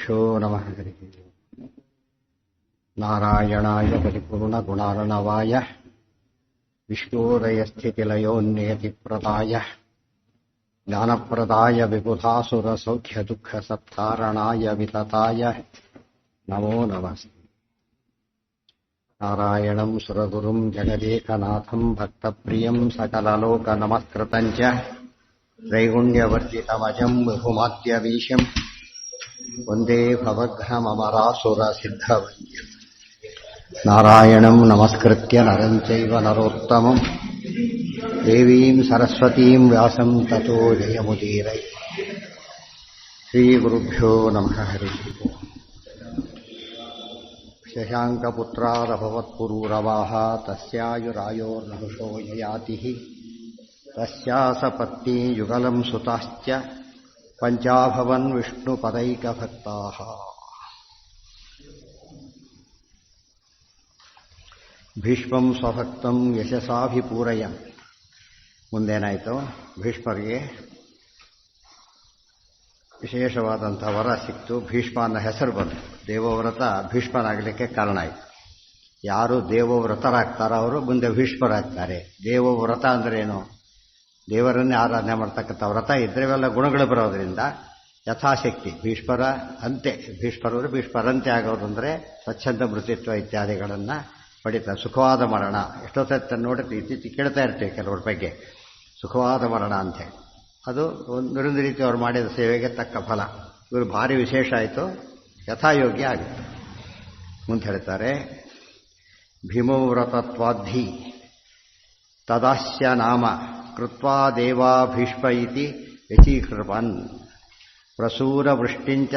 ಶ್ರೀಗುರುಭ್ಯೋ ನಮಃ ಹರಿಃ ನಾರಾಯಣಾಯ ಪರಿಪೂರ್ಣಗುಣಾರ್ಣವಾಯ ವಿಷ್ಣೋದಯಸ್ಥಿತಿಲಯೋನ್ನಿಯತಿಪ್ರದಾಯ ಜ್ಞಾನಪ್ರದಾಯ ವಿಬುಧಾಸುರಸೌಖ್ಯದುಃಖಸತ್ಕಾರಣಾಯ ವಿತತಾಯ ನಮೋ ನಮಸ್ತೆ. ನಾರಾಯಣಂ ಸುರಗುರುಂ ಜಗದೇಕನಾಥಂ ಭಕ್ತಪ್ರಿಯಂ ಸಕಲಲೋಕನಮಸ್ಕೃತಂ ಚ ತ್ರೈಗುಣ್ಯವರ್ಜಿತಮಜಂ ವಿಭುಮಾದ್ಯವೀಶಂ ವಂದೇ ಭವಘ್ನಮರಾಸುರಸಿದ್ಧವಂದ್ಯಂ. ನಾರಾಯಣಂ ನಮಸ್ಕೃತ್ಯ ನರಂ ಚೈವ ನರೋತ್ತಮಂ ದೇವೀಂ ಸರಸ್ವತೀಂ ವ್ಯಾಸಂ ತತೋ ಜಯಮುದೀರೈ. ಶ್ರೀಗುರುಭ್ಯೋ ನಮಃ ಹರಿಃ. ಶಶಾಂಕಪುತ್ರಾದಭವತ್ಪುರೂರವಾಹ ತಸ್ಯಾಯುರಾಯೋರ್ನಹುಷೋ ಯಯಾತಿಃ ತಸ್ಯಾಸಪತ್ನಿ ಯುಗಲಂ ಸುತಾಶ್ಚ ಪಂಚಾಭವನ್ ವಿಷ್ಣುಪದೈಕಭಕ್ತಾಃ. ಭೀಷ್ಮಂ ಸ್ವಭಕ್ತಂ ಯಶಸಾಭಿಪೂರಯನ್. ಮುಂದೇನಾಯಿತು? ಭೀಷ್ಮರಿಗೆ ವಿಶೇಷವಾದಂಥ ವರ ಸಿಕ್ತು. ಭೀಷ್ಮ ಅನ್ನೋ ಹೆಸರು ಬಂತು. ದೇವವ್ರತ ಭೀಷ್ಮನಾಗಲಿಕ್ಕೆ ಕಾರಣ ಆಯಿತು. ಯಾರು ದೇವವ್ರತರಾಗ್ತಾರೋ ಅವರು ಮುಂದೆ ಭೀಷ್ಮರಾಗ್ತಾರೆ. ದೇವವ್ರತ ಅಂದ್ರೇನು? ದೇವರನ್ನೇ ಆರಾಧನೆ ಮಾಡ್ತಕ್ಕಂಥ ವ್ರತ ಇದ್ರೆವೆಲ್ಲ ಗುಣಗಳು ಬರೋದ್ರಿಂದ ಯಥಾಶಕ್ತಿ ಭೀಷ್ಮರ ಅಂತೆ, ಭೀಷ್ಮರವರು ಭೀಷ್ಮರಂತೆ ಆಗೋದಂದರೆ ಸ್ವಚ್ಛಂದ ಮೃತಿತ್ವ ಇತ್ಯಾದಿಗಳನ್ನು ಪಡಿತಾರೆ. ಸುಖವಾದ ಮರಣ ಎಷ್ಟೊತ್ತ ನೋಡಿರ್ತೀವಿ, ಇತ್ತೀಚೆಗೆ ಕೇಳ್ತಾ ಇರ್ತೀವಿ ಕೆಲವ್ರ ಬಗ್ಗೆ ಸುಖವಾದ ಮರಣ ಅಂಥೇಳಿ. ಅದು ಒಂದು ರೀತಿ ಅವ್ರು ಮಾಡಿದ ಸೇವೆಗೆ ತಕ್ಕ ಫಲ. ಇವರು ಭಾರಿ ವಿಶೇಷ ಆಯಿತು, ಯಥಾಯೋಗ್ಯ ಆಗುತ್ತೆ. ಮುಂದೆ ಹೇಳ್ತಾರೆ, ಭೀಮವ್ರತತ್ವಾಧಿ ತದಾಸ್ಯ ನಾಮ ಕೃತ್ವಾ ದೇವಾ ಭೀಷ್ಮ ಇತಿ ವ್ಯಚೀಕೃಪನ್ ಪ್ರಸೂರ ವೃಷ್ಟಿಂಚ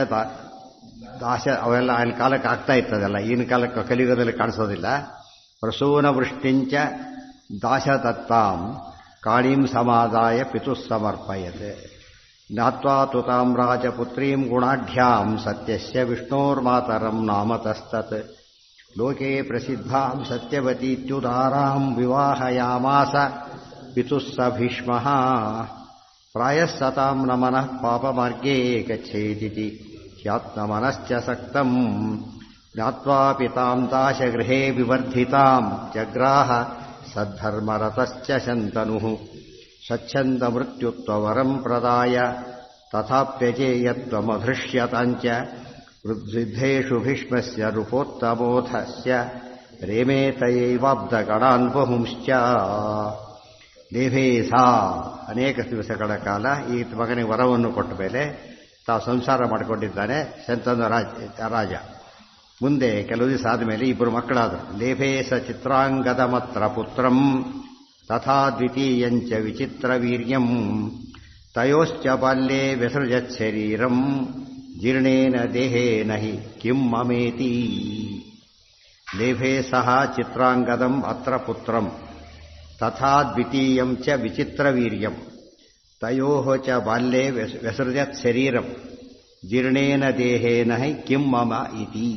ದಾಶ. ಅವೆಲ್ಲ ಆಗಿನ ಕಾಲಕ್ಕೆ ಆಗ್ತಾ ಇರ್ತದಲ್ಲ, ಈಗಿನ ಕಾಲಕ್ಕೆ ಕಲಿಯುಗದಲ್ಲಿ ಕಾಣಿಸೋದಿಲ್ಲ. ಪ್ರಸೂನ ವೃಷ್ಟಿಂಚ ದಾಶತತ್ತಾಂ ಕಾಳೀಂ ಸಮಾದಾಯ ಪಿತುಃ ಸಮರ್ಪಯತೆ ಜ್ಞಾತ್ವಾ ತುತಾಂ ರಾಜಪುತ್ರೀಂ ಗುಣಾಢ್ಯಾಂ ಸತ್ಯಸ್ಯ ವಿಷ್ಣೋರ್ಮಾತರಂ ನಾಮತಸ್ತತ್ ಲೋಕೆ ಪ್ರಸಿದ್ಧಾಂ ಸತ್ಯವತೀತ್ಯುದಾರಾಂ ವಿವಾಹಯಾಮಾಸ ಪಿತುಃ ಸ ಭೀಷ್ಮಃ ಪ್ರಾಯಃ ಸತಾಂ ನಮನಃ ಪಾಪಮಾರ್ಗೇ ಗಚ್ಚೇದಿತಿ ಹ್ಯಾತ್ಮನಶ್ಚ ಸಕ್ತಂ ಜ್ಞಾತ್ವಾ ಪಿತಾಂ ದಾಶಗೃಹೇ ವಿವರ್ಧಿತಾಂ ಜಗ್ರಾಹ ಸದ್ಧರ್ಮರತಶ್ಚ ಶಂತನುಃ ಸ್ವಚ್ಛಂದಮೃತ್ಯುತ್ವವರಂ ಪ್ರದಾಯ ತಥಾಪ್ಯಜೇಯತ್ವಮಧೃಷ್ಯತಾಂಚ ವೃದ್ಧೇಷು ಭೀಷ್ಮಸ್ಯ ರೂಪೋತ್ತಮೋಧಸ್ಯ ರೇಮೇತಯೈವಾಬ್ಧಗಣಾನ್ ಬಹುಂಶ್ಚ. ದೇವೇಸಾ ಅನೇಕ ದಿವಸಗಳ ಕಾಲ ಈ ಮಗನಿಗೆ ವರವನ್ನು ಕೊಟ್ಟ ಮೇಲೆ ತಾವು ಸಂಸಾರ ಮಾಡಿಕೊಂಡಿದ್ದಾನೆ ಶಂತನು ರಾಜ. ಮುಂದೆ ಕೆಲವು ದಿವಸ ಆದಮೇಲೆ ಇಬ್ಬರು ಮಕ್ಕಳಾದರು. ಲೇಭೇಸ ಚಿತ್ರಾಂಗದ ಮತ್ರ ಪುತ್ರಂ ತಥಾ ದ್ವಿತೀಯಂಚ ವಿಚಿತ್ರ ವೀರ್ಯಂ ತಯೋಶ್ಚ ಬಾಲ್ಯೇ ವ್ಯಸೃಜತ್ ಶರೀರಂ ಜೀರ್ಣೇನ ದೇಹೇನ ಹಿ ಕಿಂ ಮಮೇತಿ. ಲೇಭೇಸಃ ಚಿತ್ರಾಂಗದಂ ಅತ್ರ ಪುತ್ರಂ ತಥಾ ದ್ವಿತೀಯಂ ಚ ವಿಚಿತ್ರ ವೀರ್ಯಂ ತಯೋಃ ಚ ಬಾಲ್ಯೇ ವ್ಯಸೃಜತ್ ಶರೀರಂ ಜೀರ್ಣೇನ ದೇಹೇನ ಹಿ ಕಿಂ ಮಮ ಇತಿ.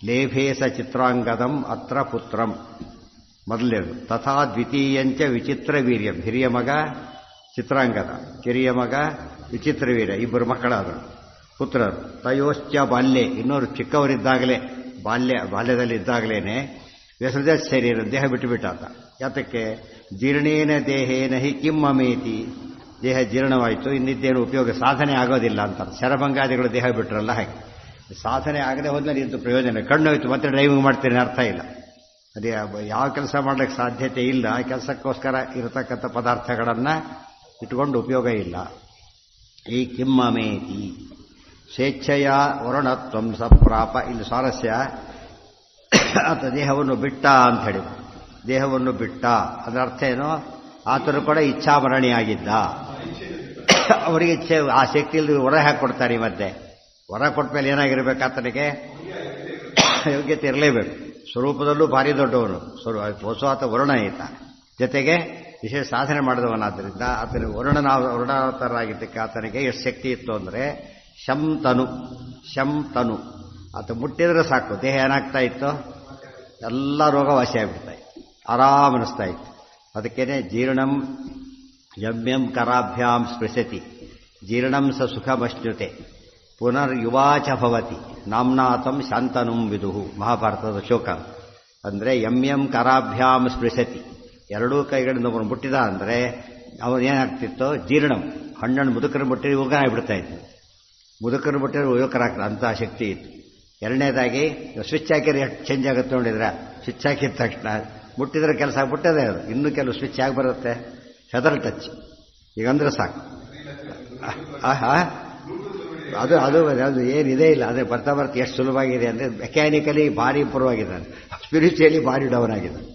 ಲೇಭೇಸ ಚಿತ್ರಾಂಗದಂ ಅತ್ರ ಪುತ್ರಂ ಮೊದಲೇದು. ತಥಾ ದ್ವಿತೀಯಂಚ ವಿಚಿತ್ರ ವೀರ್ಯಂ, ಹಿರಿಯ ಮಗ ಚಿತ್ರಾಂಗದ, ಕಿರಿಯ ಮಗ ವಿಚಿತ್ರ ವೀರ್ಯ, ಇಬ್ಬರು ಮಕ್ಕಳಾದರು ಪುತ್ರರು. ತಯೋಶ್ಚ ಬಾಲ್ಯೆ, ಇನ್ನೂರು ಚಿಕ್ಕವರಿದ್ದಾಗಲೇ ಬಾಲ್ಯದಲ್ಲಿದ್ದಾಗಲೇ ವ್ಯಸೃಜ ಶರೀರ, ದೇಹ ಬಿಟ್ಟುಬಿಟ್ಟಾತ. ಯಾತಕ್ಕೆ? ಜೀರ್ಣೇನ ದೇಹೇನ ಹಿ ಕಿಂ ಮಮೇತಿ. ದೇಹ ಜೀರ್ಣವಾಯಿತು, ಇನ್ನಿದ್ದೇನು ಉಪಯೋಗ, ಸಾಧನೆ ಆಗೋದಿಲ್ಲ ಅಂತಾರೆ. ಶರಭಂಗಾದಿಗಳು ದೇಹ ಬಿಟ್ಟರಲ್ಲ, ಹಾಗೆ ಸಾಧನೆ ಆಗದೆ ಹೋದ್ಮೇಲೆ ಇದ್ದು ಪ್ರಯೋಜನ. ಕಣ್ಣು ಹೋಯ್ತು ಮತ್ತೆ ಡ್ರೈವಿಂಗ್ ಮಾಡ್ತೀನಿ ಅರ್ಥ ಇಲ್ಲ. ಅದೇ ಯಾವ ಕೆಲಸ ಮಾಡಲಿಕ್ಕೆ ಸಾಧ್ಯತೆ ಇಲ್ಲ, ಆ ಕೆಲಸಕ್ಕೋಸ್ಕರ ಇರತಕ್ಕಂಥ ಪದಾರ್ಥಗಳನ್ನು ಇಟ್ಕೊಂಡು ಉಪಯೋಗ ಇಲ್ಲ. ಈ ಕಿಮ್ಮಮೇತಿ ಸ್ವೇಚ್ಛೆಯ ವರ್ಣತ್ವಂ ಸಪ್ರಾಪ. ಇಲ್ಲಿ ಸ್ವಾರಸ್ಯ, ಆತ ದೇಹವನ್ನು ಬಿಟ್ಟ ಅಂತ ಹೇಳಿ. ದೇಹವನ್ನು ಬಿಟ್ಟ ಅದರ ಅರ್ಥ ಏನು? ಆತನು ಕೂಡ ಇಚ್ಛಾಮರಣಿಯಾಗಿದ್ದ. ಅವರಿಗೆ ಇಚ್ಛೆ, ಆ ಶಕ್ತಿಯಲ್ಲಿ ವರ ಹಾಕಿಕೊಡ್ತಾರೆ. ಮತ್ತೆ ವರ ಕೊಟ್ಟ ಮೇಲೆ ಏನಾಗಿರ್ಬೇಕು? ಆತನಿಗೆ ಯೋಗ್ಯತೆ ಇರಲೇಬೇಕು. ಸ್ವರೂಪದಲ್ಲೂ ಭಾರಿ ದೊಡ್ಡವನು, ಹೊಸ ವರುಣ ಈತ, ಜೊತೆಗೆ ವಿಶೇಷ ಸಾಧನೆ ಮಾಡಿದವನಾದ್ದರಿಂದ ಆತನಿಗೆ ವರುಣಾವತಾರರಾಗಿದ್ದಕ್ಕೆ ಆತನಿಗೆ ಎಷ್ಟು ಶಕ್ತಿ ಇತ್ತು ಅಂದರೆ ಶಂತನು. ಆತ ಮುಟ್ಟಿದ್ರೆ ಸಾಕು, ದೇಹ ಏನಾಗ್ತಾ ಇತ್ತು? ಎಲ್ಲ ರೋಗ ವಾಸಿಯಾಗ್ಬಿಡ್ತಾ ಇತ್ತು, ಆರಾಮ ಅನಿಸ್ತಾ ಇತ್ತು. ಅದಕ್ಕೇನೆ ಜೀರ್ಣಂ ಯಮ್ಯಂ ಕರಾಭ್ಯಾಂ ಸ್ಪೃಶತಿ ಜೀರ್ಣಂ ಸ ಸುಖಮಶ್ನುತೆ. ಪುನರ್ಯುವಾಚ ಭವತಿ ನಾಮ್ನಾತಂ ಶಾಂತನುಂ ವಿದುಹು. ಮಹಾಭಾರತದ ಶ್ಲೋಕ. ಅಂದರೆ ಎಂ ಕರಾಭ್ಯಾಂ ಸ್ಪೃಶತಿ, ಎರಡೂ ಕೈಗಳಿಂದ ಅವನು ಮುಟ್ಟಿದ ಅಂದರೆ ಅವನೇನಾಗ್ತಿತ್ತೋ ಜೀರ್ಣಂ, ಹಣ್ಣನ್ನು ಮುದುಕರು ಮುಟ್ಟಿದ್ರೆ ಯುವಕನಾಗಿಬಿಡ್ತಾ ಇತ್ತು, ಮುದುಕರು ಮುಟ್ಟಿದ್ರೆ ಯುವಕರಾಗ್ತದೆ, ಅಂತಹ ಶಕ್ತಿ ಇತ್ತು. ಎರಡನೇದಾಗಿ ಸ್ವಿಚ್ ಹಾಕಿದ್ರೆ ಎಷ್ಟು ಚೇಂಜ್ ಆಗುತ್ತೆ ನೋಡಿದ್ರೆ, ಸ್ವಿಚ್ ಹಾಕಿದ ತಕ್ಷಣ ಮುಟ್ಟಿದ್ರೆ ಕೆಲಸ ಆಗ್ಬಿಟ್ಟದೆ, ಅದು ಇನ್ನೂ ಕೆಲವು ಸ್ವಿಚ್ ಆಗಿ ಬರುತ್ತೆ, ಫೆದರ್ ಟಚ್ ಈಗಂದ್ರೆ ಸಾಕು. ಅದು ಅದು ಅದು ಏನಿದೆ ಇಲ್ಲ, ಅದೇ ಬರ್ತಾ ಬರ್ತಾ ಎಷ್ಟು ಸುಲಭವಾಗಿದೆ ಅಂದರೆ ಮೆಕ್ಯಾನಿಕಲಿ ಭಾರಿ ಇಂಪ್ರೂವ್ ಆಗಿದ್ದಾನೆ, ಸ್ಪಿರಿಚುಯಲಿ ಭಾರಿ ಡೌನ್ ಆಗಿದ್ದಾನೆ.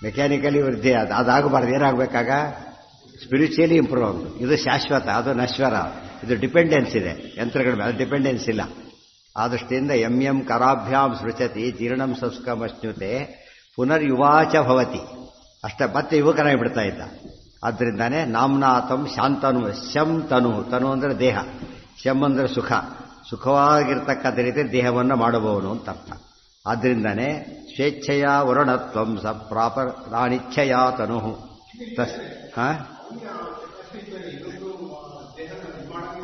ಮೆಕ್ಯಾನಿಕಲಿ ವೃದ್ಧಿ ಅದಾಗಬಾರ್ದು, ಏನಾಗಬೇಕಾಗ ಸ್ಪಿರಿಚುಯಲಿ ಇಂಪ್ರೂವ್ ಆಗೋದು. ಇದು ಶಾಶ್ವತ, ಅದು ನಶ್ವರ, ಇದು ಡಿಪೆಂಡೆನ್ಸ್ ಇದೆ ಯಂತ್ರಗಳ ಮೇಲೆ, ಡಿಪೆಂಡೆನ್ಸ್ ಇಲ್ಲ. ಆ ದೃಷ್ಟಿಯಿಂದ ಎಂ ಕರಾಭ್ಯಾಂ ಸೃಚತಿ ಜೀರ್ಣಂ ಸಂಸ್ಕಮಶ್ನುತೆ ಪುನರ್ಯುವಾಚ ಭವತಿ. ಅಷ್ಟೇ ಮತ್ತೆ ಯುವಕನಾಗಿ ಬಿಡ್ತಾ ಇದ್ದ. ಆದ್ದರಿಂದಾನೇ ನಾಮ್ನಾಥಂ ಶಾಂತನು, ಶಂ ತನು, ತನು ಅಂದರೆ ದೇಹ, ಶಂ ಅಂದರೆ ಸುಖ, ಸುಖವಾಗಿರ್ತಕ್ಕಂಥ ರೀತಿ ದೇಹವನ್ನು ಮಾಡಬಹುದು ಅಂತ ಅರ್ಥ. ಆದ್ದರಿಂದಾನೇ ಸ್ವೇಚ್ಛೆಯ ವರುಣತ್ವಂ ಸ ಪ್ರಾಪರಾನಿಚ್ಛೆಯ ತನು.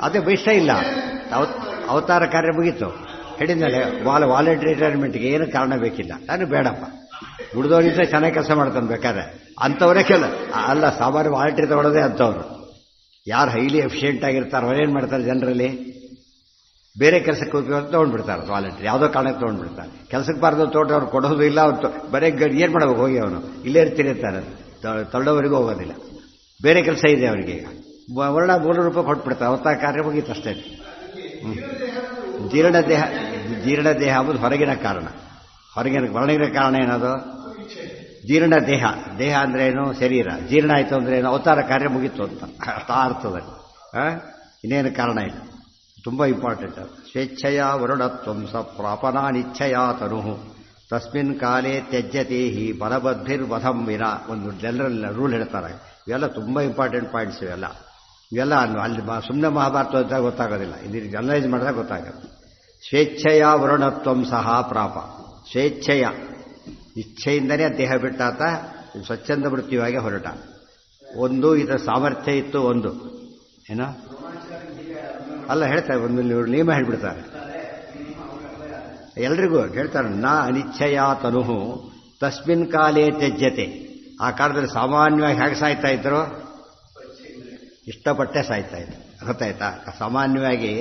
ಅದೇ ವಿಷಯ ಇಲ್ಲ, ಅವತಾರ ಕಾರ್ಯ ಮುಗೀತು, ಹೇಳಿದ್ಮೇಲೆ ವಾಲಂಟರಿ ರಿಟೈರ್ಮೆಂಟ್ಗೆ ಏನು ಕಾರಣ ಬೇಕಿಲ್ಲ, ನಾನು ಬೇಡಪ್ಪ, ಉಳಿದವರಿದ್ರೆ ಚೆನ್ನಾಗಿ ಕೆಲಸ ಮಾಡ್ತಾನೆ ಬೇಕಾದ್ರೆ ಅಂಥವರೇ ಅಲ್ಲ, ಸಾಮಾನ್ಯ ವಾಲಂಟರಿ ತಗೊಳ್ಳೋದೇ ಅಂಥವ್ರು. ಯಾರು ಹೈಲಿ ಎಫಿಷಿಯೆಂಟ್ ಆಗಿರ್ತಾರೆ ಅವರೇನು ಮಾಡ್ತಾರೆ, ಜನರಲ್ಲಿ ಬೇರೆ ಕೆಲಸಕ್ಕೆ ಉಪಯೋಗ ತೊಗೊಂಡ್ಬಿಡ್ತಾರೆ, ವಾಲಂಟರಿ ಯಾವುದೋ ಕಾರಣಕ್ಕೆ ತೊಗೊಂಡ್ಬಿಡ್ತಾರೆ. ಕೆಲಸಕ್ಕೆ ಬಾರ್ದು ತೋಟ ಅವ್ರು ಕೊಡೋದು ಇಲ್ಲ, ಅವ್ರು ಬರೀ ಏನು ಮಾಡಬೇಕು, ಹೋಗಿ ಅವನು ಇಲ್ಲೇ ಇರ್ತಿರ್ತಾರೆ, ತಳ್ಳೋವರೆಗೂ ಹೋಗೋದಿಲ್ಲ, ಬೇರೆ ಕೆಲಸ ಇದೆ ಅವರಿಗೆ. ಈಗ ವರ್ಣ ₹3 ಕೊಟ್ಬಿಡ್ತಾರೆ, ಅವತ್ತ ಕಾರ್ಯ ಮುಗೀತು ಅಷ್ಟೇ. ಜೀರ್ಣ ದೇಹ ಅಂಬುದು ಹೊರಗಿನ ಕಾರಣ, ಹೊರಗಿನ ಕಾರಣ ಏನದು ಜೀರ್ಣ ದೇಹ. ದೇಹ ಅಂದ್ರೆ ಏನು, ಶರೀರ. ಜೀರ್ಣ ಆಯಿತು ಅಂದ್ರೆ ಏನು, ಅವತಾರ ಕಾರ್ಯ ಮುಗೀತು ಅಂತ ಅರ್ಥದಲ್ಲಿ. ಇನ್ನೇನು ಕಾರಣ ಇಲ್ಲ, ತುಂಬ ಇಂಪಾರ್ಟೆಂಟ್ ಅದು. ಸ್ವೇಚ್ಛೆಯ ವರುಣತ್ವಂ ಸ ಪ್ರಾಪನಾನಿಚ್ಛೆಯ ತನು ತಸ್ಮಿನ್ ಕಾಲೇ ತ್ಯಜ್ಯತೆ ಹಿ ಬಲಬದ್ಧಿರ್ವಧಂ ವಿನ. ಒಂದು ಜನರಲ್ ರೂಲ್ ಹೇಳ್ತಾರೆ, ಇವೆಲ್ಲ ತುಂಬ ಇಂಪಾರ್ಟೆಂಟ್ ಪಾಯಿಂಟ್ಸ್ ಇವೆಲ್ಲ. ಅಲ್ಲಿ ಸುಮ್ಮನೆ ಮಹಾಭಾರತ ಓದಿದಾಗ ಗೊತ್ತಾಗೋದಿಲ್ಲ, ಇದಕ್ಕೆ ಅನಲೈಸ್ ಮಾಡಿದಾಗ ಗೊತ್ತಾಗುತ್ತೆ. ಸ್ವೇಚ್ಛೆಯ ವರುಣತ್ವಂ ಸಹ ಪ್ರಾಪ. ಸ್ವೇಚ್ಛೆಯ, ಇಚ್ಛೆಯಿಂದನೇ ದೇಹ ಬಿಟ್ಟಾತ ಸ್ವಚ್ಛಂದ ಮೃತ್ಯುವಾಗಿ ಹೊರಟ. ಒಂದು ಇದರ ಸಾಮರ್ಥ್ಯ ಇತ್ತು, ಒಂದು ಏನೋ ಅಲ್ಲ ಹೇಳ್ತಾರೆ, ಒಂದು ನಿಯಮ ಹೇಳ್ಬಿಡ್ತಾರೆ, ಎಲ್ರಿಗೂ ಹೇಳ್ತಾರೆ. ನ ಅನಿಚ್ಛೆಯ ತನುಹು ತಸ್ಮಿನ್ ಕಾಲೇ ತ್ಯಜ್ಯತೆ. ಆ ಕಾಲದಲ್ಲಿ ಸಾಮಾನ್ಯವಾಗಿ ಹೇಗೆ ಸಾಯ್ತಾ ಇದ್ರು, ಇಷ್ಟಪಟ್ಟೆ ಸಾಯ್ತಾ ಇದ್ರು, ಗೊತ್ತಾಯ್ತಾ. ಸಾಮಾನ್ಯವಾಗಿ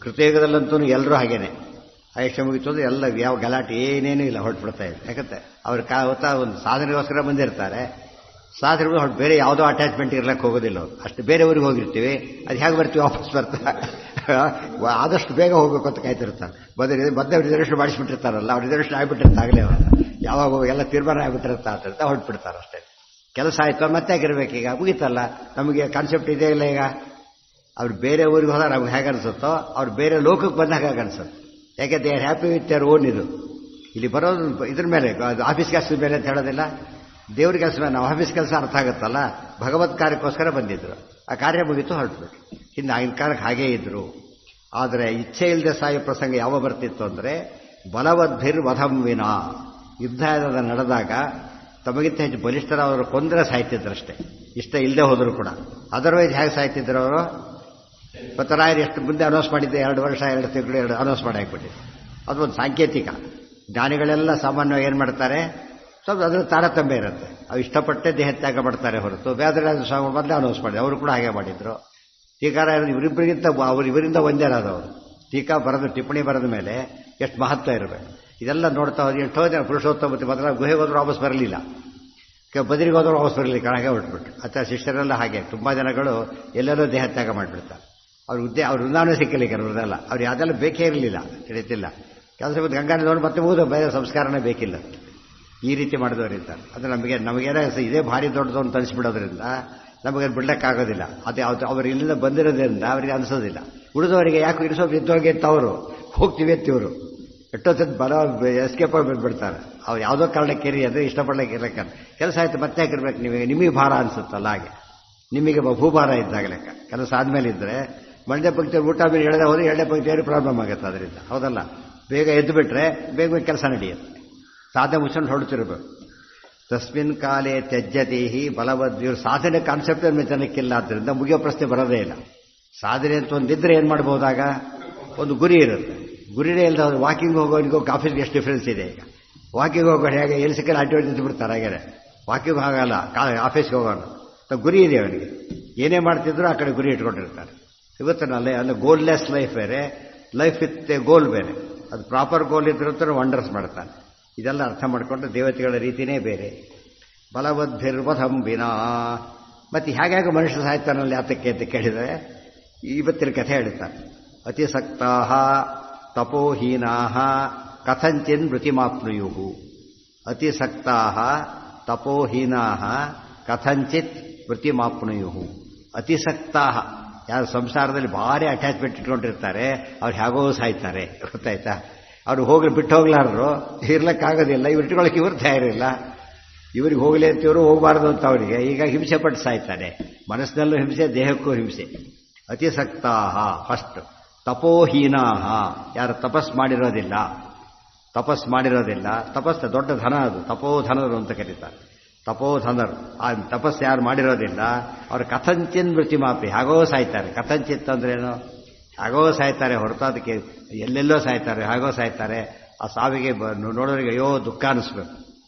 ಕೃತಯುಗದಲ್ಲಂತೂ ಎಲ್ಲರೂ ಹಾಗೇನೆ, ಆಯುಷ್ಯ ಮುಗಿತು ಅಂದ್ರೆ ಎಲ್ಲ ಯಾವ ಗಲಾಟೆ ಏನೇನೂ ಇಲ್ಲ, ಹೊರಟ್ಬಿಡ್ತಾ ಇದೆ. ಯಾಕಂತೆ ಅವ್ರ ಒಂದು ಸಾಧನೆಗೋಸ್ಕರ ಬಂದಿರ್ತಾರೆ, ಸಾಧನೆ ಹೊರಟು ಬೇರೆ ಯಾವುದೋ ಅಟ್ಯಾಚ್ಮೆಂಟ್ ಇರ್ಲಕ್ಕೆ ಹೋಗೋದಿಲ್ಲ ಅವರು. ಅಷ್ಟು ಬೇರೆ ಊರಿಗೆ ಹೋಗಿರ್ತೀವಿ, ಅದು ಹೇಗೆ ಬರ್ತೀವಿ ವಾಪಸ್ ಬರ್ತಾ, ಆದಷ್ಟು ಬೇಗ ಹೋಗ್ಬೇಕು ಅಂತ ಕಾಯ್ತಿರ್ತಾರೆ. ಮಧ್ಯೆ ರಿಸರ್ವೇಷನ್ ಮಾಡಿಸ್ಬಿಟ್ಟಿರ್ತಾರಲ್ಲ, ಅವ್ರು ರಿಸರ್ವೇಷನ್ ಆಗಿಬಿಟ್ಟಿರ್ತಾಗಲೇ ಅವರು ಯಾವಾಗ ಎಲ್ಲ ತೀರ್ಮಾನ ಆಗಿಬಿಟ್ಟಿರ್ತಾ ಅಂತ ಹೊರಟ್ಬಿಡ್ತಾರೆ ಅಷ್ಟೇ. ಕೆಲಸ ಆಯ್ತು ಮತ್ತೆ ಆಗಿರ್ಬೇಕು, ಈಗ ಮುಗೀತಲ್ಲ, ನಮಗೆ ಕಾನ್ಸೆಪ್ಟ್ ಇದೆ ಇಲ್ಲ. ಈಗ ಅವ್ರು ಬೇರೆ ಊರಿಗೆ ಹೋದಾಗ ನಮ್ಗೆ ಹೇಗೆ ಅನಿಸುತ್ತೋ ಅವ್ರು ಬೇರೆ ಲೋಕಕ್ಕೆ ಬಂದಾಗ ಹೇಗೆ ಅನಿಸುತ್ತೆ. ಯಾಕೆ they are happy with your own. ಇದು ಇಲ್ಲಿ ಬರೋದು ಇದ್ರ ಮೇಲೆ, ಆಫೀಸ್ ಕೆಲಸದ ಮೇಲೆ ಅಂತ ಹೇಳೋದಿಲ್ಲ, ದೇವ್ರ ಕೆಲಸ ಮೇಲೆ. ನಾವು ಆಫೀಸ್ ಕೆಲಸ ಅರ್ಥ ಆಗುತ್ತಲ್ಲ, ಭಗವತ್ ಕಾರ್ಯಕ್ಕೋಸ್ಕರ ಬಂದಿದ್ರು, ಆ ಕಾರ್ಯ ಮುಗಿತು ಹೊರಟ್ಬಿಟ್ಟು. ಇನ್ನು ಆಗಿನ ಕಾಲಕ್ಕೆ ಹಾಗೇ ಇದ್ರು. ಆದರೆ ಇಚ್ಛೆ ಇಲ್ಲದೆ ಸಾಯೋ ಪ್ರಸಂಗ ಯಾವ ಬರ್ತಿತ್ತು ಅಂದರೆ ಬಲವದ್ಭಿರ್ವಧಂ ವಿನ. ಯುದ್ಧ ನಡೆದಾಗ ತಮಗಿಂತ ಹೆಚ್ಚು ಬಲಿಷ್ಠರವರು ಕೊಂದರೆ ಸಾಯ್ತಿದ್ರಷ್ಟೇ, ಇಷ್ಟ ಇಲ್ಲದೆ ಹೋದರೂ ಕೂಡ. ಅದರ್ವೈಸ್ ಹೇಗೆ ಸಾಯ್ತಿದ್ರು ಅವರು, ಪತ್ತರಾಯರು ಎಷ್ಟು ಮುಂದೆ ಅನೌನ್ಸ್ ಮಾಡಿದ್ದೆ, 2 ವರ್ಷ 2 ತಿಂಗಳು ಅನೌನ್ಸ್ ಮಾಡಿ ಹಾಕ್ಬಿಟ್ಟಿದೆ. ಅದೊಂದು ಸಾಂಕೇತಿಕ. ಜ್ಞಾನಿಗಳೆಲ್ಲ ಸಾಮಾನ್ಯವಾಗಿ ಏನು ಮಾಡ್ತಾರೆ, ಸ್ವಲ್ಪ ಅದರ ತಾರತಮ್ಯ ಇರುತ್ತೆ, ಅವು ಇಷ್ಟಪಟ್ಟೆ ದೇಹ ತ್ಯಾಗ ಮಾಡ್ತಾರೆ ಹೊರತು. ವ್ಯಾಸರಾಜ ಸ್ವಾಮಿ ಮೊದಲೇ ಅನೌನ್ಸ್ ಮಾಡಿದ್ರು, ಅವರು ಕೂಡ ಹಾಗೆ ಮಾಡಿದ್ರು. ಟೀಕಾರ ಇವರಿಂದ ಒಂದೇನಾದವರು. ಟೀಕಾ ಬರೆದು ಟಿಪ್ಪಣಿ ಬರೆದ ಮೇಲೆ ಎಷ್ಟು ಮಹತ್ವ ಇರಬೇಕು, ಇದೆಲ್ಲ ನೋಡ್ತಾ ಹೋದ್ರೆ ಎಷ್ಟೋ ಜನ ಪುರುಷೋತ್ತಮ ಮೊದಲ ಗುಹೆಗೆ ಹೋದ್ರು ವಾಪಸ್ ಬರಲಿಲ್ಲ, ಬದರಿಗೆ ಹೋದ್ರು ವಾಪಸ್ ಬರಲಿಲ್ಲ, ಕಾಣಾಗೆ ಹೊರಟ್ಬಿಟ್ಟು. ಅಥವಾ ಶಿಷ್ಯರೆಲ್ಲ ಹಾಗೆ ತುಂಬ ಜನಗಳು ಎಲ್ಲೆಲ್ಲೋ ದೇಹ ತ್ಯಾಗ ಮಾಡಿಬಿಡ್ತಾರೆ. ಅವ್ರ ವೃಂದಾವನ ಸಿಕ್ಕಲಿ ಕೆಲವರೆಲ್ಲ, ಅವ್ರು ಅದೆಲ್ಲ ಬೇಕೇ ಇರಲಿಲ್ಲ, ತಿಳಿತಿಲ್ಲ. ಕೆಲಸ ಬಂದು ಗಂಗಾನ ನೋಡಿ ಮತ್ತೆ ಹೋದ ಬೇರೆ ಸಂಸ್ಕಾರನೇ ಬೇಕಿಲ್ಲ, ಈ ರೀತಿ ಮಾಡಿದವರಿಂದ. ಅದು ನಮಗೇನೋ ಇದೇ ಭಾರಿ ದೊಡ್ಡದು ಅಂತ ಅನಿಸ್ಬಿಡೋದ್ರಿಂದ ನಮಗೆ ಬಿಡ್ಲಿಕ್ಕಾಗೋದಿಲ್ಲ. ಅದೇ ಅವ್ರು ಇಲ್ಲಿಂದ ಬಂದಿರೋದ್ರಿಂದ ಅವರಿಗೆ ಅನಿಸೋದಿಲ್ಲ. ಉಳಿದವರಿಗೆ ಯಾಕೆ ಇರಿಸೋದು ಇದ್ದೋಗಿ ಅಂತ ಅವರು ಹೋಗ್ತೀವಿ ಅಂತಿವರು ಎಷ್ಟೊತ್ತದ್ದು ಬರೋ ಎಸ್ಕೇಪ್ ಆಗಿ ಬಂದ್ಬಿಡ್ತಾರೆ. ಅವ್ರು ಯಾವುದೋ ಕಾರಣಕ್ಕೇರಿ ಅಂದರೆ ಇಷ್ಟಪಡ್ಲಿಕ್ಕೆ ಇರಲಿಕ್ಕೆ ಕೆಲಸ ಆಯ್ತು ಮತ್ತೆ ಹಾಕಿರ್ಬೇಕು. ನಿಮಗೆ ಭಾರ ಅನಿಸುತ್ತಲ್ಲ, ಹಾಗೆ ನಿಮಗೆ ಭೂಭಾರ ಇದ್ದಾಗ ಲೆಕ್ಕ. ಕೆಲಸ ಆದಮೇಲೆ ಇದ್ದರೆ ಮಂಡ್ಯ ಪಂಕ್ತಿ ಊಟ ಮೇಲೆ ಎಳೆದ ಹೋದರೆ 2ನೇ ಪಂಕ್ತಿ ಏನು ಪ್ರಾಬ್ಲಮ್ ಆಗುತ್ತೆ. ಅದರಿಂದ ಹೌದಲ್ಲ, ಬೇಗ ಎದ್ದು ಬಿಟ್ರೆ ಬೇಗ ಕೆಲಸ ನಡೆಯುತ್ತೆ. ಸಾಧನೆ ಮುಚ್ಕೊಂಡು ಹೊರಡ್ತಿರ್ಬೇಕು. ತಸ್ಮಿನ್ ಕಾಲೇ ತ್ಯಜ್ಯತೆ ಬಲವದ್ವ್ಯೂರ್. ಸಾಧನೆ ಕಾನ್ಸೆಪ್ಟ್ ಜನಕ್ಕಿಲ್ಲ, ಆದ್ದರಿಂದ ಮುಗಿಯೋ ಪ್ರಶ್ನೆ ಬರೋದೇ ಇಲ್ಲ. ಸಾಧನೆ ಅಂತ ಒಂದಿದ್ರೆ ಏನು ಮಾಡ್ಬೋದಾಗ ಒಂದು ಗುರಿ ಇರುತ್ತೆ. ಗುರಿನೇ ಇಲ್ಲದ ವಾಕಿಂಗ್ ಹೋಗೋನಿಗೂ ಆಫೀಸ್ಗೆ ಎಷ್ಟು ಡಿಫ್ರೆನ್ಸ್ ಇದೆ. ಈಗ ವಾಕಿಂಗ್ ಹೋಗೋಣ ಹೇಗೆ ಎಲ್ಲಿ ಸಿಕ್ಕಲ್ಲ ಅಡ್ಡಿ ಹೊಡೆದು ಬಿಡ್ತಾರೆ. ಹಾಗೆ ವಾಕಿಂಗ್ ಆಗಲ್ಲ, ಆಫೀಸ್ಗೆ ಹೋಗೋಣ ಗುರಿ ಇದೆ ಅವನಿಗೆ. ಏನೇ ಮಾಡ್ತಿದ್ರು ಆ ಕಡೆ ಗುರಿ ಇಟ್ಕೊಂಡಿರ್ತಾರೆ. ಇವತ್ತನಲ್ಲೇ ಅಲ್ಲ ಗೋಲ್ಲೆಸ್ ಲೈಫ್ ಬೇರೆ, ಲೈಫ್ ವಿತ್ ಗೋಲ್ ಬೇರೆ. ಅದು ಪ್ರಾಪರ್ ಗೋಲ್ ಇದ್ರೂ ವಂಡರ್ಸ್ ಮಾಡ್ತಾನೆ. ಇದೆಲ್ಲ ಅರ್ಥ ಮಾಡಿಕೊಂಡ್ರೆ ದೇವತೆಗಳ ರೀತಿಯೇ ಬೇರೆ. ಬಲವದ್ಭಿರ್ವಧಂ ವಿನಾ. ಮತ್ತು ಹೇಗೆ ಮನುಷ್ಯ ಸಾಯ್ತಾನಲ್ಲಿ ಯಾತಕ್ಕೆ ಅಂತ ಕೇಳಿದರೆ ಇವತ್ತಿನ ಕಥೆ ಹೇಳ್ತಾರೆ. ಅತಿಸಕ್ತಾ ತಪೋಹೀನಾ ಕಥಂಚಿನ್ ಮೃತಿಮಾಪ್ನುಯು. ಅತಿಸಕ್ತಾ ತಪೋಹೀನಾ ಕಥಂಚಿತ್ ಮೃತಿಮಾಪ್ನುಯು. ಅತಿಸಕ್ತಾ ಯಾರು ಸಂಸಾರದಲ್ಲಿ ಭಾರಿ ಅಟ್ಯಾಚ್ಮೆಂಟ್ ಇಟ್ಕೊಂಡಿರ್ತಾರೆ ಅವ್ರು ಹೇಗೋ ಸಾಯ್ತಾರೆ. ಗೊತ್ತಾಯ್ತಾ? ಅವ್ರು ಹೋಗಿ ಬಿಟ್ಟು ಹೋಗ್ಲಾರ್ರು, ಇರ್ಲಿಕ್ಕಾಗೋದಿಲ್ಲ. ಇವ್ರು ಇಟ್ಕೊಳ್ಳೋಕೆ ಇವ್ರು ತಯಾರಿಲ್ಲ. ಇವ್ರಿಗೆ ಹೋಗಲಿ ಅಂತ ಇವರು ಹೋಗಬಾರ್ದು ಅಂತ ಅವರಿಗೆ ಈಗ ಹಿಂಸೆ ಪಟ್ಟು ಸಾಯ್ತಾನೆ. ಮನಸ್ಸಿನಲ್ಲೂ ಹಿಂಸೆ, ದೇಹಕ್ಕೂ ಹಿಂಸೆ. ಅತಿಸಕ್ತಾ ಫಸ್ಟ್. ತಪೋಹೀನಾ ಯಾರು ತಪಸ್ ಮಾಡಿರೋದಿಲ್ಲ. ತಪಸ್ಸು ದೊಡ್ಡ ಧನ, ಅದು ತಪೋಧನರು ಅಂತ ಕರೀತಾರೆ. ತಪೋಧನರು ಆ ತಪಸ್ಸು ಯಾರು ಮಾಡಿರೋದಿಲ್ಲ ಅವರು ಕಥಂಚಿನ್ ಮೃತಿಮಾಪಿ ಹಾಗೋ ಸಾಯ್ತಾರೆ. ಕಥಂಚಿತ್ ಅಂದ್ರೇನು? ಹಾಗೋ ಸಾಯ್ತಾರೆ ಹೊರತು ಅದಕ್ಕೆ ಎಲ್ಲೆಲ್ಲೋ ಸಾಯ್ತಾರೆ, ಹಾಗೋ ಸಾಯ್ತಾರೆ. ಆ ಸಾವಿಗೆ ನೋಡೋರಿಗೆ ಅಯ್ಯೋ ದುಃಖ ಅನಿಸ್ಬೇಕು.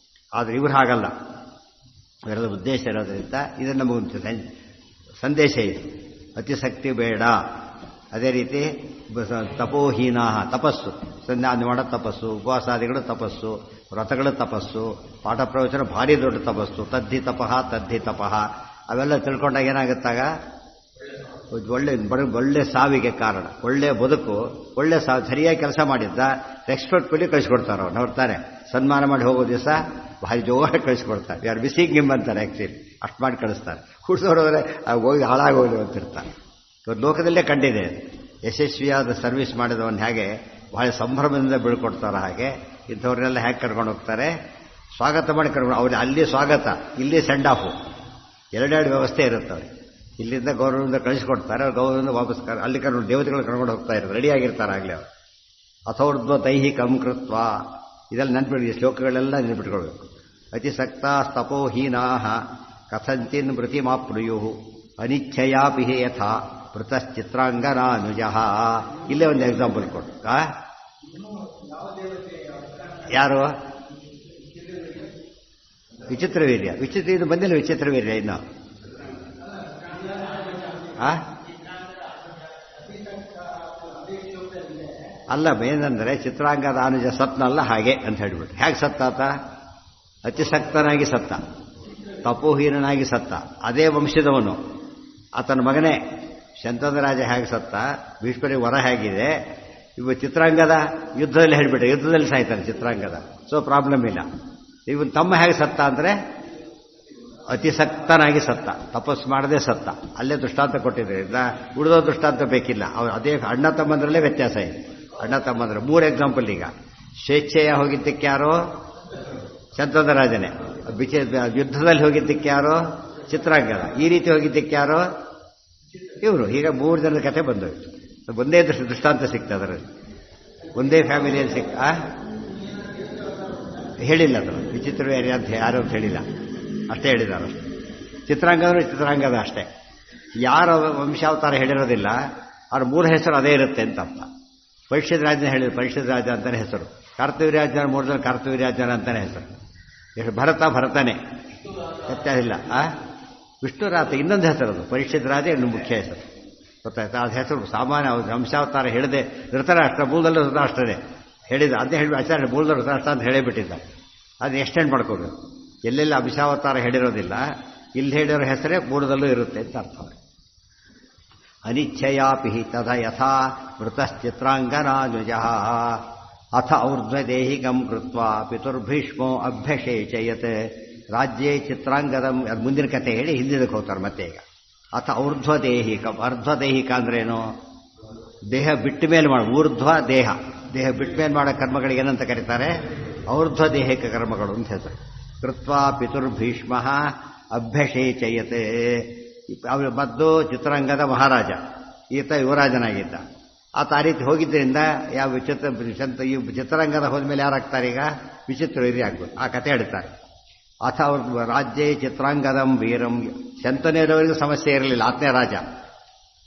ಆದರೆ ಇವ್ರು ಹಾಗಲ್ಲ. ಇವರದ ಉದ್ದೇಶ ಇರೋದ್ರಿಂದ ಇದನ್ನು ನಮಗೊಂದು ಸಂದೇಶ ಇದೆ. ಅತಿಶಕ್ತಿ ಬೇಡ. ಅದೇ ರೀತಿ ತಪೋಹೀನಾ ತಪಸ್ಸು, ಸಂಧ್ಯಾವಂದನೆ ಮಾಡೋ ತಪಸ್ಸು, ಉಪವಾಸಾದಿಗಳು ತಪಸ್ಸು, ವ್ರತಗಳು ತಪಸ್ಸು, ಪಾಠ ಪ್ರವಚನ ಭಾರಿ ದೊಡ್ಡ ತಪಸ್ಸು. ತದ್ಧಿ ತಪಃ ಅವೆಲ್ಲ ತಿಳ್ಕೊಂಡಾಗ ಏನಾಗುತ್ತಾಗ ಒಳ್ಳೆ ಸಾವಿಗೆ ಕಾರಣ. ಒಳ್ಳೆ ಬದುಕು, ಒಳ್ಳೆ ಸರಿಯಾಗಿ ಕೆಲಸ ಮಾಡಿದ್ದ ರೆಸ್ಪೆಕ್ಟ್ಫುಲಿ ಕಳಿಸ್ಕೊಡ್ತಾರೆ. ಅವ್ರು ನೋಡ್ತಾರೆ, ಸನ್ಮಾನ ಮಾಡಿ ಹೋಗೋ ದಿವಸ ಭಾರಿ ಜೋರಾಗಿ ಕಳಿಸ್ಕೊಡ್ತಾರೆ. ಯಾರು ಬಿಸಿಗೆ ನಿಮ್ ಅಂತಾರೆ. ಆ್ಯಕ್ಚುಲಿ ಅಷ್ಟು ಮಾಡಿ ಕಳಿಸ್ತಾರೆ. ಹುಡ್ಸೋರೋದ್ರೆ ಹೋಗಿ ಹಾಳಾಗೋದು ಅಂತಿರ್ತಾರೆ. ಇವತ್ತು ಲೋಕದಲ್ಲೇ ಕಂಡಿದೆ. ಯಶಸ್ವಿಯಾದ ಸರ್ವಿಸ್ ಮಾಡಿದವನು ಹೇಗೆ ಬಹಳ ಸಂಭ್ರಮದಿಂದ ಬೀಳ್ಕೊಡ್ತಾರ, ಹಾಗೆ ಇಂಥವ್ರನ್ನೆಲ್ಲ ಹೇಗೆ ಕರ್ಕೊಂಡು ಹೋಗ್ತಾರೆ, ಸ್ವಾಗತ ಮಾಡಿ ಕರ್ಕೊಂಡು. ಅವ್ರಿಗೆ ಅಲ್ಲಿ ಸ್ವಾಗತ, ಇಲ್ಲಿ ಸೆಂಡ್ ಆಫು, ಎರಡೆರಡು ವ್ಯವಸ್ಥೆ ಇರುತ್ತೆ ಅವ್ರಿಗೆ. ಇಲ್ಲಿಂದ ಗೌರವದಿಂದ ಕಳಿಸ್ಕೊಡ್ತಾರೆ, ಅವ್ರು ಗೌರವದಿಂದ ವಾಪಸ್ ಅಲ್ಲಿ ಕರ್ಕೊಂಡು ದೇವತೆಗಳು ಕರ್ಕೊಂಡು ಹೋಗ್ತಾ ಇರೋದು ರೆಡಿಯಾಗಿರ್ತಾರೆ ಆಗಲೇ ಅವರು. ಅಥೋರ್ಧ್ವ ದೈಹಿಕಂ ಕೃತ್ವ. ಇದೆಲ್ಲ ನೆನ್ಪಿಡಿ, ಈ ಶ್ಲೋಕಗಳೆಲ್ಲ ನೆನ್ಪಿಟ್ಕೊಳ್ಬೇಕು. ಅತಿಸಕ್ತಾ ತಪೋಹೀನಾ ಕಥಂಚಿನ್ ಮೃತಿಮಾಪ್ನುಯು ಅನಿಚ್ಛಯಾಪಿ ಯಥಾ ಮೃತಶ್ಚಿತ್ರಾಂಗನಾನುಜ. ಇಲ್ಲೇ ಒಂದು ಎಕ್ಸಾಂಪಲ್ ಕೊಟ್ಟು. ಯಾರು? ವಿಚಿತ್ರವೀರ್ಯ. ಇದು ಬಂದಿಲ್ಲ ವಿಚಿತ್ರವೀರ್ಯ ಇನ್ನು. ಅಲ್ಲ, ಏನಂದ್ರೆ ಚಿತ್ರಾಂಗದ ಅನುಜ ಸತ್ನಲ್ಲ ಹಾಗೆ ಅಂತ ಹೇಳ್ಬಿಟ್ಟು. ಹೇಗೆ ಸತ್ತಾತ? ಅತಿಸಕ್ತನಾಗಿ ಸತ್ತ, ತಪೋಹೀನನಾಗಿ ಸತ್ತ. ಅದೇ ವಂಶದವನು, ಆತನ ಮಗನೇ ಶಂತನರಾಜ ಹೇಗೆ ಸತ್ತ, ಭೀಷ್ಮರಿಗೆ ವರ ಹೇಗಿದೆ, ಇವು ಚಿತ್ರಾಂಗದ ಯುದ್ಧದಲ್ಲಿ ಹೇಳ್ಬಿಟ್ರೆ ಯುದ್ಧದಲ್ಲಿ ಸಾಯ್ತಾನೆ ಚಿತ್ರಾಂಗದ. ಸೊ ಪ್ರಾಬ್ಲಮ್ ಇಲ್ಲ. ಇವನ್ ತಮ್ಮ ಹೇಗೆ ಸತ್ತ ಅಂದ್ರೆ ಅತಿಸಕ್ತನಾಗಿ ಸತ್ತ, ತಪಸ್ಸು ಮಾಡದೆ ಸತ್ತ. ಅಲ್ಲೇ ದೃಷ್ಟಾಂತ ಕೊಟ್ಟಿದ್ದರಿಂದ ಉಳಿದೋ ದೃಷ್ಟಾಂತ ಬೇಕಿಲ್ಲ. ಅವ್ರು ಅದೇ ಅಣ್ಣ ತಮ್ಮಂದ್ರಲ್ಲೇ ವ್ಯತ್ಯಾಸ ಇದೆ. ಅಣ್ಣ ತಮ್ಮಂದ್ರೆ 3 ಎಕ್ಸಾಂಪಲ್. ಈಗ ಸ್ವೇಚ್ಛೆಯ ಹೋಗಿದ್ದಕ್ಕೆ ಯಾರೋ ಶಂತನರಾಜನೇ, ಯುದ್ಧದಲ್ಲಿ ಹೋಗಿದ್ದಕ್ಕೆ ಯಾರೋ ಚಿತ್ರಾಂಗದ, ಈ ರೀತಿ ಹೋಗಿದ್ದಕ್ಕೆ ಯಾರೋ ಇವರು. ಈಗ 3 ಜನದ ಕಥೆ ಬಂದೋಯ್ತು. ಒಂದೇ ದೃಷ್ಟಾಂತ ಸಿಕ್ತ ಅದರಲ್ಲಿ, ಒಂದೇ ಫ್ಯಾಮಿಲಿಯಲ್ಲಿ ಸಿಕ್ಕ. ಹೇಳಿಲ್ಲ ಅದು ವಿಚಿತ್ರವೀರ್ಯ ಅಂತ ಯಾರು ಅಂತ ಹೇಳಿಲ್ಲ, ಅಷ್ಟೇ ಹೇಳಿದಾರೆ. ಚಿತ್ರಾಂಗದ ಅಷ್ಟೇ. ಯಾರ ವಂಶಾವತಾರ ಹೇಳಿರೋದಿಲ್ಲ, ಅವ್ರ 3 ಹೆಸರು ಅದೇ ಇರುತ್ತೆ ಅಂತ ಅರ್ಥ. ಪರೀಕ್ಷಿತ ರಾಜನ ಹೇಳಿದ್ರು ಪರೀಕ್ಷಿತ ರಾಜ ಅಂತಾನೆ ಹೆಸರು. ಕಾರ್ತವೀರ್ಯಾರ್ಜುನ 3 ಜನ ಕಾರ್ತವೀರ್ಯಾರ್ಜುನ ಅಂತಾನೆ ಹೆಸರು. ಭರತನೇ ವ್ಯತ್ಯಾಸ ಇಲ್ಲ. ವಿಷ್ಣುರಾತ ಇನ್ನೊಂದು ಹೆಸರು, ಅದು ಪರೀಕ್ಷಿತ ರಾಜ ಇನ್ನು ಮುಖ್ಯ ಹೆಸರು. ಗೊತ್ತಾಯ್ತಾ? ಅದು ಹೆಸರು ಸಾಮಾನ್ಯ ವಂಶಾವತಾರ ಹೇಳಿದೆ. ಧೃತರಾಷ್ಟ್ರ ಮೂಲದಲ್ಲೂ ಧೃತರಾಷ್ಟ್ರನೇ ಹೇಳಿದ, ಅದೇ ಹೇಳಿ ಆಚಾರ್ಯ ಮೂಲದ ಧೃತರಾಷ್ಟ್ರ ಅಂತ ಹೇಳಿಬಿಟ್ಟಿದ್ದ. ಅದು ಎಕ್ಸ್ಟೆಂಡ್ ಮಾಡ್ಕೋಬೇಕು. ಎಲ್ಲೆಲ್ಲ ಅಂಶಾವತಾರ ಹೇಳಿರೋದಿಲ್ಲ, ಇಲ್ಲಿ ಹೇಳಿರೋ ಹೆಸರೇ ಮೂಲದಲ್ಲೂ ಇರುತ್ತೆ ಅಂತ ಅರ್ಥ. ಅನಿಚ್ಛಯಾಪಿ ತದ ಯಥಾ ಮೃತಶ್ಚಿತ್ರಾಂಗನಾನುಜ ಅಥ ಔರ್ಧ್ವದೇಹಿಕಂ ಕೃತ್ವಾ ಪಿತುರ್ಭೀಷ್ಮೋ ಅಭ್ಯಷೇಚಯತ್ ರಾಜ್ಯೇ ಚಿತ್ರಾಂಗದಂ. ಅದು ಮುಂದಿನ ಕಥೆ ಹೇಳಿ ಹಿಂದಿದಕ್ಕೆ ಹೋಗ್ತಾರೆ ಮತ್ತೆ. ಈಗ ಅಥ ಔರ್ಧ್ವದೇಹಿಕ. ಅರ್ಧ್ವದೇಹಿಕ ಅಂದ್ರೇನು? ದೇಹ ಬಿಟ್ಟ ಮೇಲೆ ಮಾಡೋ ಊರ್ಧ್ವ ದೇಹ, ದೇಹ ಬಿಟ್ಟ ಮೇಲೆ ಮಾಡೋ ಕರ್ಮಗಳಿಗೆ ಏನಂತ ಕರೀತಾರೆ? ಔರ್ಧ್ವದೇಹಿಕ ಕರ್ಮಗಳು ಅಂತ ಹೆಸರು. ಕೃತ್ವಾ ಪಿತುರ್ಭೀಷ್ಮ ಅಭ್ಯಷೇಚಯತೆ. ಅವರು ಮದ್ದು ಚಿತ್ರಾಂಗದ ಮಹಾರಾಜ, ಈತ ಯುವರಾಜನಾಗಿದ್ದ. ಆತ ಆ ರೀತಿ ಹೋಗಿದ್ದರಿಂದ ಯಾವ ಈ ಚಿತ್ರಾಂಗದ ಹೋದ್ಮೇಲೆ ಯಾರಾಗ್ತಾರೆ? ಈಗ ವಿಚಿತ್ರವೀರ್ಯ ಆಗ್ಬೋದು. ಆ ಕಥೆ ಹೇಳ್ತಾರೆ. ಅಥ ಅವ್ರ ರಾಜ್ಯೇ ಚಿತ್ರಾಂಗದಂ ವೀರಂ. ಶಂತನೇರವರಿಗೂ ಸಮಸ್ಯೆ ಇರಲಿಲ್ಲ, ಆತನೇ ರಾಜ.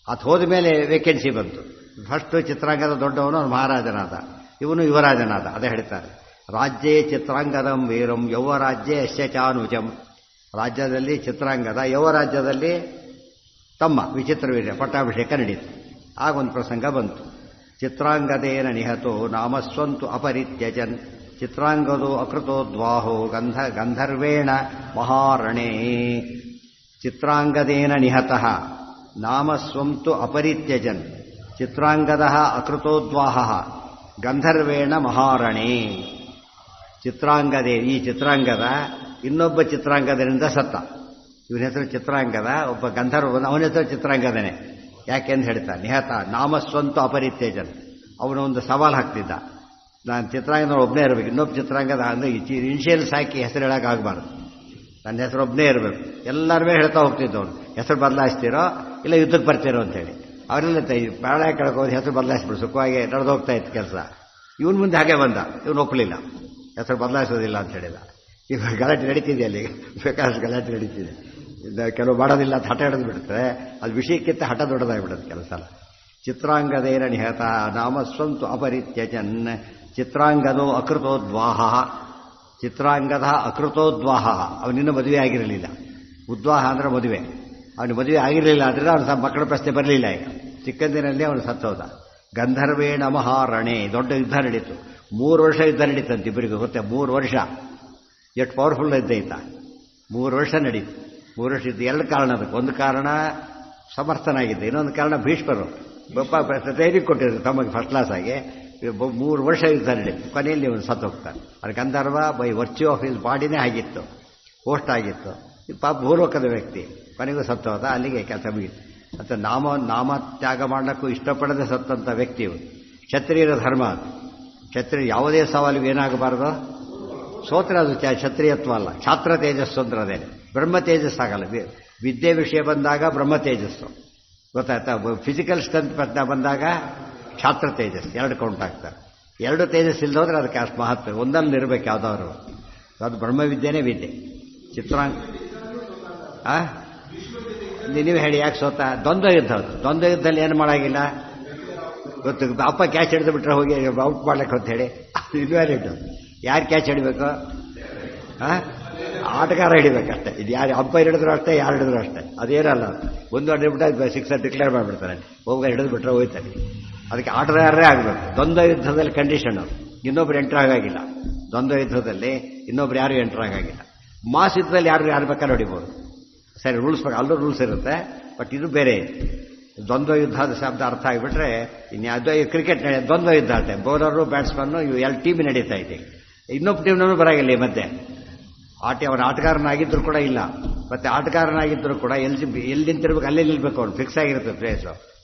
ಆತ ಹೋದ ಮೇಲೆ ವೇಕೆನ್ಸಿ ಬಂತು. ಫಸ್ಟ್ ಚಿತ್ರಾಂಗದ ದೊಡ್ಡವನು ಅವನು ಮಹಾರಾಜನಾದ, ಇವನು ಯುವರಾಜನಾದ. ಅದೇ ಹೇಳ್ತಾರೆ, ರಾಜ್ಯೇ ಚಿತ್ರಾಂಗದಂ ವೀರಂ ಯೌವರಾಜ್ಯೇ ಯಶ್ಯ ಚಾನುಜಂ. ರಾಜ್ಯದಲ್ಲಿ ಚಿತ್ರಾಂಗದ, ಯುವರಾಜ್ಯದಲ್ಲಿ ತಮ್ಮ ವಿಚಿತ್ರವೀರ್ಯ ಪಟ್ಟಾಭಿಷೇಕ ನಡೀತು. ಆಗೊಂದು ಪ್ರಸಂಗ ಬಂತು. ಚಿತ್ರಾಂಗದೇನ ನಿಹತೋ ನಾಮಸ್ವಂತು ಅಪರಿತ್ಯಜನ್ ಚಿತ್ರಾಂಗದೋ ಅಕೃತೋದ್ವಾಹೋ ಗಂಧರ್ವೇಣ ಮಹಾರಣೇ. ಚಿತ್ರಾಂಗದೇನ ನಿಹತಃ ನಾಮಸ್ವಂತು ಅಪರಿತ್ಯಜನ್ ಚಿತ್ರಾಂಗದ ಅಕೃತೋದ್ವಾಹ ಗಂಧರ್ವೇಣ ಮಹಾರಣೇ. ಚಿತ್ರಾಂಗದೇ, ಈ ಚಿತ್ರಾಂಗದ ಇನ್ನೊಬ್ಬ ಚಿತ್ರಾಂಗದನಿಂದ ಸತ್ತ. ಇವನ ಹೆಸರು ಚಿತ್ರಾಂಗದ, ಒಬ್ಬ ಗಂಧರ್ವ, ಅವನ ಹೆಸರು ಚಿತ್ರಾಂಗದನೇ. ಯಾಕೆಂದು ಹೇಳ್ತಾನೆ, ನಿಹತ ನಾಮಸ್ವಂತು ಅಪರಿತ್ಯಜನ್. ಅವನು ಒಂದು ಸವಾಲು ಹಾಕ್ತಿದ್ದ, ನಾನು ಚಿತ್ರಾಂಗದ ಒಬ್ಬನೇ ಇರಬೇಕು, ಇನ್ನೊಬ್ಬ ಚಿತ್ರಾಂಗದ ಅಂದರೆ ಇನಿಷಿಯಲ್ಸ್ ಹಾಕಿ ಹೆಸರು ಹೇಳೋಕ್ಕಾಗಬಾರ್ದು, ನನ್ನ ಹೆಸರು ಒಬ್ಬನೇ ಇರಬೇಕು. ಎಲ್ಲರೂ ಹೇಳ್ತಾ ಹೋಗ್ತಿದ್ದವನು, ಹೆಸರು ಬದಲಾಯಿಸ್ತೀರೋ ಇಲ್ಲ ಯುದ್ಧಕ್ಕೆ ಬರ್ತೀರೋ ಅಂತೇಳಿ. ಅವರೆಲ್ಲ ಪ್ರಾಣ ಕೆಳಗೆ ಹೆಸರು ಬದಲಾಯಿಸ್ಬಿಡು, ಸುಖವಾಗಿ ನಡೆದು ಹೋಗ್ತಾ ಇತ್ತು ಕೆಲಸ. ಇವನು ಮುಂದೆ ಹಾಗೆ ಬಂದ, ಇವನು ಒಪ್ಪಲಿಲ್ಲ, ಹೆಸರು ಬದಲಾಯಿಸೋದಿಲ್ಲ ಅಂತ ಹೇಳಿದ. ಈಗ ಗಲಾಟೆ ನಡೀತಿದೆ, ಅಲ್ಲಿ ಬೇಕಾದಷ್ಟು ಗಲಾಟೆ ನಡೀತಿದೆ. ಕೆಲವು ಮಾಡೋದಿಲ್ಲ ಅಂತ ಹಠ ಹಿಡಿದು ಬಿಡ್ತಾರೆ, ಅದು ವಿಷಯಕ್ಕಿಂತ ಹಠ ದೊಡ್ಡದಾಗಿಬಿಡುತ್ತೆ ಕೆಲಸ. ಚಿತ್ರಾಂಗದೇನ ನಿಹತ ನಾಮಸ್ವಂತು ಅಪರಿತ್ಯಜನ್ ಚಿತ್ರಾಂಗದೋ ಅಕೃತೋದ್ವಾಹ. ಚಿತ್ರಾಂಗದ ಅಕೃತೋದ್ವಾಹ, ಅವನಿನ್ನೂ ಮದುವೆ ಆಗಿರಲಿಲ್ಲ. ಉದ್ವಾಹ ಅಂದರೆ ಮದುವೆ. ಅವನು ಮದುವೆ ಆಗಿರಲಿಲ್ಲ ಅಂದರೆ ಅವನು ಮಕ್ಕಳ ಪ್ರಶ್ನೆ ಬರಲಿಲ್ಲ. ಈಗ ಚಿಕ್ಕಂದಿನಲ್ಲಿ ಅವನು ಸತ್ತೋದ. ಗಂಧರ್ವೇಣ ಮಹಾರಣೆ, ದೊಡ್ಡ ಯುದ್ಧ ನಡೀತು. 3 ವರ್ಷ ಯುದ್ಧ ನಡೀತಂತೆ ಇಬ್ಬರಿಗೂ, ಗೊತ್ತೆ? 3 ವರ್ಷ. ಎಷ್ಟು ಪವರ್ಫುಲ್ ಯುದ್ಧ ಇತ್ತ. 3 ವರ್ಷ ನಡೀತು. 3 ವರ್ಷ ಇದ್ದು 2 ಕಾರಣ ಅದಕ್ಕೆ. ಒಂದು ಕಾರಣ ಸಮರ್ಥನಾಗಿದ್ದೆ, ಇನ್ನೊಂದು ಕಾರಣ ಭೀಷ್ಮರು ಧೈರ್ಯ ಕೊಟ್ಟಿದ್ರು ತಮಗೆ ಫಸ್ಟ್ ಕ್ಲಾಸ್ ಆಗಿ. 3 ವರ್ಷ ಯುದ್ಧ ನಡೀತು. ಕೊನೆಯಲ್ಲಿ ಇವನು ಸತ್ತು ಹೋಗ್ತಾನೆ. ಅದು ಗಂಧರ್ವ ಬೈ ವರ್ಚ್ಯೂ ಆಫ್ ಹಿಸ್ ಬಾಡಿನೇ ಆಗಿತ್ತು, ಪೋಸ್ಟ್ ಆಗಿತ್ತು. ಪಾಪ ಭೂಲೋಕದ ವ್ಯಕ್ತಿ, ಕೊನೆಗೂ ಸತ್ತು ಹೋದ. ಅಲ್ಲಿಗೆ ಕೆಲಸ ಮುಗಿತು. ಮತ್ತು ನಾಮತ್ಯಾಗ ಮಾಡಲಿಕ್ಕೂ ಇಷ್ಟಪಡದೆ ಸತ್ತಂಥ ವ್ಯಕ್ತಿ ಇವರು. ಕ್ಷತ್ರಿಯರ ಧರ್ಮ ಅದು. ಕ್ಷತ್ರಿಯ ಯಾವುದೇ ಸವಾಲಿಗೆ ಏನಾಗಬಾರ್ದು, ಸೋತ್ರ ಅದು ಕ್ಷತ್ರಿಯತ್ವ ಅಲ್ಲ. ಛಾತ್ರ ತೇಜಸ್ಸು ಅಂದ್ರೆ ಅದೇ, ಬ್ರಹ್ಮ ತೇಜಸ್ ಆಗಲ್ಲ. ವಿದ್ಯೆ ವಿಷಯ ಬಂದಾಗ ಬ್ರಹ್ಮ ತೇಜಸ್ಸು, ಗೊತ್ತಾಯ್ತಾ? ಫಿಸಿಕಲ್ ಸ್ಟ್ರೆಂತ್ ಪ್ರಶ್ನೆ ಬಂದಾಗ ಛಾತ್ರ ತೇಜಸ್, 2 ಕೌಂಟ್ ಆಗ್ತಾರೆ. 2 ತೇಜಸ್ ಇಲ್ಲದೋದ್ರೆ ಅದಕ್ಕೆ ಅಷ್ಟು ಮಹತ್ವ. ಒಂದಲ್ಲಿ ಇರಬೇಕು ಯಾವುದಾದ್ರು, ಅದು ಬ್ರಹ್ಮವಿದ್ಯೆನೇ ವಿದ್ಯೆ. ಚಿತ್ರಾಂಗ ನೀವು ಹೇಳಿ ಯಾಕೆ ಸೋತ? ದ್ವಂದ್ವ ಯುದ್ಧ ಅದು. ದ್ವಂದ್ವ ಯುದ್ಧದಲ್ಲಿ ಏನು ಮಾಡಾಗಿಲ್ಲ ಗೊತ್ತು. ಅಪ್ಪ ಕ್ಯಾಚ್ ಹಿಡಿದು ಬಿಟ್ರೆ ಹೋಗಿ ಔಟ್ ಮಾಡ್ಲಿಕ್ಕೆ ಅಂತ ಹೇಳಿ ಇನ್ವ್ಯಾಲಿಡ್. ಯಾರು ಕ್ಯಾಚ್ ಹಿಡಿಬೇಕು? ಆಟಗಾರ ಹಿಡಿಬೇಕಷ್ಟೇ. ಇದು ಯಾರು ಅಂಪೈರ್ ಹಿಡಿದ್ರು ಅಷ್ಟೇ, ಯಾರು ಹಿಡಿದ್ರು ಅಷ್ಟೇ. ಅದೇನಲ್ಲ, ಒಂದು ಹಿಡಿದ್ಬಿಟ್ಟು 6 ಡಿಕ್ಲೇರ್ ಮಾಡಿಬಿಡ್ತಾರೆ, ಹೋಗ ಹಿಡಿದು ಬಿಟ್ರೆ ಹೋಯ್ತಾನೆ. ಅದಕ್ಕೆ ಆಟಗಾರರೇ ಆಗಬೇಕು. ದ್ವಂದ್ವ ಯುದ್ಧದಲ್ಲಿ ಕಂಡೀಷನ್, ಇನ್ನೊಬ್ರು ಎಂಟರ್ ಆಗಾಗಿಲ್ಲ. ದ್ವಂದ್ವ ಯುದ್ಧದಲ್ಲಿ ಇನ್ನೊಬ್ರು ಯಾರು ಎಂಟರ್ ಆಗಾಗಿಲ್ಲ. ಮಾಸ್ ಯುದ್ಧದಲ್ಲಿ ಯಾರು ಬೇಕಾದ್ರೆ ಹೊಡಿಬೋದು. ಸರಿ, ರೂಲ್ಸ್ ಬೇಕು, ಅಲ್ಲೂ ರೂಲ್ಸ್ ಇರುತ್ತೆ. ಬಟ್ ಇದು ಬೇರೆ. ದ್ವಂದ್ವ ಯುದ್ಧದ ಶಬ್ದ ಅರ್ಥ ಆಗಿಬಿಟ್ರೆ ಇನ್ನು ಕ್ರಿಕೆಟ್ ದ್ವಂದ್ವ ಯುದ್ಧ ಆಗುತ್ತೆ. ಬೌಲರು ಬ್ಯಾಟ್ಸ್ಮನ್ನು ಇವು 2 ಟೀಮ್ ನಡೀತಾ ಇದೆ. ಇನ್ನೊಬ್ಬ ಟೀಮ್ನೂ ಬರಾಗಿಲ್ಲ ಈ ಮಧ್ಯೆ. ಅವನ ಆಟಗಾರನಾಗಿದ್ದರೂ ಕೂಡ ಇಲ್ಲ. ಮತ್ತೆ ಆಟಗಾರನಾಗಿದ್ದರೂ ಕೂಡ ಎಲ್ಲಿ ನಿಂತಿರ್ಬೇಕು ಅಲ್ಲೇ ನಿಲ್ಬೇಕು, ಅವನು ಫಿಕ್ಸ್ ಆಗಿರುತ್ತೆ ಪ್ಲೇಸು.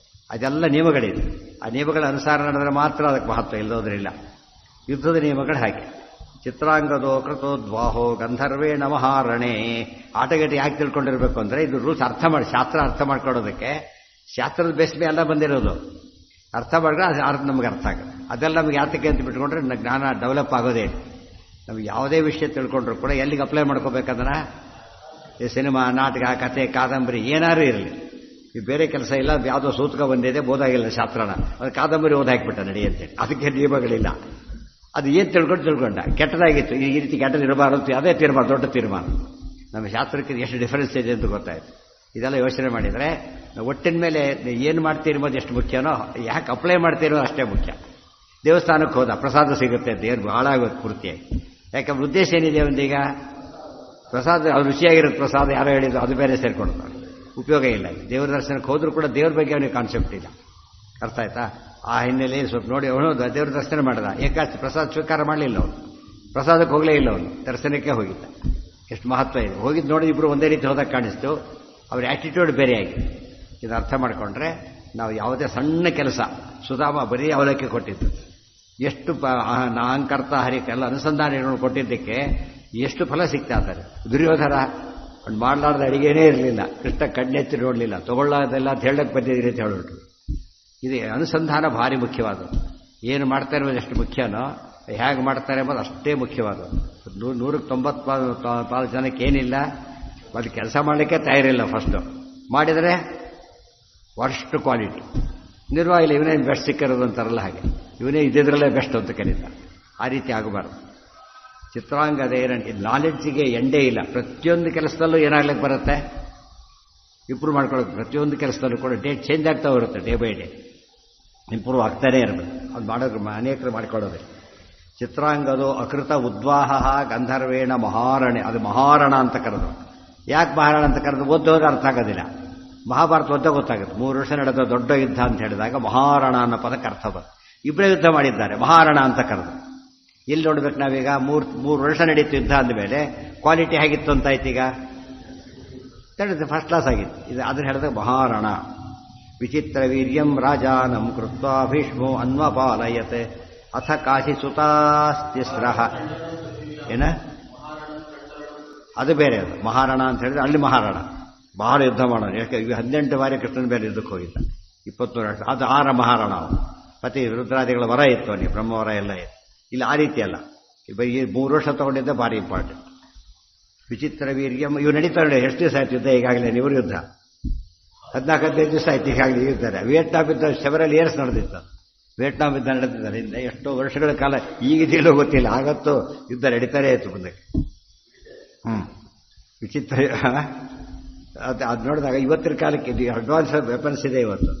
ಅದೆಲ್ಲ ನಿಯಮಗಳಿದೆ. ಆ ನಿಯಮಗಳ ಅನುಸಾರ ನಡೆದ್ರೆ ಮಾತ್ರ ಅದಕ್ಕೆ ಮಹತ್ವ, ಇಲ್ಲೋದ್ರಿಲ್ಲ. ಯುದ್ಧದ ನಿಯಮಗಳು ಹಾಕಿ. ಚಿತ್ರಾಂಗದೋ ಕೃತೋದ್ವಾಹೋ ಗಂಧರ್ವೇಣ ಮಹಾರಣೆ. ಆಟಗಾಟ ಯಾಕೆ ತಿಳ್ಕೊಂಡಿರ್ಬೇಕು ಅಂದರೆ ಇದು ರೂಲ್ಸ್ ಅರ್ಥ ಮಾಡಿ, ಶಾಸ್ತ್ರ ಅರ್ಥ ಮಾಡ್ಕೊಳ್ಳೋದಕ್ಕೆ. ಶಾಸ್ತ್ರದ ಬೇಸ್ ಮೇಲೆ ಎಲ್ಲ ಬಂದಿರೋದು. ಅರ್ಥ ಮಾಡಿದ್ರೆ ಅದು ನಮ್ಗೆ ಅರ್ಥ ಆಗುತ್ತೆ. ಅದೆಲ್ಲ ನಮ್ಗೆ ಯಾತಕ್ಕೆ ಅಂತ ಬಿಟ್ಕೊಂಡ್ರೆ ಜ್ಞಾನ ಡೆವಲಪ್ ಆಗೋದೇ. ನಮ್ಗೆ ಯಾವುದೇ ವಿಷಯ ತಿಳ್ಕೊಂಡ್ರು ಕೂಡ ಎಲ್ಲಿಗೆ ಅಪ್ಲೈ ಮಾಡ್ಕೋಬೇಕಂದ್ರೆ ಈ ಸಿನಿಮಾ, ನಾಟಕ, ಕಥೆ, ಕಾದಂಬರಿ ಏನಾರು ಇರಲಿ, ಈ ಬೇರೆ ಕೆಲಸ ಇಲ್ಲ. ಯಾವುದೋ ಸೂತಕ ಬಂದಿದೆ, ಓದಾಗಿಲ್ಲ ಶಾಸ್ತ್ರನ, ಅದು ಕಾದಂಬರಿ ಓದಾಕ್ಬಿಟ್ಟ ನಡಿ ಅಂತೇಳಿ. ಅದಕ್ಕೆ ನಿಯಮಗಳಿಲ್ಲ. ಅದು ಏನು ತಿಳ್ಕೊಂಡ ಕೆಟ್ಟದಾಗಿತ್ತು, ಈ ರೀತಿ ಕೆಟ್ಟದಿರಬಾರದು, ಅದೇ ತೀರ್ಮಾನ, ದೊಡ್ಡ ತೀರ್ಮಾನ. ನಮ್ಮ ಶಾಸ್ತ್ರಕ್ಕೆ ಎಷ್ಟು ಡಿಫರೆನ್ಸ್ ಇದೆ ಅಂತ ಗೊತ್ತಾಯ್ತು. ಇದೆಲ್ಲ ಯೋಚನೆ ಮಾಡಿದರೆ ಒಟ್ಟಿನ ಮೇಲೆ ಏನು ಮಾಡ್ತೀರಿರೋದು ಎಷ್ಟು ಮುಖ್ಯನೋ, ಯಾಕೆ ಅಪ್ಲೈ ಮಾಡ್ತೀರೋ ಅಷ್ಟೇ ಮುಖ್ಯ. ದೇವಸ್ಥಾನಕ್ಕೆ ಹೋದ ಪ್ರಸಾದ ಸಿಗುತ್ತೆ ಅಂತ ಏನು ಭಾಳ ಆಗೋದು ಪೂರ್ತಿಯಾಗಿ. ಯಾಕಂದ್ರೆ ಉದ್ದೇಶ ಏನಿದೆ ಒಂದೀಗ? ಪ್ರಸಾದ ಅದು ರುಚಿಯಾಗಿರುತ್ತೆ. ಪ್ರಸಾದ ಯಾರೋ ಹೇಳಿದ್ರು ಅದು ಬೇರೆ ಸೇರ್ಕೊಳ್ತಾರೆ, ಉಪಯೋಗ ಇಲ್ಲ. ದೇವ್ರ ದರ್ಶನಕ್ಕೆ ಹೋದ್ರೂ ಕೂಡ ದೇವ್ರ ಬಗ್ಗೆ ಅವನಿಗೆ ಕಾನ್ಸೆಪ್ಟ್ ಇಲ್ಲ. ಅರ್ಥ ಆಯ್ತಾ? ಆ ಹಿನ್ನೆಲೆಯಲ್ಲಿ ಸ್ವಲ್ಪ ನೋಡಿ, ಅವನು ದೇವ್ರ ದರ್ಶನ ಮಾಡಿದ. ಏಕಾಚಿ ಪ್ರಸಾದ ಸ್ವೀಕಾರ ಮಾಡಲಿಲ್ಲ ಅವನು, ಪ್ರಸಾದಕ್ಕೆ ಹೋಗಲೇ ಇಲ್ಲ ಅವನು, ದರ್ಶನಕ್ಕೆ ಹೋಗಿದ್ದ. ಎಷ್ಟು ಮಹತ್ವ ಇದೆ. ಹೋಗಿದ್ದು ನೋಡಿ ಇಬ್ಬರು ಒಂದೇ ರೀತಿ ಹೋದಾಗ ಕಾಣಿಸ್ತು. ಅವ್ರ ಆ್ಯಟಿಟ್ಯೂಡ್ ಬೇರೆ ಆಗಿದೆ. ಇದು ಅರ್ಥ ಮಾಡಿಕೊಂಡ್ರೆ ನಾವು ಯಾವುದೇ ಸಣ್ಣ ಕೆಲಸ, ಸುಧಾಮ ಬರೀ ಅವಲಕ್ಕಿ ಕೊಟ್ಟಿದ್ದು, ಎಷ್ಟು ಅಹಂಕರ್ತ ಹರಿಕೆಲ್ಲ ಅನುಸಂಧಾನ ಕೊಟ್ಟಿದ್ದಕ್ಕೆ ಎಷ್ಟು ಫಲ ಸಿಗ್ತಾ ಇದ್ದಾರೆ. ದುರ್ಯೋಧನ ಒಂದು ಮಾಡಲಾರ್ದ ಅಡಿಗೆನೇ ಇರಲಿಲ್ಲ, ಕೃಷ್ಣ ಕಣ್ಣೆತ್ತಿ ನೋಡಲಿಲ್ಲ, ತಗೊಳ್ಳೋದೆಲ್ಲ ಅಂತ ಹೇಳಕ್ಕೆ ಬಂದಿದ್ದೀರಿ ಅಂತ ಹೇಳ್ಬಿಟ್ರು. ಇದು ಅನುಸಂಧಾನ ಭಾರಿ ಮುಖ್ಯವಾದದ್ದು. ಏನು ಮಾಡ್ತಾ ಇರೋದು ಎಷ್ಟು ಮುಖ್ಯನೋ, ಹೇಗೆ ಮಾಡ್ತಾರೆ ಎಂಬುದು ಅಷ್ಟೇ ಮುಖ್ಯವಾದದ್ದು. 194 ಜನಕ್ಕೆ ಏನಿಲ್ಲ, ಅದು ಕೆಲಸ ಮಾಡಲಿಕ್ಕೆ ತಯಾರಿಲ್ಲ. ಫಸ್ಟು ಮಾಡಿದರೆ ವರ್ಸ್ಟ್ ಕ್ವಾಲಿಟಿ. ನಿರ್ವಾಯಿಲ್ಲ, ಇವನೇ ಬೆಸ್ಟ್ ಸಿಕ್ಕಿರೋದು ಅಂತಾರಲ್ಲ ಹಾಗೆ, ಇವನೇ ಇದ್ದಿದ್ರಲ್ಲೇ ಬೆಸ್ಟ್ ಅಂತ ಕರೀತಾರೆ. ಆ ರೀತಿ ಆಗಬಾರ್ದು. ಚಿತ್ರಾಂಗದ ನಾಲೆಡ್ಜಿಗೆ ಎಂಡೇ ಇಲ್ಲ. ಪ್ರತಿಯೊಂದು ಕೆಲಸದಲ್ಲೂ ಏನಾಗ್ಲಿಕ್ಕೆ ಬರುತ್ತೆ, ಇಂಪ್ರೂವ್ ಮಾಡ್ಕೊಳ್ಳೋದು. ಪ್ರತಿಯೊಂದು ಕೆಲಸದಲ್ಲೂ ಕೂಡ ಡೇಟ್ ಚೇಂಜ್ ಆಗ್ತಾ ಬರುತ್ತೆ, ಡೇ ಬೈ ಡೇ ಇಂಪ್ರೂವ್ ಆಗ್ತಾನೇ ಇರಬೇಕು. ಅದು ಮಾಡೋದು ಅನೇಕರು ಮಾಡಿಕೊಳ್ಳೋದು. ಚಿತ್ರಾಂಗದು ಅಕೃತ ಉದ್ವಾಹ ಗಂಧರ್ವೇಣ ಮಹಾರಣೆ, ಅದು ಮಹಾರಣ ಅಂತ ಕರೆದು. ಯಾಕೆ ಮಹಾರಣ ಅಂತ ಕರೆದು ಓದೋದು ಅರ್ಥ ಆಗೋದಿಲ್ಲ. ಮಹಾಭಾರತ ಓದೋ ಗೊತ್ತಾಗುತ್ತೆ. 3 ವರ್ಷ ನಡೆದ ದೊಡ್ಡ ಯುದ್ಧ ಅಂತ ಹೇಳಿದಾಗ ಮಹಾರಣ ಅನ್ನೋ ಪದಕ್ಕೆ ಅರ್ಥ ಬರುತ್ತೆ. ಇಬ್ಬರೇ ಯುದ್ಧ ಮಾಡಿದ್ದಾರೆ, ಮಹಾರಣ ಅಂತ ಕರೆದು. ಎಲ್ಲಿ ನೋಡ್ಬೇಕು ನಾವೀಗ? ಮೂರು ವರ್ಷ ನಡೀತು ಯುದ್ಧ ಅಂದಮೇಲೆ ಕ್ವಾಲಿಟಿ ಹೇಗಿತ್ತು ಅಂತ ಆಯ್ತು. ಈಗ ಹೇಳಿದ್ರೆ ಫಸ್ಟ್ ಕ್ಲಾಸ್ ಆಗಿತ್ತು. ಇದು ಅದನ್ನು ಹೇಳಿದಾಗ ಮಹಾರಣ. ವಿಚಿತ್ರ ವೀರ್ಯಂ ರಾಜಾನಂ ಕೃತ್ವಾ ಭೀಷ್ಮೋ ಅನ್ವಪಾಲಯತೆ ಅಥ ಕಾಶಿ ಸುತಾಸ್ತಿಸ್ರ. ಏನ ಅದು ಬೇರೆ, ಅದು ಮಹಾರಣ ಅಂತ ಹೇಳಿದ್ರೆ ಅಲ್ಲಿ ಮಹಾರಣ ಬಹಳ ಯುದ್ಧ ಮಾಡೋಣ. ಯಾಕೆ 18 ಬಾರಿ ಕೃಷ್ಣನ ಬೇರೆ ಯುದ್ಧಕ್ಕೆ ಹೋಗಿದ್ದ, 23 ವರ್ಷ. ಅದು 6 ಮಹಾರಣ. ಪತಿ ರುದ್ರಾದಿಗಳ ವರ ಇತ್ತು ಅವನಿಗೆ, ಬ್ರಹ್ಮವರ ಎಲ್ಲ ಇತ್ತು. ಇಲ್ಲಿ ಆ ರೀತಿ ಅಲ್ಲ. ಈ 3 ವರ್ಷ ತಗೊಂಡಿದ್ದ ಭಾರಿ ಇಂಪಾರ್ಟೆಂಟ್. ವಿಚಿತ್ರ ವೀರ್ಯಂ ಇವು ನಡೀತಾ ನೋಡಿ. ಎಷ್ಟು ದಿವಸ ಆಯ್ತು ಯುದ್ಧ ಈಗಾಗಲೇ? ಇವರು ಯುದ್ಧ 14-15 ದಿವಸ ಆಯ್ತು ಈಗಾಗಲೇ ಯುದ್ಧ. ವಿಯೆಟ್ನಾಂ ಯುದ್ಧ ಸೆವೆರಲ್ ಇಯರ್ಸ್ ನಡೆದಿತ್ತು. ವಿಯೆಟ್ನಾಂ ಯುದ್ಧ ನಡೆದಿದ್ದರಿಂದ ಎಷ್ಟೋ ವರ್ಷಗಳ ಕಾಲ ಈಗಿದೆಯಲ್ಲೋ ಗೊತ್ತಿಲ್ಲ, ಆಗತ್ತೂ ಯುದ್ಧ ನಡೀತಾನೇ ಇತ್ತು ಮುಂದಕ್ಕೆ. ವಿಚಿತ್ರ ಅದು ನೋಡಿದಾಗ ಇವತ್ತಿನ ಕಾಲಕ್ಕೆ ಅಡ್ವಾನ್ಸ್ ವೆಪನ್ಸ್ ಇದೆ ಇವತ್ತು.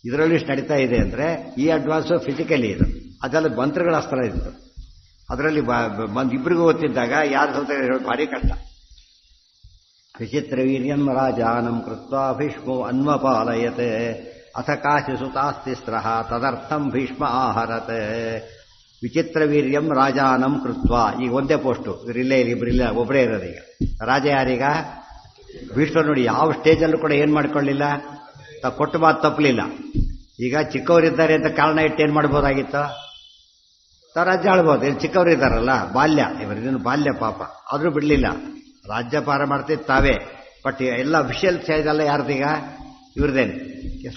ಇದರಲ್ಲಿ ಇಷ್ಟು ನಡೀತಾ ಇದೆ ಅಂದರೆ ಈ ಅಡ್ವಾನ್ಸು ಫಿಸಿಕಲಿ ಇದು. ಅದೆಲ್ಲ ಮಂತ್ರಗಳ ಅಸ್ತ್ರ ಇತ್ತು. ಅದರಲ್ಲಿ ಇಬ್ಬರಿಗೂ ಗೊತ್ತಿದ್ದಾಗ ಯಾರು ಸ್ವಲ್ಪ ಹೇಳೋದು ಭಾರಿ ಕಷ್ಟ. ವಿಚಿತ್ರ ವೀರ್ಯಂ ರಾಜಾನಂ ಕೃತ್ವಾ ಭೀಷ್ಮೋ ಅನ್ವಪಾಲಯತೆ ಅಥ ಕಾಶಿ ಸುತಾಸ್ತಿಸ್ರ ತದರ್ಥಂ ಭೀಷ್ಮ ಆಹರತೆ. ವಿಚಿತ್ರ ವೀರ್ಯಂ ರಾಜಾನಂ ಕೃತ್ವಾ. ಈಗ ಒಂದೇ ಪೋಸ್ಟು, ಇವರಿಲ್ಲೇ ಇಬ್ಬರಿಲ್ಲ, ಒಬ್ಬರೇ ಇರೋದು. ಈಗ ರಾಜ ಯಾರೀಗ? ಭೀಷ್ಮ. ನೋಡಿ, ಯಾವ ಸ್ಟೇಜಲ್ಲೂ ಕೂಡ ಏನು ಮಾಡ್ಕೊಳ್ಳಿಲ್ಲ, ಕೊಟ್ಟು ಮಾತು ತಪ್ಪಲಿಲ್ಲ. ಈಗ ಚಿಕ್ಕವರಿದ್ದಾರೆ ಅಂತ ಕಾರಣ ಇಟ್ಟು ಏನು ಮಾಡ್ಬೋದಾಗಿತ್ತು? ರಾಜ್ಯ ಆಳ್ಬೋದು. ಇಲ್ಲಿ ಚಿಕ್ಕವರಿದ್ದಾರಲ್ಲ, ಬಾಲ್ಯ, ಇವರಿದೇನು ಬಾಲ್ಯ ಪಾಪ, ಆದರೂ ಬಿಡಲಿಲ್ಲ. ರಾಜ್ಯಪಾರ ಮಾಡ್ತಿದ್ದು ತಾವೇ. ಬಟ್ ಎಲ್ಲ ಅಫಿಷಿಯಲ್ ಸ್ಟೇಜ್ ಎಲ್ಲ ಯಾರ್ದೀಗ? ಇವ್ರದೇನೆ.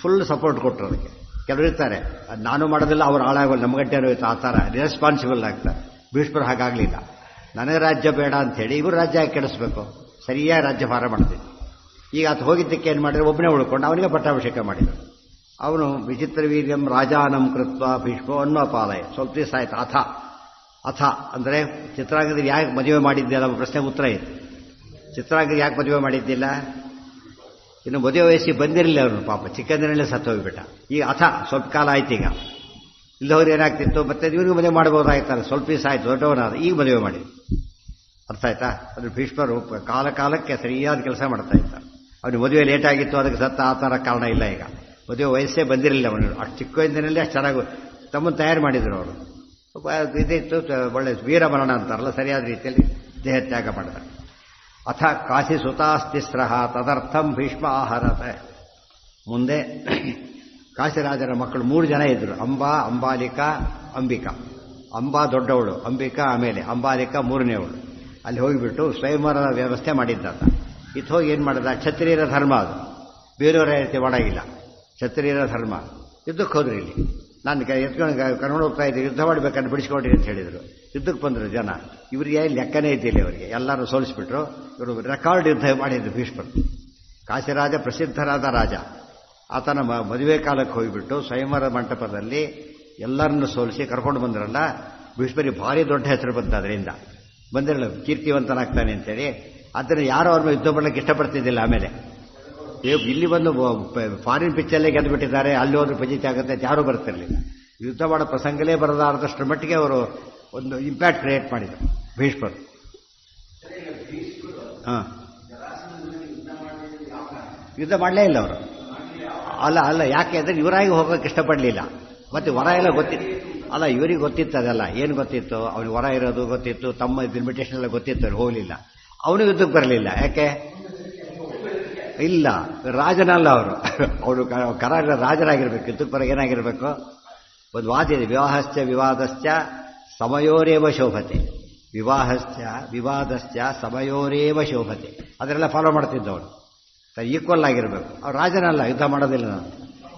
ಫುಲ್ ಸಪೋರ್ಟ್ ಕೊಟ್ಟರು ಅದಕ್ಕೆ. ಕೆಲವರು ಇರ್ತಾರೆ, ನಾನು ಮಾಡೋದಿಲ್ಲ, ಅವ್ರು ಹಾಳಾಗೋಲ್ಲ, ನಮ್ಮ ಗಂಟೆ ಹೋಯ್ತು, ಆ ಥರ ರೆಸ್ಪಾನ್ಸಿಬಲ್ ಆಗ್ತಾರೆ. ಭೀಷ್ಮರು ಹಾಗಾಗಲಿಲ್ಲ. ನನಗೆ ರಾಜ್ಯ ಬೇಡ ಅಂಥೇಳಿ ಇವರು ರಾಜ್ಯ ಕೆಡಿಸ್ಬೇಕು, ಸರಿಯಾಗಿ ರಾಜ್ಯಭಾರ ಮಾಡ್ತಿದ್ದೆ. ಈಗ ಅದು ಹೋಗಿದ್ದಕ್ಕೆ ಏನು ಮಾಡಿದ್ರು, ಒಬ್ಬನೇ ಉಳ್ಕೊಂಡು ಅವನಿಗೆ ಪಟ್ಟಾಭಿಷೇಕ ಮಾಡಿದರು. ಅವನು ವಿಚಿತ್ರ ವೀರ್ಯಂ ರಾಜಾನಂ ಕೃತ್ವ ಭೀಷ್ಮೋ ಅನ್ವಪಾಲಯ. ಸ್ವಲ್ಪ ದಿವಸ ಆಯ್ತು. ಅಥ ಅಂದರೆ ಚಿತ್ರಾಂಗದಲ್ಲಿ ಯಾಕೆ ಮದುವೆ ಮಾಡಿದ್ದಿಲ್ಲ ಪ್ರಶ್ನೆಗೆ ಉತ್ತರ ಇತ್ತು. ಚಿತ್ರಾಂಗದಲ್ಲಿ ಯಾಕೆ ಮದುವೆ ಮಾಡಿದ್ದಿಲ್ಲ? ಇನ್ನು ಮದುವೆ ವಯಸ್ಸಿಗೆ ಬಂದಿರಲಿಲ್ಲ ಅವನು, ಪಾಪ ಚಿಕ್ಕಂದಿನಲ್ಲೇ ಸತ್ತು ಹೋಗಿಬಿಟ್ಟ. ಈಗ ಸ್ವಲ್ಪ ಕಾಲ ಆಯ್ತು. ಈಗ ಇಲ್ಲವ್ರು ಏನಾಗ್ತಿತ್ತು, ಮತ್ತೆ ಇವನಿಗೆ ಮದುವೆ ಮಾಡ್ಬೋದಾಗ್ತಾರೆ. ಸ್ವಲ್ಪ ದಿವಸ ಆಯ್ತು, ದೊಡ್ಡವನಾದ, ಈಗ ಮದುವೆ ಮಾಡಿ. ಅರ್ಥ ಆಯ್ತಾ? ಅದ್ರ ಭೀಷ್ಮರು ಕಾಲಕ್ಕೆ ಸರಿಯಾದ ಕೆಲಸ ಮಾಡ್ತಾ ಇದ್ದಾರೆ. ಅವನಿಗೆ ಮದುವೆ ಲೇಟ್ ಆಗಿತ್ತು, ಅದಕ್ಕೆ ಸತ್ತ ಆ ಥರ ಕಾರಣ ಇಲ್ಲ. ಈಗ ಮದುವೆ ವಯಸ್ಸೇ ಬಂದಿರಲಿಲ್ಲ ಅವನು. ಅಷ್ಟು ಚಿಕ್ಕ ವಯಸ್ಸಿನಲ್ಲೇ ಅಷ್ಟು ಚೆನ್ನಾಗಿ ತಮ್ಮನ್ನು ತಯಾರು ಮಾಡಿದರು ಅವರು. ಇದಿತ್ತು, ಒಳ್ಳೆ ವೀರಮರಣ ಅಂತಾರಲ್ಲ, ಸರಿಯಾದ ರೀತಿಯಲ್ಲಿ ದೇಹತ್ಯಾಗ ಮಾಡಿದ. ಅಥ ಕಾಶಿ ಸುತಾಸ್ತಿಸ್ರ ತದರ್ಥಂ ಭೀಷ್ಮ ಆಹರತೆ. ಮುಂದೆ ಕಾಶಿರಾಜರ ಮಕ್ಕಳು 3 ಜನ ಇದ್ದರು. ಅಂಬಾಲಿಕಾ, ಅಂಬಿಕಾ. ಅಂಬಾ ದೊಡ್ಡವಳು, ಅಂಬಿಕಾ ಆಮೇಲೆ, ಅಂಬಾಲಿಕಾ 3ನೇವಳು. ಅಲ್ಲಿ ಹೋಗಿಬಿಟ್ಟು ಸ್ವಯಂವರದ ವ್ಯವಸ್ಥೆ ಮಾಡಿದ್ದಾತ. ಇದು ಹೋಗಿ ಏನು ಮಾಡಿದ? ಕ್ಷತ್ರಿಯರ ಧರ್ಮ ಅದು, ಬೇರೆಯವರ ರೀತಿ ಮಾಡಾಗಿಲ್ಲ. ಕ್ಷತ್ರಿಯರ ಧರ್ಮ. ಯುದ್ಧಕ್ಕೆ ಹೋದ್ರಿ. ಇಲ್ಲಿ ನಾನು ಎತ್ಕೊಂಡು ಕರ್ಕೊಂಡು ಹೋಗ್ತಾ ಇದ್ದೆ, ಯುದ್ಧ ಮಾಡಬೇಕಂದ್ರೆ ಬಿಡಿಸ್ಕೊಡ್ರಿ ಅಂತ ಹೇಳಿದರು. ಯುದ್ಧಕ್ಕೆ ಬಂದರು ಜನ. ಇವರಿಗೆ ಲೆಕ್ಕನೇ ಇದ್ದಿಲ್ಲ. ಇವರಿಗೆ ಎಲ್ಲರೂ ಸೋಲಿಸ್ಬಿಟ್ರು. ಇವರು ರೆಕಾರ್ಡ್ ಯುದ್ಧ ಮಾಡಿದ್ರು ಭೀಷ್ಮರು. ಕಾಶಿರಾಜ ಪ್ರಸಿದ್ಧರಾದ ರಾಜ. ಆತನ ಮದುವೆ ಕಾಲಕ್ಕೆ ಹೋಗಿಬಿಟ್ಟು ಸ್ವಯಂವರ ಮಂಟಪದಲ್ಲಿ ಎಲ್ಲರನ್ನು ಸೋಲಿಸಿ ಕರ್ಕೊಂಡು ಬಂದ್ರಲ್ಲ. ಭೀಷ್ಮರಿಗೆ ಭಾರಿ ದೊಡ್ಡ ಹೆಸರು ಬಂತು. ಅದರಿಂದ ಬಂದಿರಲ್ಲ, ಕೀರ್ತಿವಂತನಾಗ್ತಾನೆ ಅಂತೇಳಿ. ಅದನ್ನು ಯಾರೋ ಅವ್ರ ಮೇಲೆ ಯುದ್ಧ ಮಾಡಲಿಕ್ಕೆ ಇಷ್ಟಪಡ್ತಿದ್ದಿಲ್ಲ. ಆಮೇಲೆ ಇಲ್ಲಿ ಬಂದು ಫಾರಿನ್ ಪಿಚ್ಚಲ್ಲೇ ಗೆದ್ದುಬಿಟ್ಟಿದ್ದಾರೆ, ಅಲ್ಲಿ ಹೋದ್ರೆ ಪಜಿತಿ ಆಗುತ್ತೆ ಅಂತ ಯಾರೂ ಬರ್ತಿರಲಿಲ್ಲ. ಯುದ್ಧ ಮಾಡೋ ಪ್ರಸಂಗಲೇ ಬರದಾರದಷ್ಟರ ಮಟ್ಟಿಗೆ ಅವರು ಒಂದು ಇಂಪ್ಯಾಕ್ಟ್ ಕ್ರಿಯೇಟ್ ಮಾಡಿದರು ಭೀಷ್ಮರು. ಯುದ್ಧ ಮಾಡಲೇ ಇಲ್ಲ ಅವರು. ಅಲ್ಲ ಯಾಕೆ ಅಂದರೆ ಇವರಾಗಿ ಹೋಗೋಕೆ ಇಷ್ಟಪಡಲಿಲ್ಲ. ಮತ್ತು ವರ ಎಲ್ಲ ಗೊತ್ತಿತ್ತು. ಅಲ್ಲ, ಇವರಿಗೆ ಗೊತ್ತಿತ್ತು ಅದೆಲ್ಲ. ಏನು ಗೊತ್ತಿತ್ತು? ಅವ್ನಿಗೆ ವರ ಇರೋದು ಗೊತ್ತಿತ್ತು, ತಮ್ಮ ಇನ್ವಿಟೇಷನ್ ಎಲ್ಲ ಗೊತ್ತಿತ್ತು. ಅವ್ರು ಹೋಗಲಿಲ್ಲ. ಅವನು ಯುದ್ಧಕ್ಕೆ ಬರಲಿಲ್ಲ. ಯಾಕೆ? ಇಲ್ಲ, ರಾಜನಲ್ಲ ಅವರು. ಅವರು ಕರಾರ ರಾಜರಾಗಿರ್ಬೇಕು. ಯುದ್ಧಕ್ಕೆ ಬರ ಏನಾಗಿರ್ಬೇಕು? ಒಂದು ವಾದ ಇದೆ, ವಿವಾಹಶ್ಚ ಸಮಯೋರೇವ ಶೋಭತೆ. ವಿವಾದಶ್ಚ ಸಮಯೋರೇವ ಶೋಭತೆ. ಅದರೆಲ್ಲ ಫಾಲೋ ಮಾಡ್ತಿದ್ದವನು. ಈಕ್ವಲ್ ಆಗಿರಬೇಕು. ಅವ್ರು ರಾಜನಲ್ಲ, ಯುದ್ಧ ಮಾಡೋದಿಲ್ಲ. ನಾನು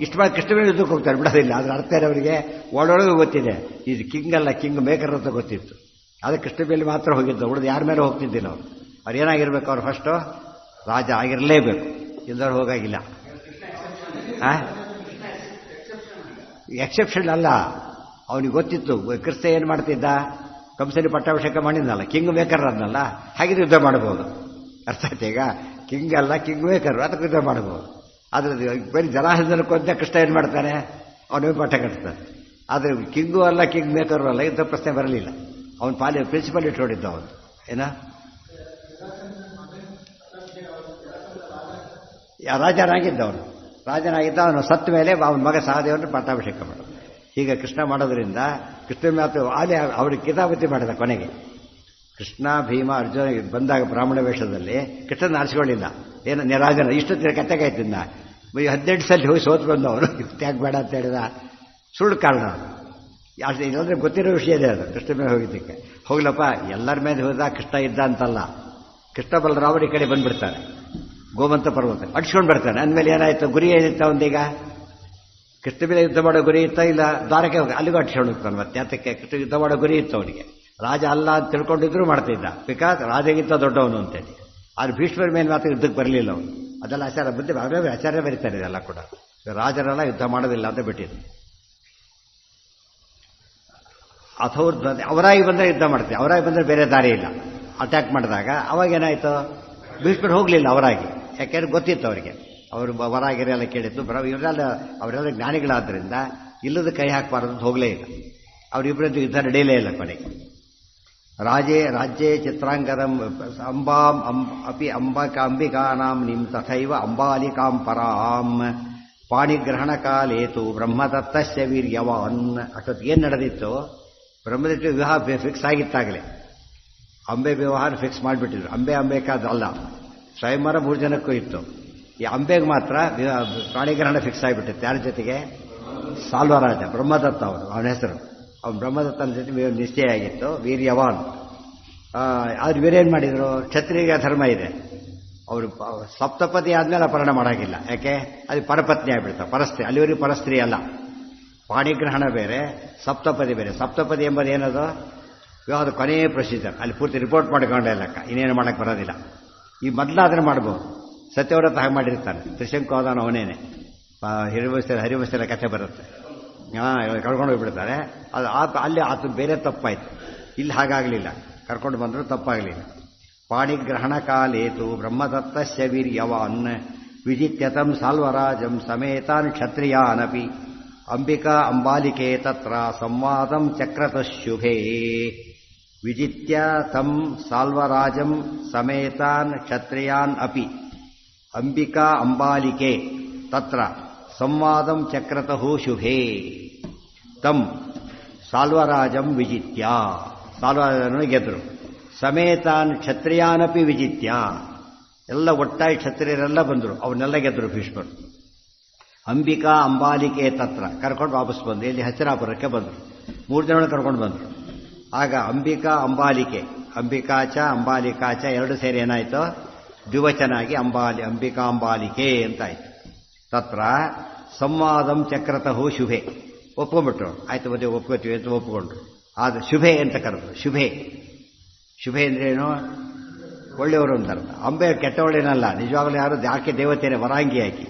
ಇಷ್ಟು ಮಾಡಿ ಕೃಷ್ಣ ಮೇಲೆ ಯುದ್ಧಕ್ಕೆ ಹೋಗ್ತಾರೆ, ಬಿಡೋದಿಲ್ಲ. ಅದ್ರ ಅರ್ಥ ಅವರಿಗೆ ಒಳೊಳಗೆ ಗೊತ್ತಿದೆ. ಇದು ಕಿಂಗ್ ಅಲ್ಲ, ಕಿಂಗ್ ಮೇಕರ್ ಅಂತ ಗೊತ್ತಿತ್ತು. ಅದಕ್ಕೆ ಕೃಷ್ಣ ಮೇಲೆ ಮಾತ್ರ ಹೋಗಿದ್ದು, ಉಳಿದು ಯಾರ ಮೇಲೆ ಹೋಗ್ತಿದ್ದಿಲ್ಲ ಅವರು. ಅವ್ರು ಏನಾಗಿರ್ಬೇಕು? ಅವ್ರು ಫಸ್ಟು ರಾಜ ಆಗಿರಲೇಬೇಕು, ಇಲ್ಲದವ್ರು ಹೋಗಾಗಿಲ್ಲ. ಎಕ್ಸೆಪ್ಷನ್ ಅಲ್ಲ, ಅವನಿಗೆ ಗೊತ್ತಿತ್ತು ಕ್ರಿಸ್ತ ಏನು ಮಾಡ್ತಿದ್ದ, ಕಂಸನಿ ಪಟ್ಟಾಭಿಷೇಕ ಮಾಡಿದ್ನಲ್ಲ, ಕಿಂಗ್ ಮೇಕರ್ ಅದನ್ನಲ್ಲ, ಹಾಗಿದ್ರೆ ಯುದ್ಧ ಮಾಡಬಹುದು. ಅರ್ಥ ಆಯ್ತು ಈಗ, ಕಿಂಗ್ ಅಲ್ಲ ಕಿಂಗ್ ಮೇಕರ್, ಅದಕ್ಕೆ ಯುದ್ಧ ಮಾಡಬಹುದು. ಆದರೆ ಬರೀ ಜರಾಸಂಧನ ಕೊಂದ ಕೃಷ್ಣ ಏನು ಮಾಡ್ತಾನೆ, ಅವನಿಗೆ ಪಾಠ ಕಟ್ತಾನೆ. ಆದರೆ ಕಿಂಗು ಅಲ್ಲ ಕಿಂಗ್ ಮೇಕರು ಅಲ್ಲ, ಯುದ್ಧ ಪ್ರಶ್ನೆ ಬರಲಿಲ್ಲ. ಅವನ ಪ್ರಿನ್ಸಿಪಲ್ ಇಟ್ಕೊಂಡಿದ್ದ ಅವನು ಏನ ರಾಜನಾಗಿದ್ದ ಅವನು ಸತ್ತ ಮೇಲೆ ಅವನ ಮಗ ಸಹದೇವನ ಪಟ್ಟಾಭಿಷೇಕ ಮಾಡೋದು. ಹೀಗೆ ಕೃಷ್ಣ ಮಾಡೋದ್ರಿಂದ ಕೃಷ್ಣ ಮಾತು ಆಲೆ ಅವ್ರಿಗೆ ಕಿತಾಪತಿ ಮಾಡಿದ. ಕೊನೆಗೆ ಕೃಷ್ಣ ಭೀಮ ಅರ್ಜುನ ಬಂದಾಗ ಬ್ರಾಹ್ಮಣ ವೇಷದಲ್ಲಿ ಕೃಷ್ಣನ ಆರಿಸಿಕೊಳ್ಳಿಲ್ಲ, ಏನು ನಿರಾಜನ ಇಷ್ಟು ಕತೆಗಾಯ್ತಿದ್ದ. 18 ಸಲ ಹೋಗಿ ಸೋತು ಬಂದು ಅವನು ತ್ಯಾಗ ಬೇಡ ಅಂತ ಹೇಳಿದ. ಸುಳ್ಳು ಕಾರಣ ಇಲ್ಲಾಂದ್ರೆ ಗೊತ್ತಿರೋ ವಿಷಯ ಇದೆ ಅದು. ಕೃಷ್ಣ ಮೇಲೆ ಹೋಗಿದ್ದಕ್ಕೆ ಹೋಗ್ಲಪ್ಪ, ಎಲ್ಲರ ಮೇಲೆ ಹೋದ ಕೃಷ್ಣ ಇದ್ದ ಅಂತಲ್ಲ. ಕೃಷ್ಣ ಬಲರಾಮರ ಈ ಕಡೆ ಬಂದ್ಬಿಡ್ತಾನೆ, ಗೋಮಂತ ಪರ್ವತ ಅಡ್ಸ್ಕೊಂಡು ಬರ್ತಾನೆ. ಅಂದಮೇಲೆ ಏನಾಯ್ತು, ಗುರಿ ಏನಿತ್ತ ಒಂದೀಗ, ಕೃಷ್ಣ ಮೇಲೆ ಯುದ್ಧ ಮಾಡೋ ಗುರಿ ಇತ್ತ, ಇಲ್ಲ ದ್ವಾರಕ್ಕೆ ಹೋಗಿ ಅಲ್ಲಿಗೂ ಅಡ್ಸ್ಕೊಂಡು ಹೋಗ್ತಾನೆ. ಮತ್ತೆ ಅದಕ್ಕೆ ಕೃಷ್ಣ ಯುದ್ಧ ಮಾಡೋ ಗುರಿ ಇತ್ತು ಅವನಿಗೆ. ರಾಜ ಅಲ್ಲ ಅಂತ ತಿಳ್ಕೊಂಡಿದ್ರು ಮಾಡ್ತಿದ್ದ, ಬಿಕಾಸ್ ರಾಜಗಿಂತ ದೊಡ್ಡವನು ಅಂತೇಳಿ. ಆದ್ರೆ ಭೀಷ್ಮರ ಮೇಲೆ ಮಾತ್ರ ಯುದ್ಧಕ್ಕೆ ಬರಲಿಲ್ಲ ಅವನು. ಅದೆಲ್ಲ ಆಚಾರ ಬುದ್ಧಿ ಆಚಾರ್ಯ ಬರೀತಾರೆ ಇದೆಲ್ಲ ಕೂಡ. ರಾಜರೆಲ್ಲ ಯುದ್ಧ ಮಾಡೋದಿಲ್ಲ ಅಂತ ಬಿಟ್ಟಿದ್ದು. ಅಥವಾ ಅವರಾಗಿ ಬಂದರೆ ಯುದ್ಧ ಮಾಡ್ತೀವಿ, ಅವರಾಗಿ ಬಂದರೆ ಬೇರೆ ದಾರಿ ಇಲ್ಲ. ಅಟ್ಯಾಕ್ ಮಾಡಿದಾಗ ಅವಾಗೇನಾಯ್ತು, ಭೀಷ್ಮರು ಹೋಗಲಿಲ್ಲ ಅವರಾಗಿ. ಯಾಕೆಂದ್ರೆ ಗೊತ್ತಿತ್ತು ಅವರಿಗೆ, ಅವರು ವರಾಗಿರೆಲ್ಲ ಕೇಳಿದ್ದು. ಅವರೆಲ್ಲ ಜ್ಞಾನಿಗಳಾದ್ದರಿಂದ ಇಲ್ಲದ ಕೈ ಹಾಕಬಾರದು ಅಂತ ಹೋಗಲೇ ಇಲ್ಲ. ಅವರಿಬ್ಬರದ್ದು ಯುದ್ಧ ನಡೆಯಲೇ ಇಲ್ಲ ಕೊನೆಗೆ. ರಾಜ್ಯೇ ಚಿತ್ರಾಂಗದಂ ಅಂಬಾಂ ಅಪಿ ಅಂಬಿಕಾನಾಂ ನಿಂ ತಥೈವ ಅಂಬಾಲಿಕಾಂ ಪರಾಂ ಪಾಣಿಗ್ರಹಣ ಕಾಲೇತು ಬ್ರಹ್ಮದತ್ತಸ್ಯ ವೀರ್ಯವಾನ್. ಅಷ್ಟೊತ್ತಿಗೆ ಏನು ನಡೆದಿತ್ತು, ಬ್ರಹ್ಮದತ್ತ ವಿವಾಹ ಫಿಕ್ಸ್ ಆಗಿತ್ತಾಗಲೇ. ಅಂಬೆ ವ್ಯವಹಾರ ಫಿಕ್ಸ್ ಮಾಡಿಬಿಟ್ಟಿದ್ರು. ಅಂಬೇಕಾದಲ್ಲ, ಸ್ವಯಂವರ 3 ಜನಕ್ಕೂ ಇತ್ತು. ಈ ಅಂಬೆಗೆ ಮಾತ್ರ ಪ್ರಾಣಿಗ್ರಹಣ ಫಿಕ್ಸ್ ಆಗಿಬಿಟ್ಟಿತ್ತು. ಯಾರ ಜೊತೆಗೆ, ಸಾಲ್ವರಾಜ ಬ್ರಹ್ಮದತ್ತ ಅವನ ಹೆಸರು. ಅವನು ಬ್ರಹ್ಮದತ್ತನ ಜೊತೆ ನಿಶ್ಚಯ ಆಗಿತ್ತು, ವೀರ್ಯವಾನ್. ಆದ್ರೆ ಇವರೇನು ಮಾಡಿದ್ರು, ಕ್ಷತ್ರಿಯ ಧರ್ಮ ಇದೆ, ಅವರು ಸಪ್ತಪದಿ ಆದ್ಮೇಲೆ ಅಪಹರಣ ಮಾಡೋಂಗಿಲ್ಲ. ಯಾಕೆ, ಅದು ಪರಪತ್ನಿ ಆಗಿಬಿಡ್ತಾರೆ, ಪರಸ್ತ್ರೀ. ಅಲ್ಲಿವರೆಗೂ ಪರಸ್ತ್ರೀ ಅಲ್ಲ. ಪಾಣಿಗ್ರಹಣ ಬೇರೆ, ಸಪ್ತಪದಿ ಬೇರೆ. ಸಪ್ತಪದಿ ಎಂಬುದು ಏನದು, ವಿವಾಹದ ಕೊನೆಯ ಪ್ರೊಸೀಜರ್. ಅಲ್ಲಿ ಪೂರ್ತಿ ರಿಪೋರ್ಟ್ ಮಾಡಿಕೊಂಡೇ ಲೆಕ್ಕ, ಇನ್ನೇನು ಮಾಡಕ್ಕೆ ಬರೋದಿಲ್ಲ. ಈ ಮೊದಲಾದ್ರೆ ಮಾಡ್ಬೋದು. ಸತ್ಯವ್ರತ ಹಾಗೆ ಮಾಡಿರ್ತಾನೆ, ತ್ರಿಶಂಕು ಹೋದಾನ ಅವನೇನೆ. ಹರಿವಸ್ತರ ಕಥೆ ಬರುತ್ತೆ, ಕರ್ಕೊಂಡು ಹೋಗ್ಬಿಡ್ತಾರೆ. ಅದು ಅಲ್ಲಿ ಆತ ಬೇರೆ ತಪ್ಪಾಯ್ತು. ಇಲ್ಲಿ ಹಾಗಾಗಲಿಲ್ಲ, ಕರ್ಕೊಂಡು ಬಂದರೂ ತಪ್ಪಾಗಲಿಲ್ಲ. ಪಾಣಿಗ್ರಹಣ ಕಾಲೇತು ಬ್ರಹ್ಮದತ್ತಸ್ಯ ವೀರ್ಯವಾನ್ ವಿಜಿತ್ಯತಂ ಸಾಲ್ವರಾಜಂ ಸಮೇತಾನ್ ಕ್ಷತ್ರಿಯಾನಪಿ ಅಂಬಿಕಾ ಅಂಬಾಲಿಕೆ ತತ್ರ ಸಂವಾದಂ ಚಕ್ರತಃಶುಭೇ. ವಿಜಿತ್ಯ ತಂ ಸಾಲ್ವರಾಜಂ ಸಮೇತಾನ್ ಕ್ಷತ್ರಿಯಾನ್ ಅಪಿ ಅಂಬಿಕಾ ಅಂಬಾಲಿಕೆ ತತ್ರ ಸಂವಾದಂ ಚಕ್ರತಃ ಶುಭೇ. ತಂ ಸಾಲ್ವರಾಜಂ ವಿಜಿತ್ಯ, ಸಾಲ್ವರಾಜನನ್ನು ಗೆದ್ರು. ಸಮೇತಾನ್ ಕ್ಷತ್ರಿಯಾನಪಿ ವಿಜಿತ್ಯ, ಎಲ್ಲ ಒಟ್ಟಾಗಿ ಕ್ಷತ್ರಿಯರೆಲ್ಲ ಬಂದರು, ಅವನ್ನೆಲ್ಲ ಗೆದ್ರು ಭೀಷ್ಮರು. ಅಂಬಿಕಾ ಅಂಬಾಲಿಕೆ ತತ್ರ ಕರ್ಕೊಂಡು ವಾಪಸ್ ಬಂದು ಇಲ್ಲಿ ಹಸ್ತಿನಾಪುರಕ್ಕೆ ಬಂದರು. 3 ಜನಗಳು ಕರ್ಕೊಂಡು ಬಂದರು. ಆಗ ಅಂಬಿಕಾ ಅಂಬಾಲಿಕೆ, ಅಂಬಿಕಾಚ ಅಂಬಾಲಿಕಾಚ ಎರಡು ಸೇರಿ ಏನಾಯಿತು, ದ್ವಿವಚನಾಗಿ ಅಂಬಿಕಾಂಬಾಲಿಕೆ ಅಂತಾಯಿತು. ತತ್ರ ಸಂವಾದಂ ಚಕ್ರತಃ ಶುಭೆ, ಒಪ್ಕೊಂಡ್ಬಿಟ್ರು. ಆಯ್ತು ಮದುವೆ ಒಪ್ಕೋತೀವಿ ಅಂತ ಒಪ್ಕೊಂಡ್ರು. ಆದರೆ ಶುಭೆ ಅಂತ ಕರೆದ್ರು. ಶುಭೆ ಅಂದ್ರೇನು, ಒಳ್ಳೆಯವರು ಅಂತಾರೆ. ಅಂಬೆ ಕೆಟ್ಟವಳೇನಲ್ಲ, ನಿಜವಾಗ್ಲೂ ಯಾರು ಯಾಕೆ ದೇವತೆಯೇ ವರಾಂಗಿ ಹಾಕಿ.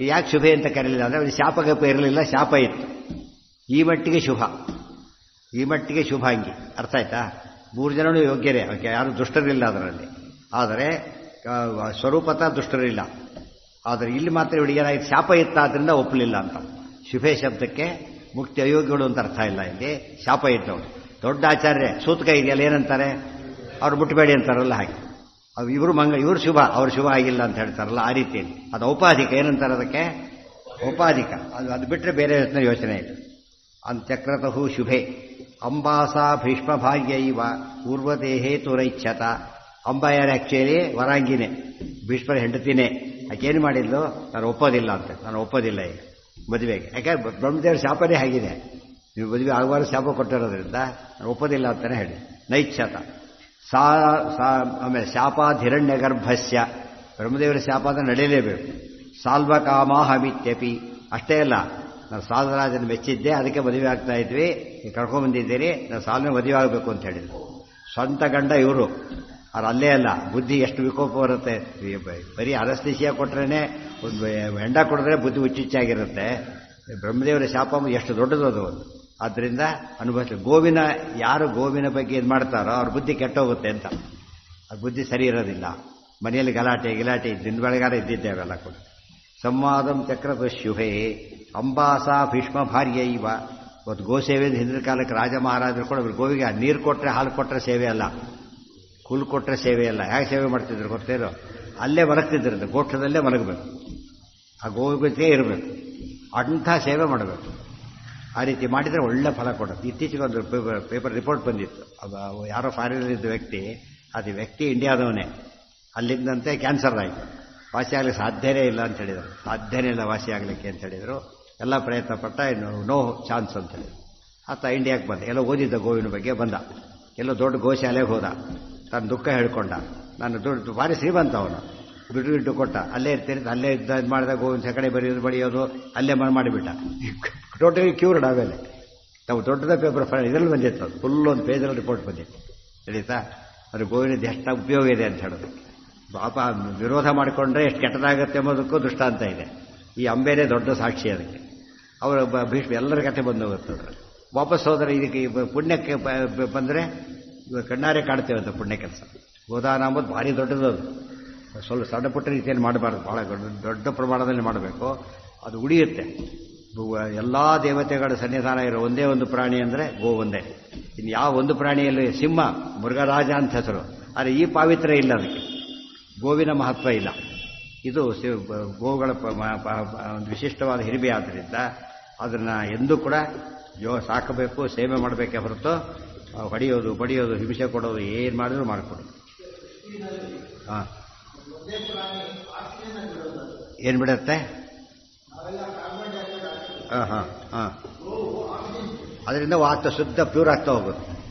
ಯಾಕೆ ಶುಭೆ ಅಂತ ಕರೀಲಿಲ್ಲ ಅಂದರೆ ಅವ್ರಿಗೆ ಶಾಪಗಪ ಇರಲಿಲ್ಲ, ಶಾಪ ಇತ್ತು. ಈ ಮಟ್ಟಿಗೆ ಶುಭಾಂಗಿ. ಅರ್ಥ ಆಯ್ತಾ. 3 ಜನರು ಯೋಗ್ಯರೇ, ಯಾರು ದುಷ್ಟರಿಲ್ಲ ಅದರಲ್ಲಿ. ಆದರೆ ಸ್ವರೂಪತಃ ದುಷ್ಟರಿಲ್ಲ. ಆದರೆ ಇಲ್ಲಿ ಮಾತ್ರ ಇವಳಿಗೆ ಏನಾಯ್ತು, ಶಾಪ ಇತ್ತಾದ್ರಿಂದ ಒಪ್ಪಲಿಲ್ಲ ಅಂತ. ಶುಭೆ ಶಬ್ದಕ್ಕೆ ಮುಕ್ತಿ ಅಯೋಗ್ಯಗಳು ಅಂತ ಅರ್ಥ ಇಲ್ಲ, ಇಲ್ಲಿ ಶಾಪ ಇದ್ದವಳು. ದೊಡ್ಡ ಆಚಾರ್ಯ ಸೂತಕ ಇದೆಯಲ್ಲ, ಏನಂತಾರೆ, ಅವ್ರು ಮುಟ್ಟಬೇಡಿ ಅಂತಾರಲ್ಲ ಹಾಗೆ. ಇವರು ಶುಭ, ಅವ್ರು ಶುಭ ಆಗಿಲ್ಲ ಅಂತ ಹೇಳ್ತಾರಲ್ಲ, ಆ ರೀತಿಯಲ್ಲಿ. ಅದು ಔಪಾಧಿಕ. ಏನಂತಾರೆ ಅದಕ್ಕೆ, ಔಪಾಧಿಕ. ಅದು ಬಿಟ್ಟರೆ ಬೇರೆ ಯೋಚನೆ ಇಲ್ಲ. ಚಕ್ರತಃ ಶುಭೆ. ಅಂಬಾಸಾ ಭೀಷ್ಮ ಭಾಗ್ಯೈವ ಪೂರ್ವದೇಹೇ ತುರೈಚ್ಛತ. ಅಂಬಾ ಯಾರು, ಆಕ್ಚುಲಿ ವರಾಂಗಿನೇ, ಭೀಷ್ಮರ ಹೆಂಡತಿನೇ. ಆಕೇನು ಮಾಡಿದ್ಲು, ನಾನು ಒಪ್ಪೋದಿಲ್ಲ ಅಂತ. ನಾನು ಒಪ್ಪೋದಿಲ್ಲ ಈಗ ಮದುವೆಗೆ. ಯಾಕಂದ್ರೆ ಬ್ರಹ್ಮದೇವರ ಶಾಪನೇ ಆಗಿದೆ, ನೀವು ಮದುವೆ ಆಗುವಾರ ಶಾಪ ಕೊಟ್ಟಿರೋದ್ರಿಂದ ನಾನು ಒಪ್ಪೋದಿಲ್ಲ ಅಂತಾನೆ ಹೇಳಿ. ನೈಚ್ಛತ ಆಮೇಲೆ ಶಾಪಾಧಿರಣ್ಯ ಗರ್ಭಸ್ಯ, ಬ್ರಹ್ಮದೇವರ ಶಾಪ ಅಂದರೆ ನಡೆಯಲೇಬೇಕು. ಸಾಲ್ವಕಾಮಾಹಮಿತ್ಯಪಿ, ಅಷ್ಟೇ ಅಲ್ಲ, ನಾನು ಸಾಲ್ವರಾಜನ ಮೆಚ್ಚಿದ್ದೆ, ಅದಕ್ಕೆ ಮದುವೆ ಆಗ್ತಾ ಇದ್ವಿ, ಕರ್ಕೊಂಡ್ಬಂದಿದ್ದೀರಿ, ನಾನು ಸಾಲ್ವೆ ಮದುವೆ ಆಗಬೇಕು ಅಂತ ಹೇಳಿದ್ರು. ಸ್ವಂತ ಗಂಡ ಇವರು. ಅವ್ರು ಅಲ್ಲೇ ಅಲ್ಲ, ಬುದ್ಧಿ ಎಷ್ಟು ವಿಕೋಪ ಬರುತ್ತೆ. ಬರೀ ಅನಸ್ತೀಸಿಯಾ ಕೊಟ್ರೇನೆ, ಒಂದು ಹೆಂಡ ಕೊಡಿದ್ರೆ ಬುದ್ಧಿ ಹುಚ್ಚುಚ್ಚಾಗಿರುತ್ತೆ. ಬ್ರಹ್ಮದೇವರ ಶಾಪ ಎಷ್ಟು ದೊಡ್ಡದು ಅದು ಒಂದು. ಆದ್ದರಿಂದ ಅನುಭವಿಸ ಗೋವಿನ ಯಾರು ಗೋವಿನ ಬಗ್ಗೆ ಇದು ಮಾಡ್ತಾರೋ ಅವ್ರ ಬುದ್ಧಿ ಕೆಟ್ಟೋಗುತ್ತೆ ಅಂತ. ಆ ಬುದ್ಧಿ ಸರಿ ಇರೋದಿಲ್ಲ. ಮನೆಯಲ್ಲಿ ಗಲಾಟೆ ದಿನ ಬೆಳಗಾರ ಇದ್ದಿದ್ದೇವೆಲ್ಲ ಕೂಡ. ಸಂವಾದಂ ಚಕ್ರಪಶ್ಯುಹೇ ಅಂಬಾಸ ಭೀಷ್ಮ ಭಾರ್ಯ ಇವ. ಇವತ್ತು ಗೋಸೇವೆ ಹಿಂದಿನ ಕಾಲಕ್ಕೆ ರಾಜ ಮಹಾರಾಜರು ಕೂಡ ಗೋವಿಗೆ ನೀರು ಕೊಟ್ಟರೆ ಹಾಲು ಕೊಟ್ಟರೆ ಸೇವೆ ಅಲ್ಲ, ಹುಲ್ಲು ಕೊಟ್ಟರೆ ಸೇವೆ ಅಲ್ಲ. ಹೇಗೆ ಸೇವೆ ಮಾಡ್ತಿದ್ರು ಗೊತ್ತೇನೋ? ಅಲ್ಲೇ ಮಲಗ್ತಿದ್ರಂತೆ, ಗೋಠದಲ್ಲೇ ಮಲಗಬೇಕು, ಆ ಗೋವಿಗೆ ಇರಬೇಕು, ಅಂಥ ಸೇವೆ ಮಾಡಬೇಕು. ಆ ರೀತಿ ಮಾಡಿದರೆ ಒಳ್ಳೆ ಫಲ ಕೊಡುತ್ತೆ. ಇತ್ತೀಚೆಗೆ ಒಂದು ಪೇಪರ್ ರಿಪೋರ್ಟ್ ಬಂದಿತ್ತು. ಯಾರೋ ಫಾರಿನಲ್ಲಿದ್ದ ವ್ಯಕ್ತಿ ಇಂಡಿಯಾದವನೇ, ಅಲ್ಲಿಂದಂತೆ ಕ್ಯಾನ್ಸರ್ ಆಯಿತು. ವಾಸಿ ಆಗಲಿಕ್ಕೆ ಸಾಧ್ಯನೇ ಇಲ್ಲ ಅಂತ ಹೇಳಿದರು. ಸಾಧ್ಯನೇ ಇಲ್ಲ ವಾಸಿ ಆಗಲಿಕ್ಕೆ ಅಂತ ಹೇಳಿದರು. ಎಲ್ಲ ಪ್ರಯತ್ನ ಪಟ್ಟ, ಇನ್ನು ನೋ ಚಾನ್ಸ್ ಅಂತ ಹೇಳಿದ್ರು. ಆತ ಇಂಡಿಯಾಕ್ಕೆ ಬಂದ, ಎಲ್ಲೋ ಓದಿದ್ದ ಗೋವಿನ ಬಗ್ಗೆ ಬಂದ, ಎಲ್ಲೋ ದೊಡ್ಡ ಗೋಶಾಲೆಗೆ ಹೋದ, ತನ್ನ ದುಃಖ ಹೇಳ್ಕೊಂಡ. ನಾನು ದುಡ್ಡು ಭಾರಿ ಶ್ರೀಮಂತ ಅವನು, ಬಿಟ್ಟು ಕೊಟ್ಟ, ಅಲ್ಲೇ ಇರ್ತೀನಿ, ಅಲ್ಲೇ ಇದು ಮಾಡಿದ ಗೋವಿನ ಸಕಡೆ ಬಡಿಯೋದು ಅಲ್ಲೇ ಮಾಡಿಬಿಟ್ಟ. Totally cured. ಆಮೇಲೆ ನಾವು ದೊಡ್ಡದ ಪೇಪರ್ ಇದರಲ್ಲಿ ಬಂದಿತ್ತು, ಅದು ಫುಲ್ ಒಂದು ಪೇಜಲ್ಲಿ ರಿಪೋರ್ಟ್ ಬಂದಿತ್ತು. ತಿಳಿತಾ? ಅದು ಗೋವಿನದ್ದು ಎಷ್ಟು ಉಪಯೋಗ ಇದೆ ಅಂತ ಹೇಳೋದು. ಪಾಪ ವಿರೋಧ ಮಾಡಿಕೊಂಡ್ರೆ ಎಷ್ಟು ಕೆಟ್ಟದಾಗತ್ತೆ ಎಂಬುದಕ್ಕೂ ದೃಷ್ಟಾಂತ ಇದೆ. ಈ ಅಂಬೇನೇ ದೊಡ್ಡ ಸಾಕ್ಷಿ ಅದಕ್ಕೆ. ಅವರು ಭೀಷ್ಮ ಎಲ್ಲರ ಕಥೆ ಬಂದು ಹೋಗ್ತದೆ. ವಾಪಸ್ ಹೋದರೆ ಇದಕ್ಕೆ ಪುಣ್ಯಕ್ಕೆ ಬಂದರೆ ಇವಾಗ ಕಣ್ಣಾರೆ ಕಾಣ್ತೇವೆ ಅಂತ ಪುಣ್ಯ ಕೆಲಸ. ಗೋದಾನ ಅಂಬೋದು ಭಾರಿ ದೊಡ್ಡದು. ಅದು ಸ್ವಲ್ಪ ಸಣ್ಣ ಪುಟ್ಟ ರೀತಿಯಲ್ಲಿ ಮಾಡಬಾರ್ದು, ಭಾಳ ದೊಡ್ಡ ಪ್ರಮಾಣದಲ್ಲಿ ಮಾಡಬೇಕು. ಅದು ಉಳಿಯುತ್ತೆ. ಎಲ್ಲ ದೇವತೆಗಳ ಸನ್ನಿಧಾನ ಇರೋ ಒಂದೇ ಒಂದು ಪ್ರಾಣಿ ಅಂದರೆ ಗೋ ಒಂದೇ. ಇನ್ನು ಯಾವ ಒಂದು ಪ್ರಾಣಿಯಲ್ಲಿ ಸಿಂಹ ಮೃಗರಾಜ ಅಂತ ಹೆಸರು, ಆದರೆ ಈ ಪಾವಿತ್ರ್ಯ ಇಲ್ಲ, ಅದಕ್ಕೆ ಗೋವಿನ ಮಹತ್ವ ಇಲ್ಲ. ಇದು ಗೋವುಗಳ ಒಂದು ವಿಶಿಷ್ಟವಾದ ಹಿರಿಮೆ ಆದ್ದರಿಂದ ಅದನ್ನು ಎಂದೂ ಕೂಡ ಸಾಕಬೇಕು, ಸೇವೆ ಮಾಡಬೇಕೇ ಹೊರತು ಹೊಡೆಯೋದು ಬಡಿಯೋದು ಹಿಂಸೆ ಕೊಡೋದು ಏನು ಮಾಡಿದ್ರು ಮಾಡಿಕೊಡೋದು. ಹಾಂ, ಏನು ಬಿಡುತ್ತೆ? ಹಾಂ ಹಾಂ ಹಾಂ, ಅದರಿಂದ ವಾತ ಶುದ್ಧ ಪ್ಯೂರ್ ಆಗ್ತಾ ಹೋಗುತ್ತೆ.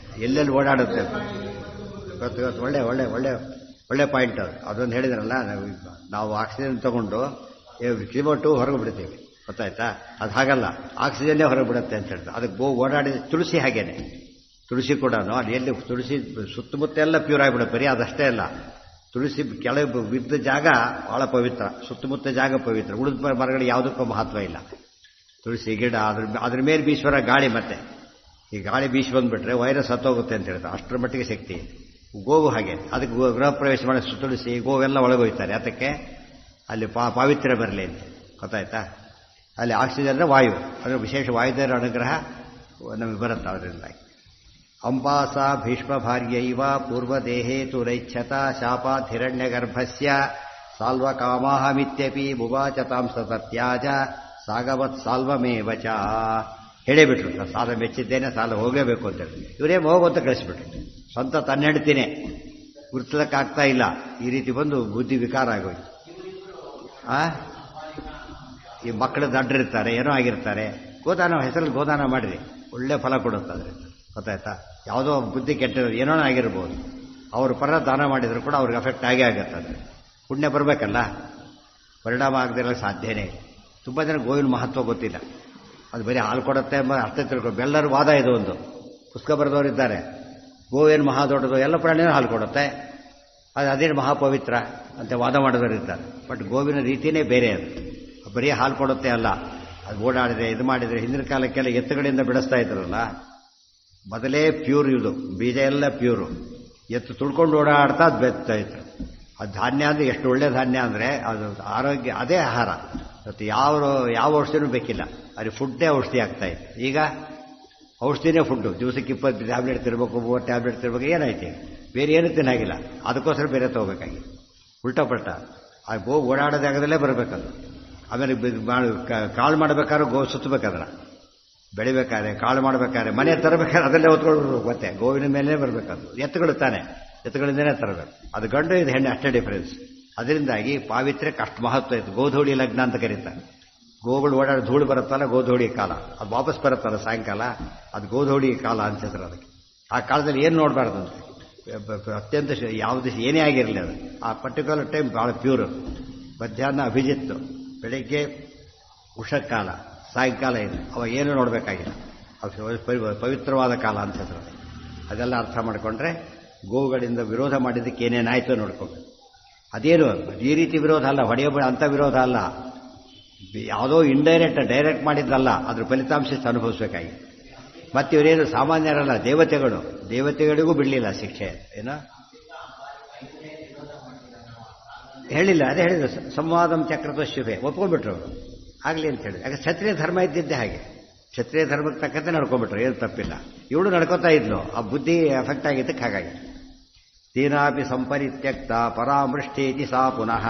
ಎಲ್ಲೆಲ್ಲಿ ಓಡಾಡುತ್ತೆ. ಇವತ್ತು ಒಳ್ಳೆ ಒಳ್ಳೆ ಒಳ್ಳೆ ಒಳ್ಳೆ ಪಾಯಿಂಟ್ ಅದು. ಅದೊಂದು ಹೇಳಿದ್ರಲ್ಲ, ನಾವು ಆಕ್ಸಿಜನ್ ತಗೊಂಡು CO2 ಹೊರಗೆ ಬಿಡ್ತೀವಿ, ಗೊತ್ತಾಯ್ತಾ? ಅದು ಹಾಗಲ್ಲ, ಆಕ್ಸಿಜನ್ನೇ ಹೊರಗೆ ಬಿಡುತ್ತೆ ಅಂತ ಹೇಳ್ತಾರೆ. ಅದಕ್ಕೆ ಓಡಾಡಿದ ತುಳಸಿ ಹಾಗೇನೆ. ತುಳಸಿ ಕೂಡ ಅದು ಎಲ್ಲಿ ತುಳಸಿ ಸುತ್ತಮುತ್ತ ಎಲ್ಲ ಪ್ಯೂರ್ ಆಗಿಬಿಡುತ್ತೆ. ಬರೀ ಅದಷ್ಟೇ ಅಲ್ಲ, ತುಳಸಿ ಕೆಳಗೆ ಬಿದ್ದ ಜಾಗ ಬಹಳ ಪವಿತ್ರ, ಸುತ್ತಮುತ್ತ ಜಾಗ ಪವಿತ್ರ. ಉಳಿದ ಮರಗಳಿಗೆ ಯಾವುದಕ್ಕೂ ಮಹತ್ವ ಇಲ್ಲ. ತುಳಸಿ ಗಿಡ ಅದ್ರ ಮೇಲೆ ಬೀಶ್ವರ ಗಾಳಿ, ಮತ್ತೆ ಈ ಗಾಳಿ ಬೀಸಿ ಬಂದುಬಿಟ್ರೆ ವೈರಸ್ ಹತ್ತೋಗುತ್ತೆ ಅಂತ ಹೇಳ್ತಾರೆ. ಅಷ್ಟರ ಮಟ್ಟಿಗೆ ಶಕ್ತಿ. ಗೋವು ಹಾಗೆ, ಅದಕ್ಕೆ ಗೃಹ ಪ್ರವೇಶ ಮಾಡಿ ತುಳಸಿ ಗೋವೆಲ್ಲ ಒಳಗೋಯ್ತಾರೆ. ಅದಕ್ಕೆ ಅಲ್ಲಿ ಪಾವಿತ್ರ್ಯ ಬರಲಿ ಅಂತ, ಗೊತ್ತಾಯ್ತಾ? ಅಲ್ಲಿ ಆಕ್ಸಿಜನ್ ಅಂದರೆ ವಾಯು, ಅದರ ವಿಶೇಷ ವಾಯುದೇವರ ಅನುಗ್ರಹ ನಮಗೆ ಬರುತ್ತೆ. ಅದರಿಂದಾಗಿ ಅಂಬಾಸ ಭೀಷ್ಮ ಭಾರ್ಯೈವ ಪೂರ್ವದೇಹೇ ತುರೈಚ್ಛತ ಶಾಪಾತ್ ಹಿರಣ್ಯಗರ್ಭಸ್ಯ ಸಾಲ್ವಕಾಮಾಹಮಿತ್ಯಪಿ ಬುವಾಚತಾಂ ಸತ್ಯಾಜ ಸಾಗವತ್ ಸಾಲ್ವಮೇವಚ. ಹೇಳಿಬಿಟ್ರು, ಸಾಲ ಮೆಚ್ಚಿದ್ದೇನೆ, ಸಾಲ ಹೋಗಲೇಬೇಕು ಅಂತೇಳಿ. ಇವರೇ ಹೋಗುವಂತ ಕಳಿಸ್ಬಿಟ್ರು. ಸ್ವಂತ ತನ್ನ ಹೆಂಡ್ತಿನೇ ಗುರುತಿಸಕ್ಕಾಗ್ತಾ ಇಲ್ಲ. ಈ ರೀತಿ ಬಂದು ಬುದ್ಧಿ ವಿಕಾರ ಆಗೋಯ್ತು. ಈ ಮಕ್ಕಳು ದಡ್ಡರಿರ್ತಾರೆ, ಏನೋ ಆಗಿರ್ತಾರೆ, ಗೋದಾನ ಹೆಸರಲ್ಲಿ ಗೋದಾನ ಮಾಡಿರಿ, ಒಳ್ಳೆ ಫಲ ಕೊಡುತ್ತೆ. ಅದರಿಂದ ಗೊತ್ತಾಯ್ತಾ? ಯಾವುದೋ ಬುದ್ಧಿ ಕೆಟ್ಟಿರೋದು ಏನೋ ಆಗಿರ್ಬೋದು, ಅವ್ರ ಪರ ದಾನ ಮಾಡಿದ್ರು ಕೂಡ ಅವ್ರಿಗೆ ಅಫೆಕ್ಟ್ ಆಗೇ ಆಗುತ್ತೆ. ಅಂದರೆ ಪುಣ್ಯ ಬರಬೇಕಲ್ಲ, ಪರಿಣಾಮ ಆಗದಿರಲು ಸಾಧ್ಯನೇ ಇಲ್ಲ. ತುಂಬ ಜನ ಗೋವಿನ ಮಹತ್ವ ಗೊತ್ತಿಲ್ಲ. ಅದು ಬರೀ ಹಾಲು ಕೊಡುತ್ತೆ ಎಂಬ ಅರ್ಥ ತಿಳ್ಕೊಂಡು ಎಲ್ಲರೂ ವಾದ. ಇದು ಒಂದು ಪುಸ್ತಕ ಬರೆದವರಿದ್ದಾರೆ, ಗೋವೇನು ಮಹಾ ದೊಡ್ಡದು, ಎಲ್ಲ ಪ್ರಾಣಿನೂ ಹಾಲು ಕೊಡುತ್ತೆ, ಅದೇನು ಮಹಾಪವಿತ್ರ ಅಂತ ವಾದ ಮಾಡಿದವರು ಇರ್ತಾರೆ. ಬಟ್ ಗೋವಿನ ರೀತಿಯೇ ಬೇರೆ. ಅದು ಬರೀ ಹಾಲು ಕೊಡುತ್ತೆ ಅಲ್ಲ, ಅದು ಓಡಾಡಿದ್ರೆ ಇದು ಮಾಡಿದರೆ. ಹಿಂದಿನ ಕಾಲಕ್ಕೆಲ್ಲ ಎತ್ತುಗಳಿಂದ ಬಿಡಿಸ್ತಾ ಇದ್ರಲ್ಲ, ಮೊದಲೇ ಪ್ಯೂರ್, ಇದು ಬೀಜ ಎಲ್ಲ ಪ್ಯೂರು. ಎತ್ತು ತುಳ್ಕೊಂಡು ಓಡಾಡ್ತಾ ಅದು ಬೆತ್ತಾ ಇತ್ತು. ಅದು ಧಾನ್ಯ ಅಂದರೆ ಎಷ್ಟು ಒಳ್ಳೆ ಧಾನ್ಯ ಅಂದರೆ ಅದು ಆರೋಗ್ಯ, ಅದೇ ಆಹಾರ. ಮತ್ತು ಯಾವ ಔಷಧಿನೂ ಬೇಕಿಲ್ಲ, ಅದು ಫುಡ್ಡೇ ಔಷಧಿ ಆಗ್ತಾ ಇತ್ತು. ಈಗ ಔಷಧಿನೇ ಫುಡ್ಡು. ದಿವಸಕ್ಕೆ 20 ಟ್ಯಾಬ್ಲೆಟ್ ತಿರ್ಬೇಕು, 30 ಟ್ಯಾಬ್ಲೆಟ್ ತಿರ್ಬೇಕು, ಏನಾಯ್ತು? ಬೇರೆ ಏನೂ ತಿನ್ನಾಗಿಲ್ಲ, ಅದಕ್ಕೋಸ್ಕರ ಬೇರೆ ತಗೋಬೇಕಾಗಿ ಉಲ್ಟಾ ಪಲ್ಟಾ. ಆ ಗೋ ಓಡಾಡೋ ಜಾಗದಲ್ಲೇ ಬರಬೇಕದು. ಆಮೇಲೆ ಕಾಳು ಮಾಡಬೇಕಾದ್ರೆ ಗೋ ಸುತ್ತಬೇಕಾದ್ರೆ, ಬೆಳಿಬೇಕಾದ್ರೆ ಕಾಳು ಮಾಡಬೇಕಾದ್ರೆ, ಮನೆ ತರಬೇಕಾದ್ರೆ ಅದಲ್ಲೇ ಹೊತ್ಕೊಂಡು ಮತ್ತೆ ಗೋವಿನ ಮೇಲೆ ಬರಬೇಕದು. ಎತ್ತುಗಳು ತಾನೆ, ಎತ್ತುಗಳಿಂದನೇ ತರಬೇಕು. ಅದು ಗಂಡು ಇದು ಹೆಣ್ಣು ಅಷ್ಟೇ ಡಿಫರೆನ್ಸ್. ಅದರಿಂದಾಗಿ ಪಾವಿತ್ರ್ಯಕ್ಕೆ ಅಷ್ಟು ಮಹತ್ವ ಇತ್ತು. ಗೋಧೂಳಿ ಲಗ್ನ ಅಂತ ಕರೀತಾರೆ. ಗೋಗಳು ಓಡಾಡಿ ಧೂಳು ಬರುತ್ತಲ್ಲ, ಗೋಧೂಳಿ ಕಾಲ. ಅದು ವಾಪಸ್ ಬರುತ್ತಲ್ಲ ಸಾಯಂಕಾಲ, ಅದು ಗೋಧೂಳಿ ಕಾಲ ಅನ್ಸಿದ್ರು ಅದಕ್ಕೆ. ಆ ಕಾಲದಲ್ಲಿ ಏನು ನೋಡಬಾರ್ದಂತೆ, ಅತ್ಯಂತ ಯಾವುದು ಏನೇ ಆಗಿರಲಿ ಅದು ಆ ಪರ್ಟಿಕ್ಯುಲರ್ ಟೈಮ್ ಭಾಳ ಪ್ಯೂರು. ಮಧ್ಯಾಹ್ನ ಅಭಿಜಿತ್ತು, ಬೆಳಗ್ಗೆ ಉಷಕಾಲ, ಸಾಯಂಕಾಲ ಇದೆ. ಅವಾಗ ಏನು ನೋಡಬೇಕಾಗಿಲ್ಲ, ಅದು ಪವಿತ್ರವಾದ ಕಾಲ ಅಂತ ಹೆಸರು. ಅದೆಲ್ಲ ಅರ್ಥ ಮಾಡಿಕೊಂಡ್ರೆ ಗೋವುಗಳಿಂದ ವಿರೋಧ ಮಾಡಿದ್ದಕ್ಕೆ ಏನೇನಾಯಿತು ನೋಡ್ಕೊಂಡು. ಅದೇನು ಈ ರೀತಿ ವಿರೋಧ ಅಲ್ಲ, ಹೊಡೆಯಬೇಡ ಅಂತ ವಿರೋಧ ಅಲ್ಲ. ಯಾವುದೋ ಡೈರೆಕ್ಟ್ ಮಾಡಿದ್ದಲ್ಲ, ಅದ್ರ ಫಲಿತಾಂಶ ಅನುಭವಿಸಬೇಕಾಗಿ. ಮತ್ತೆ ಇವರೇನು ಸಾಮಾನ್ಯರಲ್ಲ, ದೇವತೆಗಳಿಗೂ ಬಿಡಲಿಲ್ಲ ಶಿಕ್ಷೆ. ಏನೋ ಹೇಳಿಲ್ಲ, ಅದೇ ಹೇಳಿದ್ರು, ಸಂವಾದಂ ಚಕ್ರತ ಶುಭೆ ಒಪ್ಕೊಂಡ್ಬಿಟ್ರು ಅವರು. ಆಗಲಿ ಅಂತ ಹೇಳಿದ್ರು. ಯಾಕೆ ಕ್ಷತ್ರಿಯ ಧರ್ಮ ಇದ್ದಿದ್ದೆ ಹಾಗೆ, ಕ್ಷತ್ರಿಯ ಧರ್ಮಕ್ಕೆ ತಕ್ಕಂತೆ ನಡ್ಕೊಂಡ್ಬಿಟ್ರು, ಏನು ತಪ್ಪಿಲ್ಲ. ಇವಳು ನಡ್ಕೋತಾ ಇದ್ಲು, ಆ ಬುದ್ಧಿ ಎಫೆಕ್ಟ್ ಆಗಿದ್ದಕ್ಕೆ ಹಾಗಾಗಿ. ತೇನಾಪಿ ಸಂಪರಿತ್ಯಕ್ತ ಪರಾಮೃಷ್ಟೇತಿ ಸಾ ಪುನಃ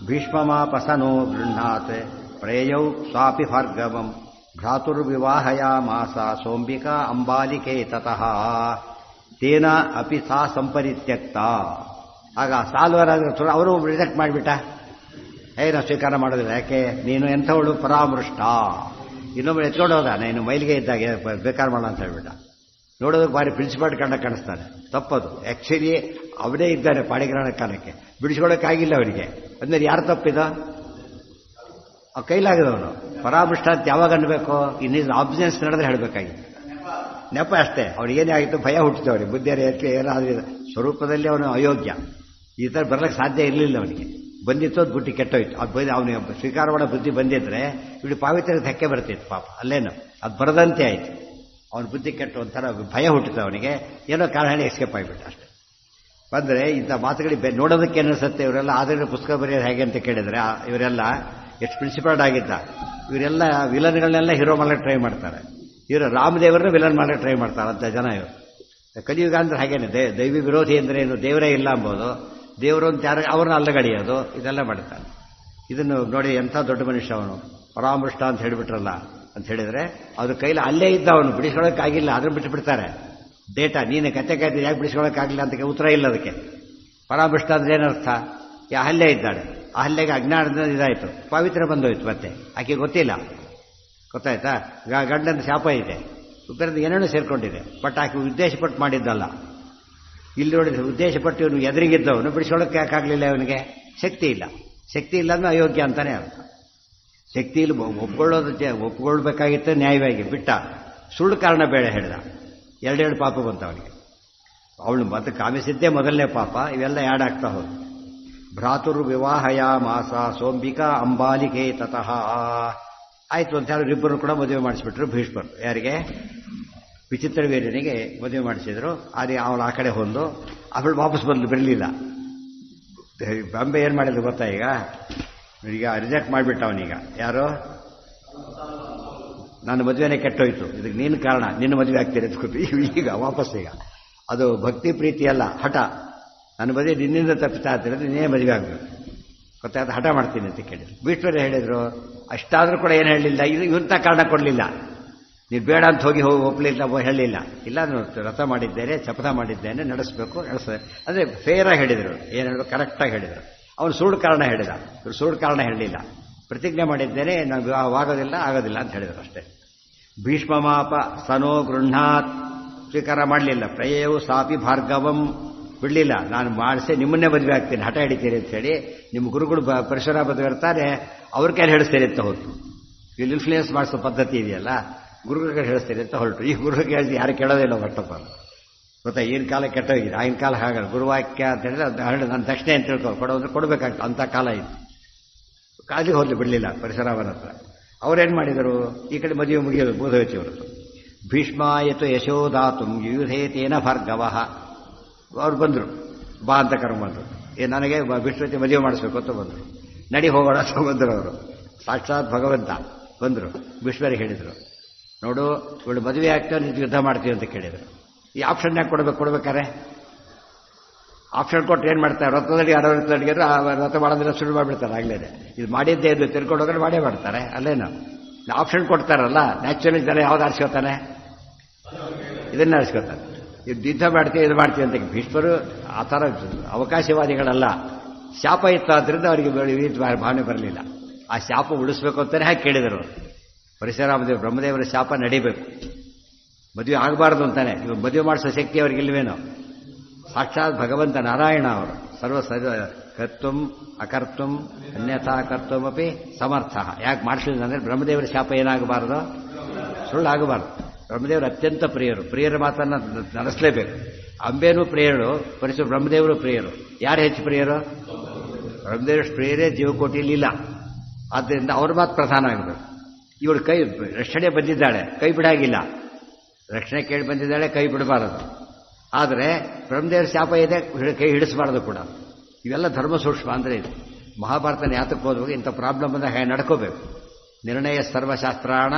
ಭೀಷ್ಮಮಾಪಸನೋ ಗೃಹ್ಣಾತ್ ಪ್ರೇಯೌ ಸ್ವಾಪಿ ಭಾರ್ಗವಂ ಭ್ರಾತುರ್ವಿವಾಹಯಾಮಾಸ ಸೋಂಬಿಕಾ ಅಂಬಾಲಿಕೆ ತತಃ. ತೇನ ಅಪಿ ಸಾ ಸಂಪರಿತ್ಯಕ್ತ. ಆಗ ಸಾಲ್ವರಾದ್ರು ಅವರು ರಿಜೆಕ್ಟ್ ಮಾಡಿಬಿಟ್ಟ. ನಾವು ಸ್ವೀಕಾರ ಮಾಡೋದಿಲ್ಲ, ಯಾಕೆ ನೀನು ಎಂಥವಳು ಪರಾಮೃಷ್ಟ. ಇನ್ನೊಬ್ಬರು ಎತ್ಕೊಂಡು ಹೋದ, ನೀನು ಮೈಲಿಗೆ ಇದ್ದಾಗ ಬೇಕಾರ್ ಮಾಡೋಣ ಅಂತ ಹೇಳ್ಬಿಟ್ಟ. ನೋಡೋದಕ್ಕೆ ಭಾರಿ ಪ್ರಿನ್ಸಿಪಾಲ್ ಕಂಡ ಕಾಣಿಸ್ತಾನೆ, ತಪ್ಪದು. ಆ್ಯಕ್ಚುಲಿ ಅವನೇ ಇದ್ದಾನೆ ಪಾಡಿಗ್ರಹಣ ಕಾಲಕ್ಕೆ, ಬಿಡಿಸ್ಕೊಳ್ಳೋಕ್ಕಾಗಿಲ್ಲ ಅವರಿಗೆ. ಅಂದ್ರೆ ಯಾರು ತಪ್ಪಿದ? ಆ ಕೈಲಾಗದವನು ಪರಾಮೃಷ್ಟ ಅಂತ ಯಾವಾಗ ಅನ್ಬೇಕು? ಇನ್ನಿಸ್ ಆಬ್ಸೆನ್ಸ್ ನಡೆದ್ರೆ ಹೇಳಬೇಕಾಗಿತ್ತು. ನೆಪ ಅಷ್ಟೇ. ಅವ್ರಿಗೇನೇ ಆಗಿತ್ತು, ಭಯ ಹುಟ್ಟಿತು ಅವ್ರಿಗೆ. ಬುದ್ಧಿಯರಿಗೆ ಏನಾದ್ರೂ ಸ್ವರೂಪದಲ್ಲಿ ಅವನು ಅಯೋಗ್ಯ, ಈ ಥರ ಬರ್ಲಿಕ್ಕೆ ಸಾಧ್ಯ ಇರಲಿಲ್ಲ ಅವನಿಗೆ. ಬಂದಿತ್ತು, ಅದು ಬುದ್ಧಿ ಕೆಟ್ಟೋಯ್ತು. ಅದು ಬಂದು ಅವನಿಗೆ ಸ್ವೀಕಾರ ಮಾಡೋ ಬುದ್ಧಿ ಬಂದಿದ್ರೆ ಇವಳು ಪಾವಿತ್ರ್ಯ ಧಕ್ಕೆ ಬರ್ತಿತ್ತು ಪಾಪ. ಅಲ್ಲೇನು ಅದು ಬರದಂತೆ ಆಯ್ತು. ಅವನ ಬುದ್ಧಿ ಕೆಟ್ಟು ಒಂಥರ ಭಯ ಹುಟ್ಟಿತು ಅವನಿಗೆ. ಏನೋ ಕಾರಣ ಹೇಳಿ ಎಸ್ಕೇಪ್ ಆಗಿಬಿಟ್ಟು ಅಷ್ಟೇ. ಬಂದರೆ ಇಂಥ ಮಾತುಗಳಿಗೆ ನೋಡೋದಕ್ಕೆ ಅನಿಸುತ್ತೆ. ಇವರೆಲ್ಲ ಆದ್ರೆ ಪುಸ್ತಕ ಬರೆಯೋದು ಹೇಗೆ ಅಂತ ಕೇಳಿದ್ರೆ, ಇವರೆಲ್ಲ ಎಷ್ಟು ಪ್ರಿನ್ಸಿಪಲ್ಡ್ ಆಗಿದ್ದ. ಇವರೆಲ್ಲ ವಿಲನ್ಗಳನ್ನೆಲ್ಲ ಹೀರೋ ಮಾಡಕ್ಕೆ ಟ್ರೈ ಮಾಡ್ತಾರೆ. ಇವರು ರಾಮದೇವರನ್ನ ವಿಲನ್ ಮಾಡಕ್ಕೆ ಟ್ರೈ ಮಾಡ್ತಾರೆ ಅಂತ ಜನ ಇವರು. ಕಲಿಯುಗ ಅಂದ್ರೆ ಹಾಗೇನೆ, ದೈವಿ ವಿರೋಧಿ ಅಂದ್ರೆ ಏನು, ದೇವರೇ ಇಲ್ಲ ಅಂಬೋದು, ದೇವರು ಅಂತ ಯಾರು ಅವ್ರನ್ನ ಅಲ್ಲಗಡಿಯೋದು, ಇದೆಲ್ಲ ಮಾಡ್ತಾರೆ. ಇದನ್ನು ನೋಡಿ ಎಂಥ ದೊಡ್ಡ ಮನುಷ್ಯ ಅವನು, ಪರಾಮೃಷ್ಟ ಅಂತ ಹೇಳಿಬಿಟ್ರಲ್ಲ ಅಂತ ಹೇಳಿದ್ರೆ, ಅವ್ರ ಕೈಲಿ ಅಲ್ಲೇ ಇದ್ದ ಅವನು, ಬಿಡಿಸ್ಕೊಳ್ಳೋಕ್ಕಾಗಿಲ್ಲ, ಅದನ್ನು ಬಿಟ್ಟುಬಿಡ್ತಾರೆ. ಡೇಟಾ ನೀನು ಕತೆ ಕಾಯ್ದು ಯಾಕೆ ಬಿಡಿಸ್ಕೊಳ್ಳೋಕ್ಕಾಗಿಲ್ಲ ಅಂತ ಉತ್ತರ ಇಲ್ಲ ಅದಕ್ಕೆ. ಪರಾಮೃಷ್ಟ ಅಂದ್ರೆ ಏನರ್ಥ? ಅಲ್ಲೇ ಇದ್ದಾಳೆ, ಆ ಹಲ್ಲೆಗೆ ಅಜ್ಞಾನದಿಂದ ಇದಾಯಿತು, ಪಾವಿತ್ರ್ಯ ಬಂದೋಯ್ತು. ಮತ್ತೆ ಆಕೆ ಗೊತ್ತಿಲ್ಲ, ಗೊತ್ತಾಯ್ತಾ? ಗಂಡನ ಶಾಪ ಇದೆ, ಉತ್ತರದ ಏನೇನೋ ಸೇರ್ಕೊಂಡಿದೆ. ಬಟ್ ಆಕೆ ಉದ್ದೇಶಪಟ್ಟು ಮಾಡಿದ್ದಲ್ಲ. ಇಲ್ಲಿ ನೋಡಿದ್ರೆ ಉದ್ದೇಶಪಟ್ಟು ಇವನು ಎದುರಿಗಿದ್ದವನು ಬಿಡಿಸೋಳಕ್ಕೆ ಯಾಕಾಗಲಿಲ್ಲ? ಅವನಿಗೆ ಶಕ್ತಿ ಇಲ್ಲ. ಶಕ್ತಿ ಇಲ್ಲ ಅಂದ್ರೆ ಅಯೋಗ್ಯ ಅಂತಾನೆ ಅರ್ಥ. ಶಕ್ತಿ ಇಲ್ಲಿ ಒಪ್ಕೊಳ್ಬೇಕಾಗಿತ್ತು, ನ್ಯಾಯವಾಗಿ ಬಿಟ್ಟ. ಸುಳ್ಳು ಕಾರಣ ಬೇಡ ಹೇಳಿದ, ಎರಡೆರಡು ಪಾಪ ಬಂತ ಅವನಿಗೆ. ಅವಳು ಮತ್ತೆ ಕಾಮಿಸಿದ್ದೇ ಮೊದಲನೇ ಪಾಪ, ಇವೆಲ್ಲ ಆ್ಯಡ್ ಆಗ್ತಾ ಹೋದು. ಭ್ರಾತುರ್ ವಿವಾಹಯಾಮಾಸ ಸೋಂಬಿಕಾ ಅಂಬಾಲಿಕೆ ತತಃ. ಆಯ್ತು ಅಂತ ಹೇಳಿ ಇಬ್ಬರು ಕೂಡ ಮದುವೆ ಮಾಡಿಸ್ಬಿಟ್ರು ಭೀಷ್ಮರು. ಯಾರಿಗೆ? ವಿಚಿತ್ರ ವೀರ್ಯನಿಗೆ ಮದುವೆ ಮಾಡಿಸಿದ್ರು. ಆದರೆ ಅವಳು ಆ ಕಡೆ ಹೊಂದು ಅವಳು ವಾಪಸ್ ಬಂದು ಬರಲಿಲ್ಲ. ಬಾಂಬೆ ಏನು ಮಾಡಿದ್ರು ಗೊತ್ತಾ? ಈಗ ರಿಜೆಕ್ಟ್ ಮಾಡಿಬಿಟ್ಟ ಅವನೀಗ. ಯಾರು? ನನ್ನ ಮದುವೆನೇ ಕೆಟ್ಟೋಯ್ತು, ಇದಕ್ಕೆ ನೀನು ಕಾರಣ, ನಿನ್ನ ಮದುವೆ ಆಗ್ತೀರಿ ಅಂತ ಈಗ ವಾಪಸ್. ಈಗ ಅದು ಭಕ್ತಿ ಪ್ರೀತಿ ಅಲ್ಲ, ಹಠ. ನನ್ನ ಮದುವೆ ನಿನ್ನಿಂದ ತಪ್ಪಿಸ್ತಾ ಇರ್ತೀರ, ನೀನೇ ಮದುವೆ ಆಗಬೇಕು, ಗೊತ್ತಾಯ್ತು, ಹಠ ಮಾಡ್ತೀನಿ ಅಂತ ಕೇಳಿದ್ರು. ಭೀಷ್ಮರು ಹೇಳಿದ್ರು. ಅಷ್ಟಾದರೂ ಕೂಡ ಏನು ಹೇಳಲಿಲ್ಲ, ಇಂಥ ಕಾರಣ ಕೊಡಲಿಲ್ಲ. ನೀವು ಬೇಡ ಅಂತ ಹೋಗಿ ಒಪ್ಪಲಿಲ್ಲ, ಹೇಳಲಿಲ್ಲ. ಇಲ್ಲ, ನಾನು ವ್ರತ ಮಾಡಿದ್ದೇನೆ, ಶಪಥ ಮಾಡಿದ್ದೇನೆ, ನಡೆಸಬೇಕು, ಅಂದರೆ ಫೇರಾಗಿ ಹೇಳಿದರು. ಏನು ಹೇಳಬೇಕು, ಕರೆಕ್ಟಾಗಿ ಹೇಳಿದರು. ಅವನು ಸುಳ್ಳು ಕಾರಣ ಹೇಳಿದ, ಇವರು ಸುಳ್ಳು ಕಾರಣ ಹೇಳಲಿಲ್ಲ. ಪ್ರತಿಜ್ಞೆ ಮಾಡಿದ್ದೇನೆ, ನಾವು ವಿವಾಹವಾಗೋದಿಲ್ಲ, ಆಗೋದಿಲ್ಲ ಅಂತ ಹೇಳಿದರು ಅಷ್ಟೇ. ಭೀಷ್ಮಮಾಪ ಸನೋ ಗೃಹ್ಣಾತ್, ಸ್ವೀಕಾರ ಮಾಡಲಿಲ್ಲ. ಪ್ರಯವು ಸಾಪಿ ಭಾರ್ಗವಂ, ಬಿಡಲಿಲ್ಲ. ನಾನು ಮಾಡಿಸಿ ನಿಮ್ಮನ್ನೇ ಮದುವೆ ಆಗ್ತೀನಿ, ಹಠ ಹಿಡಿತೀರಿ ಅಂತ ಹೇಳಿ ನಿಮ್ಮ ಗುರುಗಳು ಪರಶುರಾಮ ಮದುವೆ ಇರ್ತಾರೆ, ಅವ್ರ ಕೈಲಿ ಹೇಳಿಸ್ತೀರಿ ಅಂತ ಹೊರಟು. ಇಲ್ಲಿ ಇನ್ಫ್ಲೂಯೆನ್ಸ್ ಮಾಡಿಸೋ ಪದ್ಧತಿ ಇದೆಯಲ್ಲ, ಗುರುಗಳಿಗೆ ಹೇಳಿಸ್ತೀರಿ ಅಂತ ಹೊರಟು. ಈ ಗುರುಗಳಿಗೆ ಹೇಳಿಸಿ ಯಾರು ಕೇಳೋದಿಲ್ಲ ಹೊಟ್ಟಪ್ಪ, ಗೊತ್ತಾ? ಈಗಿನ ಕಾಲ ಕೆಟ್ಟೋಗಿದೆ, ಆಗಿನ ಕಾಲ ಹಾಗಲ್ಲ. ಗುರುವಾಕ್ಯ ಅಂತ ಹೇಳಿದ್ರೆ ನಾನು ದಕ್ಷಿಣೆ ಅಂತ ತಿಳ್ಕೊ, ಕೊಡೋದ್ರೆ ಕೊಡಬೇಕಾಗ್ತದೆ, ಅಂಥ ಕಾಲ ಇತ್ತು. ಕಾಲಿಗೆ ಹೋದ್ಲು, ಬಿಡಲಿಲ್ಲ ಪರಶುರಾಮನ ಹತ್ರ. ಅವ್ರೇನು ಮಾಡಿದರು? ಈ ಕಡೆ ಮದುವೆ ಮುಗಿಯೋದು ಬೋಧವತಿ ಹೊರತು. ಭೀಷ್ಮಾಯತು ಯಶೋದಾತು ಯುಯುಧೇತೇನ ಭಾರ್ಗವ. ಅವ್ರು ಬಂದರು, ಬಾ ಅಂತ ಕರ್ಮ ಬಂದರು. ನನಗೆ ವಿಷ್ಣುವತಿ ಮದುವೆ ಮಾಡಿಸ್ಬೇಕು ಅಂತ ಬಂದರು. ನಡಿ ಹೋಗೋಣ ಅಂತ ಬಂದರು ಅವರು. ಸಾಕ್ಷಾತ್ ಭಗವಂತ ಬಂದರು. ವಿಷ್ಣುವರಿಗೆ ಹೇಳಿದರು, ನೋಡು ಇವಳು ಮದುವೆ ಆಗ್ತೇವೆ, ನಿಂತು ಯುದ್ಧ ಮಾಡ್ತೀವಿ ಅಂತ ಕೇಳಿದರು. ಈ ಆಪ್ಷನ್ ಯಾಕೆ ಕೊಡ್ಬೇಕಾರೆ? ಆಪ್ಷನ್ ಕೊಟ್ಟರೆ ಏನು ಮಾಡ್ತಾರೆ? ರಥದಲ್ಲಿ ಯಾರೋ ಅಡಿಗೆರು ರಥ ಮಾಡೋದಿಲ್ಲ, ಶುರು ಮಾಡಿಬಿಡ್ತಾರೆ ಆಗಲೇ. ಇದು ಮಾಡಿದ್ದೇ ಇದು ತಿರ್ಕೊಂಡು ಹೋದ್ರೆ ಮಾಡೇ ಮಾಡ್ತಾರೆ. ಅಲ್ಲೇನು ಆಪ್ಷನ್ ಕೊಡ್ತಾರಲ್ಲ, ನ್ಯಾಚುರಲಿ ಜನ ಯಾವ್ದು ಆರಿಸ್ಕೋತಾನೆ? ಇದನ್ನ ಆರಿಸ್ಕೋತಾನೆ. ಇದು ಯುದ್ಧ ಮಾಡ್ತೀವಿ, ಇದು ಮಾಡ್ತೀವಿ ಅಂತ. ಭೀಷ್ಮರು ಆ ಥರ ಅವಕಾಶವಾದಿಗಳಲ್ಲ. ಶಾಪ ಇತ್ತು, ಆದ್ದರಿಂದ ಅವರಿಗೆ ಭಾವನೆ ಬರಲಿಲ್ಲ. ಆ ಶಾಪ ಉಳಿಸ್ಬೇಕು ಅಂತಾನೆ ಹಾಗೆ ಕೇಳಿದರು. ಪರಶುರಾಮದೇವ ಬ್ರಹ್ಮದೇವರ ಶಾಪ ನಡಿಬೇಕು, ಮದುವೆ ಆಗಬಾರ್ದು ಅಂತಾನೆ. ಇವಾಗ ಮದುವೆ ಮಾಡಿಸೋ ಶಕ್ತಿ ಅವ್ರಿಗಿಲ್ವೇನೋ? ಸಾಕ್ಷಾತ್ ಭಗವಂತ ನಾರಾಯಣ ಅವರು ಸರ್ವ ಕರ್ತುಂ ಅಕರ್ತುಂ ಅನ್ಯಥಾ ಕರ್ತುಮಪಿ ಸಮರ್ಥ. ಯಾಕೆ ಮಾಡಿಸಲಿಲ್ಲ ಅಂದರೆ ಬ್ರಹ್ಮದೇವರ ಶಾಪ ಏನಾಗಬಾರ್ದು? ಸುಳ್ಳಾಗಬಾರ್ದು. ಬ್ರಹ್ಮದೇವರು ಅತ್ಯಂತ ಪ್ರಿಯರು, ಪ್ರಿಯರ ಮಾತನ್ನು ನಡೆಸಲೇಬೇಕು. ಅಂಬೇನೂ ಪ್ರಿಯರು, ಬ್ರಹ್ಮದೇವರು ಪ್ರಿಯರು. ಯಾರು ಹೆಚ್ಚು ಪ್ರಿಯರು? ಬ್ರಹ್ಮದೇವರಷ್ಟು ಪ್ರಿಯರೇ ಜೀವಕೋಟಿಲಿಲ್ಲ. ಆದ್ದರಿಂದ ಅವ್ರ ಮಾತು ಪ್ರಧಾನ ಆಗಬೇಕು. ಇವಳು ಕೈ ರಕ್ಷಣೆ ಬಂದಿದ್ದಾಳೆ, ಕೈ ಬಿಡಾಗಿಲ್ಲ. ರಕ್ಷಣೆ ಕೇಳಿ ಬಂದಿದ್ದಾಳೆ, ಕೈ ಬಿಡಬಾರದು. ಆದರೆ ಬ್ರಹ್ಮದೇವರ ಶಾಪ ಇದೆ, ಕೈ ಹಿಡಿಸಬಾರದು ಕೂಡ. ಇವೆಲ್ಲ ಧರ್ಮ ಸೂಕ್ಷ್ಮ ಅಂದರೆ ಇದು. ಮಹಾಭಾರತನ ಯಾತಕ್ಕೆ ಹೋದ್ವಾಗ ಇಂಥ ಪ್ರಾಬ್ಲಮ್ ಬಂದಾಗ ಹೇಗೆ ನಡ್ಕೋಬೇಕು. ನಿರ್ಣಯ ಸರ್ವಶಾಸ್ತ್ರಾಣ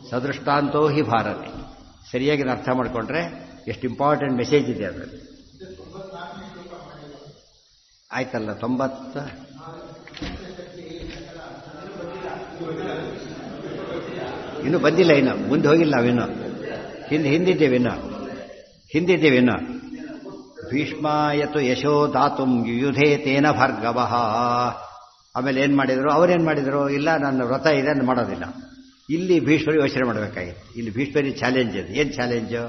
ಸದೃಷ್ಟಾಂತೋ ಹಿ ಭಾರತಿ. ಸರಿಯಾಗಿ ಅರ್ಥ ಮಾಡಿಕೊಂಡ್ರೆ ಎಷ್ಟು ಇಂಪಾರ್ಟೆಂಟ್ ಮೆಸೇಜ್ ಇದೆ ಅದರಲ್ಲಿ. ಆಯ್ತಲ್ಲ 90 ಇನ್ನೂ ಬಂದಿಲ್ಲ, ಇನ್ನು ಮುಂದೆ ಹೋಗಿಲ್ಲ. ನಾವಿನ್ನು ಹಿಂದಿದ್ದೇವಿನ್ನು. ಭೀಷ್ಮಾಯತು ಯಶೋ ದಾತುಂ ಯುಯುಧೇ ತೇನ ಭಾರ್ಗವ. ಆಮೇಲೆ ಏನು ಮಾಡಿದರು, ಅವರೇನು ಮಾಡಿದರು, ಇಲ್ಲ ನನ್ನ ವ್ರತ ಇದೆ ನಾನು ಮಾಡೋದಿಲ್ಲ. ಇಲ್ಲಿ ಭೀಷ್ಮರು ಯೋಚನೆ ಮಾಡಬೇಕಾಗಿತ್ತು. ಇಲ್ಲಿ ಭೀಷ್ಮರಿ ಚಾಲೆಂಜ್ ಇದೆ. ಏನು ಚಾಲೆಂಜು?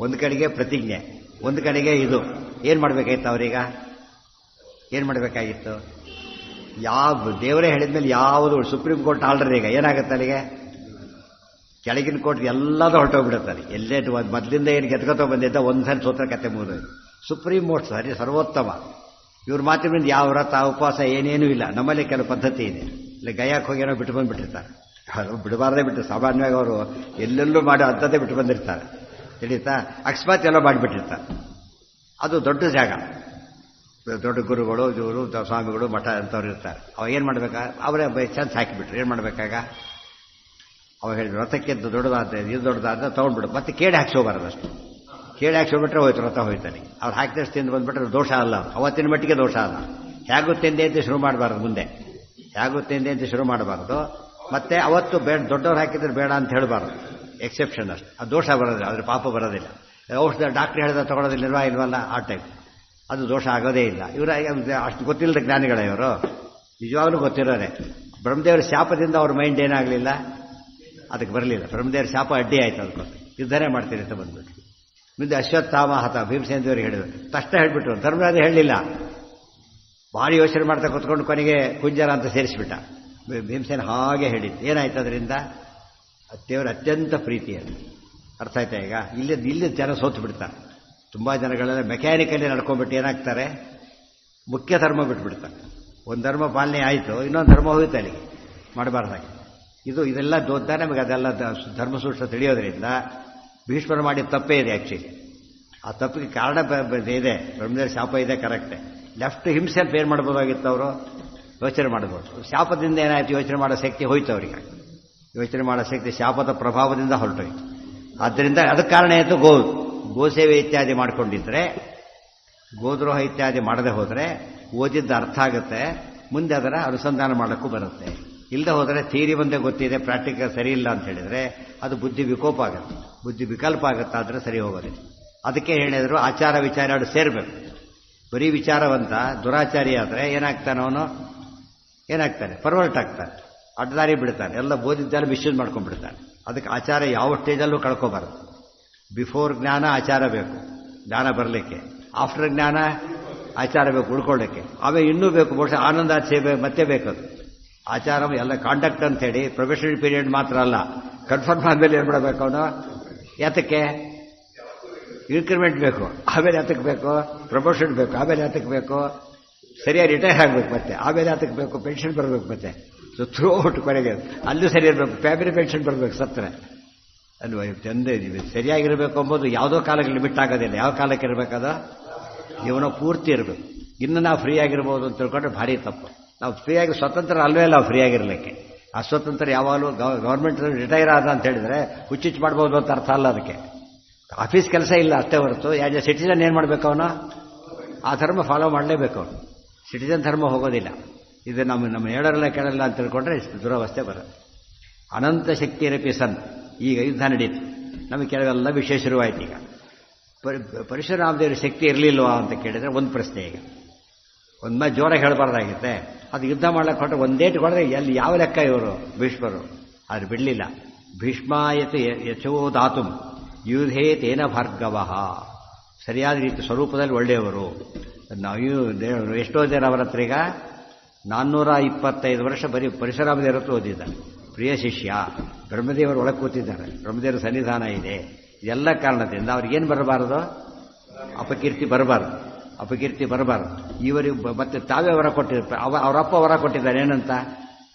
ಒಂದು ಕಡೆಗೆ ಪ್ರತಿಜ್ಞೆ, ಒಂದು ಕಡೆಗೆ ಇದು. ಏನು ಮಾಡಬೇಕಾಗಿತ್ತು ಅವರೀಗ? ಏನು ಮಾಡಬೇಕಾಗಿತ್ತು? ಯಾವ ದೇವರೇ ಹೇಳಿದ್ಮೇಲೆ ಯಾವುದು ಸುಪ್ರೀಂ ಕೋರ್ಟ್ ಆರ್ಡರ್ ಈಗ ಏನಾಗುತ್ತೆ ಅಲ್ಲಿಗೆ? ಕೆಳಗಿನ ಕೋರ್ಟ್ ಎಲ್ಲದೂ ಹೊರಟೋಗ್ಬಿಡುತ್ತಾರೆ. ಎಲ್ಲೇ ಮೊದಲಿಂದ ಏನು ಗೆದ್ಕೊತೋ ಬಂದಿದ್ದ ಒಂದ್ಸರಿ ಸೋತ್ರ ಕತೆ ಮುಗಿದು. ಸುಪ್ರೀಂ ಕೋರ್ಟ್ ಸರಿ ಸರ್ವೋತ್ತಮ. ಇವ್ರ ಮಾತಿನಿಂದ ಯಾವ ವ್ರತ ಉಪವಾಸ ಏನೇನೂ ಇಲ್ಲ. ನಮ್ಮಲ್ಲಿ ಕೆಲವು ಪದ್ಧತಿ ಇದೆ. ಇಲ್ಲಿ ಗಯಾಕ್ಕೆ ಹೋಗಿ ಏನೋ ಬಿಟ್ಟು ಬಂದುಬಿಟ್ಟಿರ್ತಾರೆ. ಅದು ಬಿಡಬಾರ್ದೇ ಬಿಟ್ಟು ಸಾಮಾನ್ಯವಾಗಿ ಅವರು ಎಲ್ಲೆಲ್ಲೂ ಮಾಡೋ ಅಂಥದ್ದೇ ಬಿಟ್ಟು ಬಂದಿರ್ತಾರೆ. ತಿಳಿತಾ? ಅಕಸ್ಮಾತ್ ಎಲ್ಲ ಮಾಡಿಬಿಟ್ಟಿರ್ತಾರೆ. ಅದು ದೊಡ್ಡ ಜಾಗ, ದೊಡ್ಡ ಗುರುಗಳು ಇವರು ಸ್ವಾಮಿಗಳು ಮಠ ಅಂತವ್ರು ಇರ್ತಾರೆ. ಅವಾಗ ಏನು ಮಾಡಬೇಕಾ? ಅವರೇ ಬೈ ಚಾನ್ಸ್ ಹಾಕಿಬಿಟ್ರು. ಏನು ಮಾಡಬೇಕಾಗ? ಅವಾಗ ಹೇಳಿದ್ರು ವ್ರತಕ್ಕೆ ದೊಡ್ಡದಾದ ಇದು ದೊಡ್ಡದಾದ ತೊಗೊಂಡ್ಬಿಡು. ಮತ್ತೆ ಕೇಳಿ ಹಾಕ್ಸೋಬಾರದು ಅಷ್ಟು. ಕೇಳಿ ಹಾಕ್ಸೋಬಿಟ್ರೆ ಹೋಯ್ತು, ವ್ರತ ಹೋಯ್ತಾನೆ. ಅವ್ರು ಹಾಕಿದಷ್ಟು ತಿಂದು ಬಂದುಬಿಟ್ರೆ ದೋಷ ಅಲ್ಲ. ಅವತ್ತಿನ ಮಟ್ಟಿಗೆ ದೋಷ ಅಲ್ಲ. ಹೇಗುತ್ತೆಂದೆ ಅಂತ ಶುರು ಮಾಡಬಾರ್ದು. ಮುಂದೆ ಹೇಗುತ್ತೆಂದೆ ಅಂತ ಶುರು ಮಾಡಬಾರ್ದು. ಮತ್ತೆ ಅವತ್ತು ಬೇಡ, ದೊಡ್ಡವ್ರು ಹಾಕಿದ್ರೆ ಬೇಡ ಅಂತ ಹೇಳಬಾರ್ದು. ಎಕ್ಸೆಪ್ಷನ್ ಅಷ್ಟು. ಅದು ದೋಷ ಬರೋದಿಲ್ಲ, ಅದ್ರ ಪಾಪ ಬರೋದಿಲ್ಲ. ಔಷಧ ಡಾಕ್ಟ್ರ್ ಹೇಳಿದ ತೊಗೊಳೋದಿಲ್ಲ ಇಲ್ವಲ್ಲ, ಆ ಟೈಪ್. ಅದು ದೋಷ ಆಗೋದೇ ಇಲ್ಲ. ಇವರ ಅಷ್ಟು ಗೊತ್ತಿಲ್ಲದ ಜ್ಞಾನಿಗಳ ಇವರು, ನಿಜವಾಗ್ಲೂ ಗೊತ್ತಿರೋರೆ. ಬ್ರಹ್ಮದೇವರ ಶಾಪದಿಂದ ಅವ್ರ ಮೈಂಡ್ ಏನಾಗಲಿಲ್ಲ, ಅದಕ್ಕೆ ಬರಲಿಲ್ಲ. ಬ್ರಹ್ಮದೇವರ ಶಾಪ ಅಡ್ಡಿ ಆಯ್ತು. ಅದಕ್ಕೋಸ್ಕರ ಯುದ್ಧನೇ ಮಾಡ್ತೀರಿ ಅಂತ ಬಂದ್ಬಿಟ್ಟು ಮುಂದೆ ಅಶ್ವತ್ಥಾಮ ಹತ ಭೀಮಸೇನ ದೇವರಿಗೆ ಹೇಳಿದ್ರು. ತಕ್ಷಣ ಹೇಳಿಬಿಟ್ರು. ಧರ್ಮರಾಜ ಹೇಳಲಿಲ್ಲ. ಭಾರಿ ಯೋಚನೆ ಮಾಡ್ತಾ ಕೂತ್ಕೊಂಡು ಕೊನೆಗೆ ಕುಂಜರ ಅಂತ ಸೇರಿಸಿಬಿಟ್ಟ. ಭೀಮಸೇನ ಹಾಗೆ ಹೇಳಿದ್ದು. ಏನಾಯ್ತು ಅದರಿಂದ? ದೇವರ ಅತ್ಯಂತ ಪ್ರೀತಿ ಅದು. ಅರ್ಥ ಆಯ್ತಾ ಈಗ? ಇಲ್ಲಿ ಜನ ಸೋತು ಬಿಡ್ತಾರೆ. ತುಂಬ ಜನಗಳೆಲ್ಲ ಮೆಕ್ಯಾನಿಕಲಿ ನಡ್ಕೊಂಡ್ಬಿಟ್ಟು ಏನಾಗ್ತಾರೆ, ಮುಖ್ಯ ಧರ್ಮ ಬಿಟ್ಬಿಡ್ತಾರೆ. ಒಂದು ಧರ್ಮ ಪಾಲನೆ ಆಯಿತು, ಇನ್ನೊಂದು ಧರ್ಮ ಹೋಗುತ್ತೆ ಅಲ್ಲಿಗೆ, ಮಾಡಬಾರ್ದಾಗಿ. ಇದೆಲ್ಲ ದೊಡ್ಡ ನಮಗೆ ಅದೆಲ್ಲ ಧರ್ಮಸೂತ್ರ ತಿಳಿಯೋದ್ರಿಂದ ಭೀಷ್ಮರು ಮಾಡಿದ ತಪ್ಪೇ ಇದೆ. ಆ್ಯಕ್ಚುಲಿ ಆ ತಪ್ಪಿಗೆ ಕಾರಣ ಇದೆ. ಬ್ರಹ್ಮದೇವರ ಶಾಪ ಇದೆ, ಕರೆಕ್ಟೇ. ಲೆಫ್ಟ್ ಹಿಂಸೆಲ್ಫ್ ಏನು ಮಾಡ್ಬೋದಾಗಿತ್ತು? ಅವರು ಯೋಚನೆ ಮಾಡ್ಬೋದು. ಶಾಪದಿಂದ ಏನಾಯ್ತು? ಯೋಚನೆ ಮಾಡೋ ಶಕ್ತಿ ಹೋಯ್ತು ಅವರಿಗೆ. ಯೋಚನೆ ಮಾಡೋ ಶಕ್ತಿ ಶಾಪದ ಪ್ರಭಾವದಿಂದ ಹೊರಟೋಯ್ತು. ಆದ್ದರಿಂದ ಅದಕ್ಕೆ ಕಾರಣ ಆಯಿತು ಗೋಸೇವೆ ಇತ್ಯಾದಿ ಮಾಡಿಕೊಂಡಿದ್ರೆ, ಗೋದ್ರೋಹ ಇತ್ಯಾದಿ ಮಾಡದೆ ಹೋದರೆ ಓದಿದ್ದ ಅರ್ಥ ಆಗುತ್ತೆ. ಮುಂದೆ ಅದರ ಅನುಸಂಧಾನ ಮಾಡೋಕ್ಕೂ ಬರುತ್ತೆ. ಇಲ್ಲದೆ ಹೋದರೆ ಥಿಯರಿ ಒಂದೇ ಗೊತ್ತಿದೆ, ಪ್ರಾಕ್ಟಿಕಲ್ ಸರಿ ಇಲ್ಲ ಅಂತ ಹೇಳಿದರೆ ಅದು ಬುದ್ಧಿ ವಿಕೋಪ ಆಗುತ್ತೆ, ಬುದ್ಧಿ ವಿಕಲ್ಪ ಆಗುತ್ತೆ. ಆದರೆ ಸರಿ ಹೋಗೋದಿಲ್ಲ. ಅದಕ್ಕೆ ಹೇಳಿದ್ರು ಆಚಾರ ವಿಚಾರ ಎರಡು ಸೇರಬೇಕು. ಬರೀ ವಿಚಾರವಂತ ದುರಾಚಾರಿ ಆದರೆ ಏನಾಗ್ತಾನೆ ಅವನು? ಏನಾಗ್ತಾನೆ? ಪರ್ವರ್ಟ್ ಆಗ್ತಾನೆ, ಅಡ್ಡದಾರಿ ಬಿಡ್ತಾನೆ, ಎಲ್ಲ ಬೋಧಿದ್ದೆಲ್ಲ ಮಿಸ್ಯೂಸ್ ಮಾಡ್ಕೊಂಡ್ಬಿಡ್ತಾನೆ. ಅದಕ್ಕೆ ಆಚಾರ ಯಾವ ಸ್ಟೇಜಲ್ಲೂ ಕಳ್ಕೋಬಾರದು. ಬಿಫೋರ್ ಜ್ಞಾನ ಆಚಾರ ಬೇಕು, ಜ್ಞಾನ ಬರಲಿಕ್ಕೆ. ಆಫ್ಟರ್ ಜ್ಞಾನ ಆಚಾರ ಬೇಕು, ಉಳ್ಕೊಳ್ಳಿಕ್ಕೆ. ಆಮೇಲೆ ಇನ್ನೂ ಬೇಕು, ಬಹುಶಃ ಆನಂದ ಸೇವೆ ಮತ್ತೆ ಬೇಕದು. ಆಚಾರ ಎಲ್ಲ ಕಾಂಡಕ್ಟ್ ಅಂತೇಳಿ ಪ್ರೊಫೆಷನಲ್ ಪೀರಿಯಡ್ ಮಾತ್ರ ಅಲ್ಲ, ಕನ್ಫರ್ಮ್ ಆದಮೇಲೆ ಏನು ಮಾಡಬೇಕು ಅವನು? ಯಾತಕ್ಕೆ? ಇನ್ಕ್ರಿಮೆಂಟ್ ಬೇಕು, ಆಮೇಲೆ ಯಾತಕ್ಕೆ ಬೇಕು? ಪ್ರಮೋಷನ್ ಬೇಕು, ಆಮೇಲೆ ಯಾತಕ್ಕೆ ಬೇಕು? ಸರಿಯಾಗಿ ರಿಟೈರ್ ಆಗಬೇಕು, ಮತ್ತೆ ಆಮೇಲೆ ಯಾತಕ್ಕೆ ಬೇಕು? ಪೆನ್ಷನ್ ಬರಬೇಕು. ಮತ್ತೆ ಸೊ ಥ್ರೂ ಔಟ್ ಕೊನೆಗೆ ಅಲ್ಲೂ ಸರಿ ಇರಬೇಕು, ಫ್ಯಾಮಿಲಿ ಪೆನ್ಷನ್ ಬರಬೇಕು ಸತ್ತರೆ ಅಲ್ವ. ಚಂದ ಸರಿಯಾಗಿರಬೇಕು ಎಂಬುದು ಯಾವುದೋ ಕಾಲಕ್ಕೆ ಲಿಮಿಟ್ ಆಗೋದಿಲ್ಲ. ಯಾವ ಕಾಲಕ್ಕೆ ಇರಬೇಕದ? ಜೀವನ ಪೂರ್ತಿ ಇರಬೇಕು. ಇನ್ನು ನಾವು ಫ್ರೀ ಆಗಿರ್ಬೋದು ಅಂತ ತಿಳ್ಕೊಂಡ್ರೆ ಭಾರಿ ತಪ್ಪು. ನಾವು ಫ್ರೀಯಾಗಿ ಸ್ವತಂತ್ರ ಅಲ್ವೇ ಅಲ್ಲ ಫ್ರೀ ಆಗಿರಲಿಕ್ಕೆ. ಅಸ್ವತಂತ್ರ ಯಾವಾಗಲೂ ಗೌರ್ಮೆಂಟ್ ರಿಟೈರ್ ಆದ ಅಂತ ಹೇಳಿದರೆ ಹುಚ್ಚಿಚ್ಚು ಮಾಡ್ಬೋದು ಅಂತ ಅರ್ಥ ಅಲ್ಲ. ಅದಕ್ಕೆ ಆಫೀಸ್ ಕೆಲಸ ಇಲ್ಲ ಅಷ್ಟೇ ಹೊರತು ಆ್ಯಸ್ ಎ ಸಿಟಿಜನ್ ಏನು ಮಾಡಬೇಕು ಅವನು? ಆ ಧರ್ಮ ಫಾಲೋ ಮಾಡಲೇಬೇಕು ಅವನು. ಸಿಟಿಜನ್ ಧರ್ಮ ಹೋಗೋದಿಲ್ಲ. ಇದು ನಮ್ಮ ಹೇಳೋರಲ್ಲ ಕೇಳಲ್ಲ ಅಂತ ತಿಳ್ಕೊಂಡ್ರೆ ದುರವಸ್ಥೆ ಬರುತ್ತೆ. ಅನಂತ ಶಕ್ತಿ ರಪಿ ಸನ್. ಈಗ ಯುದ್ಧ ನಡೀತು, ನಮಗೆ ಕೆಲವೆಲ್ಲ ವಿಷಯ ಶುರುವಾಯಿತು. ಈಗ ಪರಶುರಾಮದೇವರ ಶಕ್ತಿ ಇರಲಿಲ್ವಾ ಅಂತ ಕೇಳಿದರೆ ಒಂದು ಪ್ರಶ್ನೆ. ಈಗ ಒಂದು ಜೋರಾಗಿ ಹೇಳಬಾರ್ದಾಗಿತ್ತೆ. ಅದು ಯುದ್ಧ ಮಾಡ್ಲಿಕ್ಕೆ ಹೊಟ್ಟೆ ಒಂದೇಟು ಕೊಡದೆ ಎಲ್ಲಿ ಯಾವ ಲೆಕ್ಕ ಇವರು ಭೀಷ್ಮರು? ಅದು ಬಿಡಲಿಲ್ಲ. ಭೀಷ್ಮಾಯತು ಯಚೋದಾತುಂ ಯುಧೇ ತೇನ ಭಾರ್ಗವ. ಸರಿಯಾದ ರೀತಿ ಸ್ವರೂಪದಲ್ಲಿ ಒಳ್ಳೆಯವರು. ನಾವು ಎಷ್ಟೋ ಜನ ಅವರ ಹತ್ರ ಈಗ 425 ವರ್ಷ ಬರೀ ಪರಶುರಾಮದೇವರ ಹತ್ರ ಓದಿದ್ದಾರೆ. ಪ್ರಿಯ ಶಿಷ್ಯ, ಬ್ರಹ್ಮದೇವರು ಒಳಗೆ ಕೂತಿದ್ದಾರೆ, ಬ್ರಹ್ಮದೇವರ ಸನ್ನಿಧಾನ ಇದೆ. ಇದೆಲ್ಲ ಕಾರಣದಿಂದ ಅವ್ರಿಗೇನು ಬರಬಾರದು? ಅಪಕೀರ್ತಿ ಬರಬಾರ್ದು, ಅಪಕೀರ್ತಿ ಬರಬಾರ್ದು. ಇವರಿಗೆ ಮತ್ತೆ ತಾವೇ ವರ ಕೊಟ್ಟಿರ್ತಾರೆ. ಅವರಪ್ಪ ವರ ಕೊಟ್ಟಿದ್ದಾರೆ ಏನಂತ?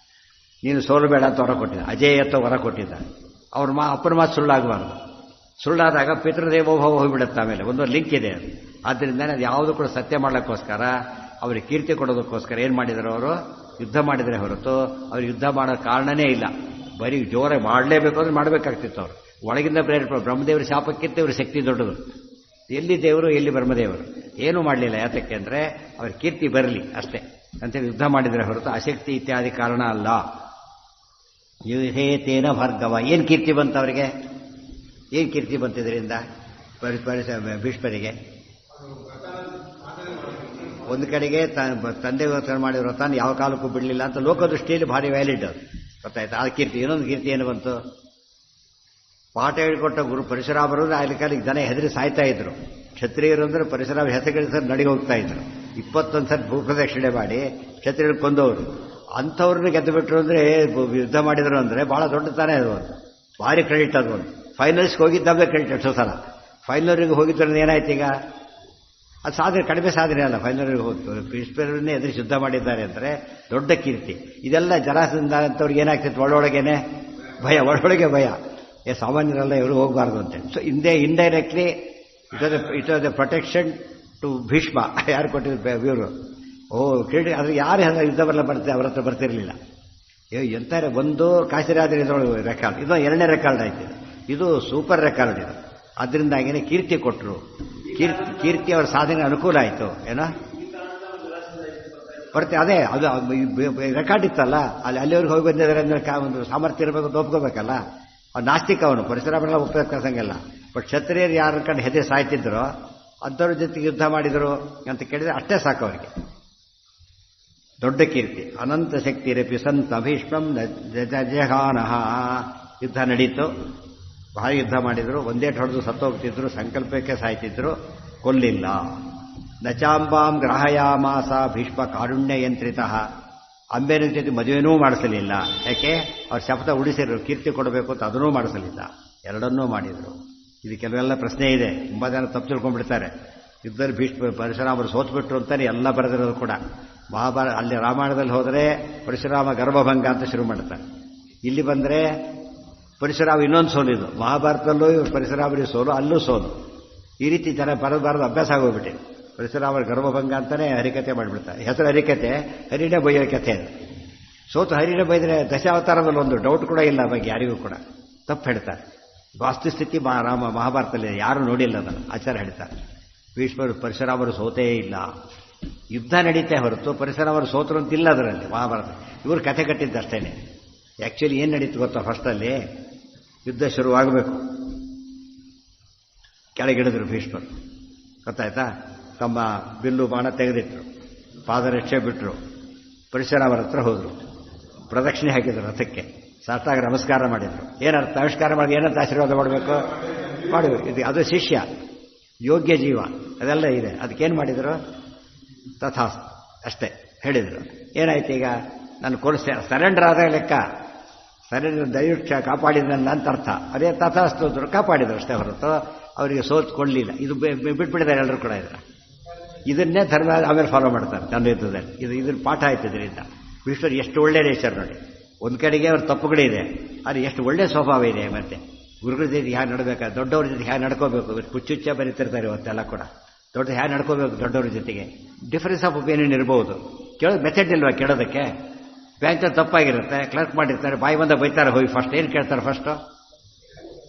ನೀನು ಸೋಲಬೇಡ ಅಂತ ಹೊರ ಕೊಟ್ಟಿದ್ದ, ಅಜೇಯತ್ವ ಹೊರ ಕೊಟ್ಟಿದ್ದ. ಅವ್ರ ಅಪ್ಪನ ಮಾತು ಸುಳ್ಳಾಗಬಾರ್ದು. ಸುಳ್ಳಾದಾಗ ಪಿತೃದೇವೋಭವ ಹೋಗಿಬಿಡುತ್ತೆ. ಆಮೇಲೆ ಒಂದು ಲಿಂಕ್ ಇದೆ ಅದು. ಆದ್ದರಿಂದ ಅದು ಯಾವುದು ಕೂಡ ಸತ್ಯ ಮಾಡಲಿಕ್ಕೋಸ್ಕರ, ಅವರಿಗೆ ಕೀರ್ತಿ ಕೊಡೋದಕ್ಕೋಸ್ಕರ ಏನು ಮಾಡಿದ್ರು ಅವರು? ಯುದ್ಧ ಮಾಡಿದರೆ ಹೊರತು ಅವ್ರಿಗೆ ಯುದ್ಧ ಮಾಡೋ ಕಾರಣನೇ ಇಲ್ಲ. ಬರೀ ಜೋರಾಗಿ ಮಾಡಲೇಬೇಕು ಅಂದ್ರೆ ಮಾಡಬೇಕಾಗ್ತಿತ್ತು. ಅವರು ಒಳಗಿಂದ ಪ್ರೇರೇಪ. ಬ್ರಹ್ಮದೇವರ ಶಾಪಕ್ಕಿಂತ ಇವರು ಶಕ್ತಿ ದೊಡ್ಡದು. ಎಲ್ಲಿ ದೇವರು ಎಲ್ಲಿ ಬ್ರಹ್ಮದೇವರು ಏನೂ ಮಾಡಲಿಲ್ಲ. ಯಾತಕ್ಕೆ ಅಂದರೆ ಅವ್ರ ಕೀರ್ತಿ ಬರಲಿ ಅಷ್ಟೇ ಅಂತೇಳಿ ಯುದ್ಧ ಮಾಡಿದರೆ ಹೊರತು ಅಶಕ್ತಿ ಇತ್ಯಾದಿ ಕಾರಣ ಅಲ್ಲ. ಯುಹೇತೇನ ಭಾರ್ಗವ. ಏನು ಕೀರ್ತಿ ಬಂತು ಅವರಿಗೆ? ಏನು ಕೀರ್ತಿ ಬಂತಿದ್ರಿಂದ ಭೀಷ್ಮರಿಗೆ? ಒಂದು ಕಡೆಗೆ ತಂದೆ ಮಾಡಿರೋ ತಾನು ಯಾವ ಕಾಲಕ್ಕೂ ಬಿಡಲಿಲ್ಲ ಅಂತ ಲೋಕದೃಷ್ಟಿಯಲ್ಲಿ ಭಾರಿ ವ್ಯಾಲಿಡ್ ಅದು. ಗೊತ್ತಾಯ್ತಾ? ಆ ಕೀರ್ತಿ. ಇನ್ನೊಂದು ಕೀರ್ತಿ ಏನು ಬಂತು? ಪಾಠ ಹೇಳಿಕೊಟ್ಟ ಗುರು ಪರಶುರಾಮರು ಅಲ್ಲಿ ಕಾಲಕ್ಕೆ ಜನ ಹೆದರಿ ಸಾಯ್ತಾ ಇದ್ರು. ಕ್ಷತ್ರಿಯರು ಅಂದ್ರೆ ಪರಶುರಾಮ ಹೆಸರುಗಳಿಸ ನಡಿಗೆ ಹೋಗ್ತಾ ಇದ್ರು. 21 ಸರಿ ಭೂಪ್ರದಕ್ಷಿಣೆ ಮಾಡಿ ಕ್ಷತ್ರಿಯರು ಕೊಂದವರು. ಅಂಥವ್ರನ್ನ ಗೆದ್ದು ಬಿಟ್ರು ಅಂದರೆ, ಯುದ್ಧ ಮಾಡಿದ್ರು ಅಂದರೆ ಭಾಳ ದೊಡ್ಡ ತಾನೇ ಅದು. ಒಂದು ಭಾರಿ ಕ್ರೆಡಿಟ್ ಅದು. ಒಂದು ಫೈನಲ್ಸ್ಗೆ ಹೋಗಿದ್ದಾಗಲೇ ಕ್ರೆಡಿಟ್ ಎಷ್ಟೋ ಸಲ. ಫೈನಲ್ವರೆಗೆ ಹೋಗಿದ್ದರೆ ಏನಾಯ್ತು ಈಗ? ಅದು ಸಾಧನೆ, ಕಡಿಮೆ ಸಾಧನೆ ಅಲ್ಲ. ಫೈನಲ್ವರೆಗೆ ಹೋಗ್ತು ಭೀಷ್ಮರನ್ನೇ ಎದುರಿಸಿ ಯುದ್ಧ ಮಾಡಿದ್ದಾರೆ ಅಂದರೆ ದೊಡ್ಡ ಕೀರ್ತಿ. ಇದೆಲ್ಲ ಜರಾಸಂಧ ಅಂತವ್ರಿಗೆ ಏನಾಗ್ತಿತ್ತು? ಒಳೊಳಗೇನೆ ಭಯ, ಒಳೊಳಗೆ ಭಯ. ಸಾಮಾನ್ಯರೆಲ್ಲ ಇವರು ಹೋಗಬಾರ್ದು ಅಂತೇಳಿ. So indirectly it was a protection to Bhishma. ಯಾರು ಕೊಟ್ಟಿದ್ರು? ಇವರು. ಕ್ರೀಡೆ ಅದ್ರ ಯಾರು ಯುದ್ಧ ಬರಲ್ಲ ಬರ್ತಾರೆ, ಅವ್ರ ಹತ್ರ ಬರ್ತಿರ್ಲಿಲ್ಲ. ಎಂತಾರೆ ಒಂದು ಕಾಶಿರಾದ್ರೆ ಇದರೊಳಗೆ ರೆಕಾರ್ಡ್. ಇದು 2ನೇ ರೆಕಾರ್ಡ್ ಆಯ್ತು. ಇದು ಸೂಪರ್ ರೆಕಾರ್ಡ್ ಇದು. ಅದರಿಂದಾಗಿನೇ ಕೀರ್ತಿ ಕೊಟ್ಟರು. ಕೀರ್ತಿ ಅವರ ಸಾಧನೆ ಅನುಕೂಲ ಆಯಿತು. ಏನೋ ಬರ್ತೆ ಅದೇ ಅದು ರೆಕಾರ್ಡ್ ಇತ್ತಲ್ಲ. ಅಲ್ಲಿವರೆಗೆ ಹೋಗಿ ಬಂದಿದ್ದಾರೆ ಅಂದರೆ ಒಂದು ಸಾಮರ್ಥ್ಯ ಇರಬೇಕು ಅಂತ ಒಪ್ಕೋಬೇಕಲ್ಲ. ನಾಸ್ತಿಕ ಅವನು, ಪರಶುರಾಮನೆಲ್ಲ ಒಪ್ಪಬೇಕಂಗಿಲ್ಲ. ಬಟ್ ಕ್ಷತ್ರಿಯರು ಯಾರ ಕಂಡು ಹೆದೆ ಸಾಯ್ತಿದ್ರು ಅಂಥವ್ರ ಜೊತೆಗೆ ಯುದ್ಧ ಮಾಡಿದರು ಅಂತ ಕೇಳಿದರೆ ಅಷ್ಟೇ ಸಾಕು ಅವರಿಗೆ. ದೊಡ್ಡ ಕೀರ್ತಿ. ಅನಂತ ಶಕ್ತಿ ರಪಿ ಸಂತ ಭೀಷ್ಮಂ ಜಜಹಾನಃ. ಯುದ್ಧ ನಡೀತು. ಭಾರಿ ಯುದ್ಧ ಮಾಡಿದರು. ಒಂದೇ ಹೊಡೆದು ಸತ್ತೋಗ್ತಿದ್ರು. ಸಂಕಲ್ಪಕ್ಕೆ ಸಾಯ್ತಿದ್ರು. ಕೊಲ್ಲಿಲ್ಲ. ನಚಾಂಬಾಂ ಗ್ರಹಯಾಮಾಸ ಭೀಷ್ಮ ಕಾರುಣ್ಯ ಯಂತ್ರಿತ. ಅಂಬೇನ ಜೊತೆ ಮದುವೆನೂ ಮಾಡಿಸಲಿಲ್ಲ. ಯಾಕೆ? ಅವ್ರ ಶಪಥ ಉಳಿಸಿದ್ರು, ಕೀರ್ತಿ ಕೊಡಬೇಕು ಅಂತ. ಅದನ್ನೂ ಮಾಡಿಸಲಿಲ್ಲ. ಎರಡನ್ನೂ ಮಾಡಿದರು. ಇದು ಕೆಲವೆಲ್ಲ ಪ್ರಶ್ನೆ ಇದೆ. ತುಂಬ ಜನ ತಪ್ಪು ತಿಳ್ಕೊಂಡ್ಬಿಡ್ತಾರೆ. ಯುದ್ಧದಲ್ಲಿ ಭೀಷ್ಮ ಪರಶುರಾಮರು ಸೋತ್ಬಿಟ್ರು ಅಂತಾನೆ ಎಲ್ಲ ಬರೆದಿರೋದು ಕೂಡ. ಅಲ್ಲಿ ರಾಮಾಯಣದಲ್ಲಿ ಹೋದರೆ ಪರಶುರಾಮ ಗರ್ಭಭಂಗ ಅಂತ ಶುರು ಮಾಡ್ತಾರೆ. ಇಲ್ಲಿ ಬಂದರೆ ಪರಶುರಾಮ ಇನ್ನೊಂದು ಸೋಲಿದು. ಮಹಾಭಾರತದಲ್ಲೂ ಪರಶುರಾಮರಿಗೆ ಸೋಲು, ಅಲ್ಲೂ ಸೋಲು. ಈ ರೀತಿ ಜನ ಬರಬಾರದು ಅಭ್ಯಾಸ ಆಗೋಗ್ಬಿಟ್ಟೆ. ಪರಶುರಾಮರ ಗರ್ಭಭಂಗ ಅಂತಾನೆ ಹರಿಕತೆ ಮಾಡಿಬಿಡ್ತಾರೆ. ಹೆಸರು ಹರಿಕತೆ, ಹರಿನೇ ಬೈಯೋ ಕಥೆ ಅದು. ಸೋತು ಹರಿನೇ ಬೈದರೆ ದಶಾವತಾರದಲ್ಲಿ ಒಂದು ಡೌಟ್ ಕೂಡ ಇಲ್ಲ ಬಗ್ಗೆ ಯಾರಿಗೂ ಕೂಡ. ತಪ್ಪು ಹೇಳ್ತಾರೆ. ವಾಸ್ತುಸ್ಥಿತಿ ಮಹಾಭಾರತದಲ್ಲಿ ಯಾರೂ ನೋಡಿಲ್ಲ ಅದನ್ನು. ಆಚಾರ್ಯ ಹೇಳ್ತಾರೆ ಭೀಷ್ಮರು ಪರಶುರಾಮರು ಸೋತೇ ಇಲ್ಲ. ಯುದ್ಧ ನಡೀತೆ ಹೊರತು ಪರಶುರಾಮರು ಸೋತರು ಅಂತಿಲ್ಲ ಅದರಲ್ಲಿ ಮಹಾಭಾರತ. ಇವರು ಕಥೆ ಕಟ್ಟಿದ್ದಷ್ಟೇನೆ. ಆ್ಯಕ್ಚುಲಿ ಏನು ನಡೀತು ಗೊತ್ತಾ? ಫಸ್ಟಲ್ಲಿ ಯುದ್ಧ ಶುರುವಾಗಬೇಕು. ಕೆಳಗಿಡಿದ್ರು ಭೀಷ್ಮರು. ಗೊತ್ತಾಯ್ತಾ? ತಮ್ಮ ಬಿಲ್ಲು ಬಾಣ ತೆಗೆದಿಟ್ರು, ಪಾದರಕ್ಷೆ ಬಿಟ್ಟರು, ಪರಶುರಾಮರ ಹತ್ರ ಹೋದರು. ಪ್ರದಕ್ಷಿಣೆ ಹಾಕಿದ್ರು ರಥಕ್ಕೆ. ಸಾಷ್ಟಾಗ ನಮಸ್ಕಾರ ಮಾಡಿದರು. ಏನರ್ಥ? ನಮಸ್ಕಾರ ಮಾಡಿ ಏನಂತ ಆಶೀರ್ವಾದ ಮಾಡಬೇಕು? ಮಾಡು. ಇದು ಅದು ಶಿಷ್ಯ, ಯೋಗ್ಯ ಜೀವ, ಅದೆಲ್ಲ ಇದೆ. ಅದಕ್ಕೇನು ಮಾಡಿದರು? ತಥಾಸ್ ಅಷ್ಟೇ ಹೇಳಿದರು. ಏನಾಯ್ತು ಈಗ? ನಾನು ಸರೆಂಡರ್ ಆದ ಲೆಕ್ಕ. ಸರೆಂಡರ್ ದಯವಿಟ್ಟು ಕಾಪಾಡಿದ್ನಲ್ಲ ಅಂತ ಅರ್ಥ. ಅದೇ ತಥಾಸ್ತೋದ್ರು, ಕಾಪಾಡಿದ್ರು ಅಷ್ಟೇ ಹೊರತು ಅವರಿಗೆ ಸೋತು ಕೊಡಲಿಲ್ಲ. ಇದು ಬಿಟ್ಬಿಟ್ಟಿದ್ದಾರೆ ಎಲ್ಲರೂ ಕೂಡ. ಇದನ್ನೇ ಧರ್ಮ ಆಮೇಲೆ ಫಾಲೋ ಮಾಡ್ತಾರೆ ನನ್ನ ಯುದ್ಧದಲ್ಲಿ. ಇದ್ರ ಪಾಠ ಆಯ್ತು ಇದರಿಂದ. ವಿಶ್ವರು ಎಷ್ಟು ಒಳ್ಳೆ ನೇಚರ್ ನೋಡಿ. ಒಂದು ಕಡೆಗೆ ಅವ್ರ ತಪ್ಪುಗಳಿದೆ, ಆದರೆ ಎಷ್ಟು ಒಳ್ಳೆ ಸ್ವಭಾವ ಇದೆ. ಮತ್ತೆ ಗುರುಗಳ ಜೊತೆ ಹೇಗೆ ನಡಬೇಕಾದ್ರೆ, ದೊಡ್ಡವ್ರ ಜೊತೆ ಹೇಗೆ ನಡ್ಕೋಬೇಕು. ಹುಚ್ಚುಚ್ಚ ಬರೀತಿರ್ತಾರೆ ಇವತ್ತೆಲ್ಲ ಕೂಡ. ದೊಡ್ಡ ಹೇಗೆ ನಡ್ಕೋಬೇಕು ದೊಡ್ಡವ್ರ ಜೊತೆಗೆ. ಡಿಫರೆನ್ಸ್ ಆಫ್ ಒಪಿನಿಯನ್ ಇರ್ಬೋದು. ಕೇಳೋದು ಮೆಥಡ್ ಇಲ್ವಾ ಕೇಳೋದಕ್ಕೆ? ಬ್ಯಾಂಕಲ್ಲಿ ತಪ್ಪಾಗಿರುತ್ತೆ, ಕ್ಲರ್ಕ್ ಮಾಡಿರ್ತಾರೆ, ಬಾಯಿ ಬಂದ ಬೈತಾರೆ. ಹೋಗಿ ಫಸ್ಟ್ ಏನು ಕೇಳ್ತಾರೆ? ಫಸ್ಟು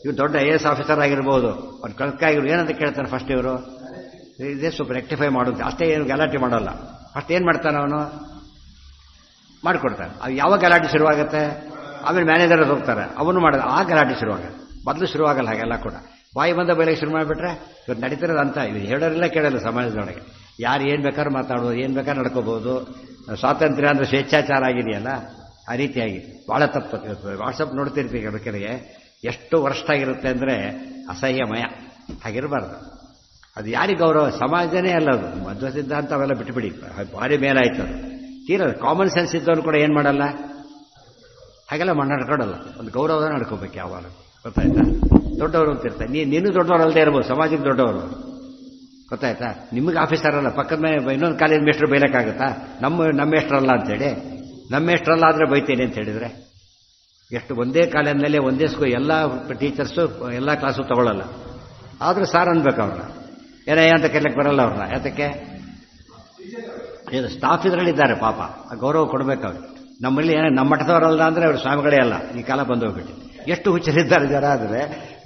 ಇವ್ರು ದೊಡ್ಡ AS ಆಫೀಸರ್ ಆಗಿರ್ಬೋದು, ಅವ್ರು ಕ್ಲರ್ಕ್ ಆಗಿರೋ ಏನಂತ ಕೇಳ್ತಾರೆ ಫಸ್ಟ್ ಇವರು? ಇದೇ ಸ್ವಲ್ಪ ರೆಕ್ಟಿಫೈ ಮಾಡುತ್ತೆ ಅಷ್ಟೇ. ಏನು ಗಲಾಟೆ ಮಾಡೋಲ್ಲ. ಫಸ್ಟ್ ಏನು ಮಾಡ್ತಾನೆ ಅವನು? ಮಾಡಿಕೊಡ್ತಾನೆ. ಅದು ಯಾವಾಗ ಗಲಾಟೆ ಶುರುವಾಗುತ್ತೆ? ಆಮೇಲೆ ಮ್ಯಾನೇಜರ್ ಹೋಗ್ತಾರೆ, ಅವನು ಮಾಡೋದು. ಆ ಗಲಾಟೆ ಶುರುವಾಗುತ್ತೆ. ಮೊದಲು ಶುರುವಾಗಲ್ಲ ಹಾಗೆಲ್ಲ ಕೂಡ. ಬಾಯಿ ಬಂದ ಬೆಲೆಗೆ ಶುರು ಮಾಡಿಬಿಟ್ರೆ ಇವತ್ತು ನಡೀತಿರೋದು ಅಂತ. ಇದು ಹೇಳೋರೆಲ್ಲ ಕೇಳಲ್ಲ ಸಮಾಜದೊಳಗೆ. ಯಾರು ಏನು ಬೇಕಾದ್ರೂ ಮಾತಾಡೋದು, ಏನು ಬೇಕಾದ್ರೂ ನಡ್ಕೋಬೋದು. ಸ್ವಾತಂತ್ರ್ಯ ಅಂದರೆ ಸ್ವೇಚ್ಛಾಚಾರ ಆಗಿದೆಯಲ್ಲ, ಆ ರೀತಿಯಾಗಿ ಭಾಳ ತಪ್ಪು. ವಾಟ್ಸಪ್ ನೋಡ್ತಿರ್ತೀವಿ ಕೆಲವರಿಗೆ ಎಷ್ಟು ವರ್ಷ ಆಗಿರುತ್ತೆ ಅಂದರೆ ಅಸಹ್ಯಮಯ. ಹಾಗಿರಬಾರ್ದು. ಅದು ಯಾರಿಗೆ ಗೌರವ? ಸಮಾಜನೇ ಅಲ್ಲ ಅದು. ಮಧ್ವ ಸಿದ್ಧಾಂತ ಅವೆಲ್ಲ ಬಿಟ್ಟುಬಿಡಿ, ಭಾರಿ ಮೇಲಾಯ್ತು ಅದು. ತೀರೋದು ಕಾಮನ್ ಸೆನ್ಸ್ ಇದ್ದವನು ಕೂಡ ಏನು ಮಾಡಲ್ಲ, ಹಾಗೆಲ್ಲ ನಡ್ಕೊಡಲ್ಲ. ಒಂದು ಗೌರವ ನಡ್ಕೋಬೇಕು ಯಾವಾಗ. ಗೊತ್ತಾಯ್ತಾ? ದೊಡ್ಡವರು ಅಂತಿರ್ತಾರೆ. ನೀನು ದೊಡ್ಡವರು ಅಲ್ಲದೆ ಇರ್ಬೋದು, ಸಮಾಜಕ್ಕೆ ದೊಡ್ಡವರು. ಗೊತ್ತಾಯ್ತಾ? ನಿಮಗೆ ಆಫೀಸರ್ ಅಲ್ಲ, ಪಕ್ಕದ ಮೇಲೆ ಇನ್ನೊಂದು ಕಾಲೇಜ್ ಮೇಸ್ಟ್ರು ಬೈಲಕ್ಕಾಗುತ್ತಾ? ನಮ್ಮ ಮೇಸ್ಟ್ರಲ್ಲ ಅಂತೇಳಿ ನಮ್ಮೆಷ್ಟರಲ್ಲಾದರೆ ಬೈತೇನೆ ಅಂತ ಹೇಳಿದರೆ ಎಷ್ಟು ಒಂದೇ ಕಾಲೇಜಿನಲ್ಲಿ ಒಂದೇ ಎಲ್ಲ ಟೀಚರ್ಸು ಎಲ್ಲ ಕ್ಲಾಸು ತಗೊಳ್ಳಲ್ಲ. ಆದರೂ ಸಾರ್ ಅನ್ಬೇಕು ಅವ್ರನ್ನ, ಏನಯ್ಯ ಅಂತ ಕರೀಲಿಕ್ಕೆ ಬರಲ್ಲ ಅವ್ರನ್ನ. ಯಾತಕ್ಕೆ? ಸ್ಟಾಫ್ ಇದರಲ್ಲಿದ್ದಾರೆ ಪಾಪ, ಗೌರವ ಕೊಡಬೇಕು ಅವ್ರಿಗೆ. ನಮ್ಮಲ್ಲಿ ಏನೇ ನಮ್ಮ ಮಠದವರಲ್ಲ ಅಂದರೆ ಅವ್ರು ಸ್ವಾಮಿಗಳೇ ಅಲ್ಲ. ಈ ಕಾಲ ಬಂದು ಹೋಗ್ಬಿಟ್ಟು ಎಷ್ಟು ಹುಚ್ಚರಿದ್ದಾರೆ ಜನ ಆದರೆ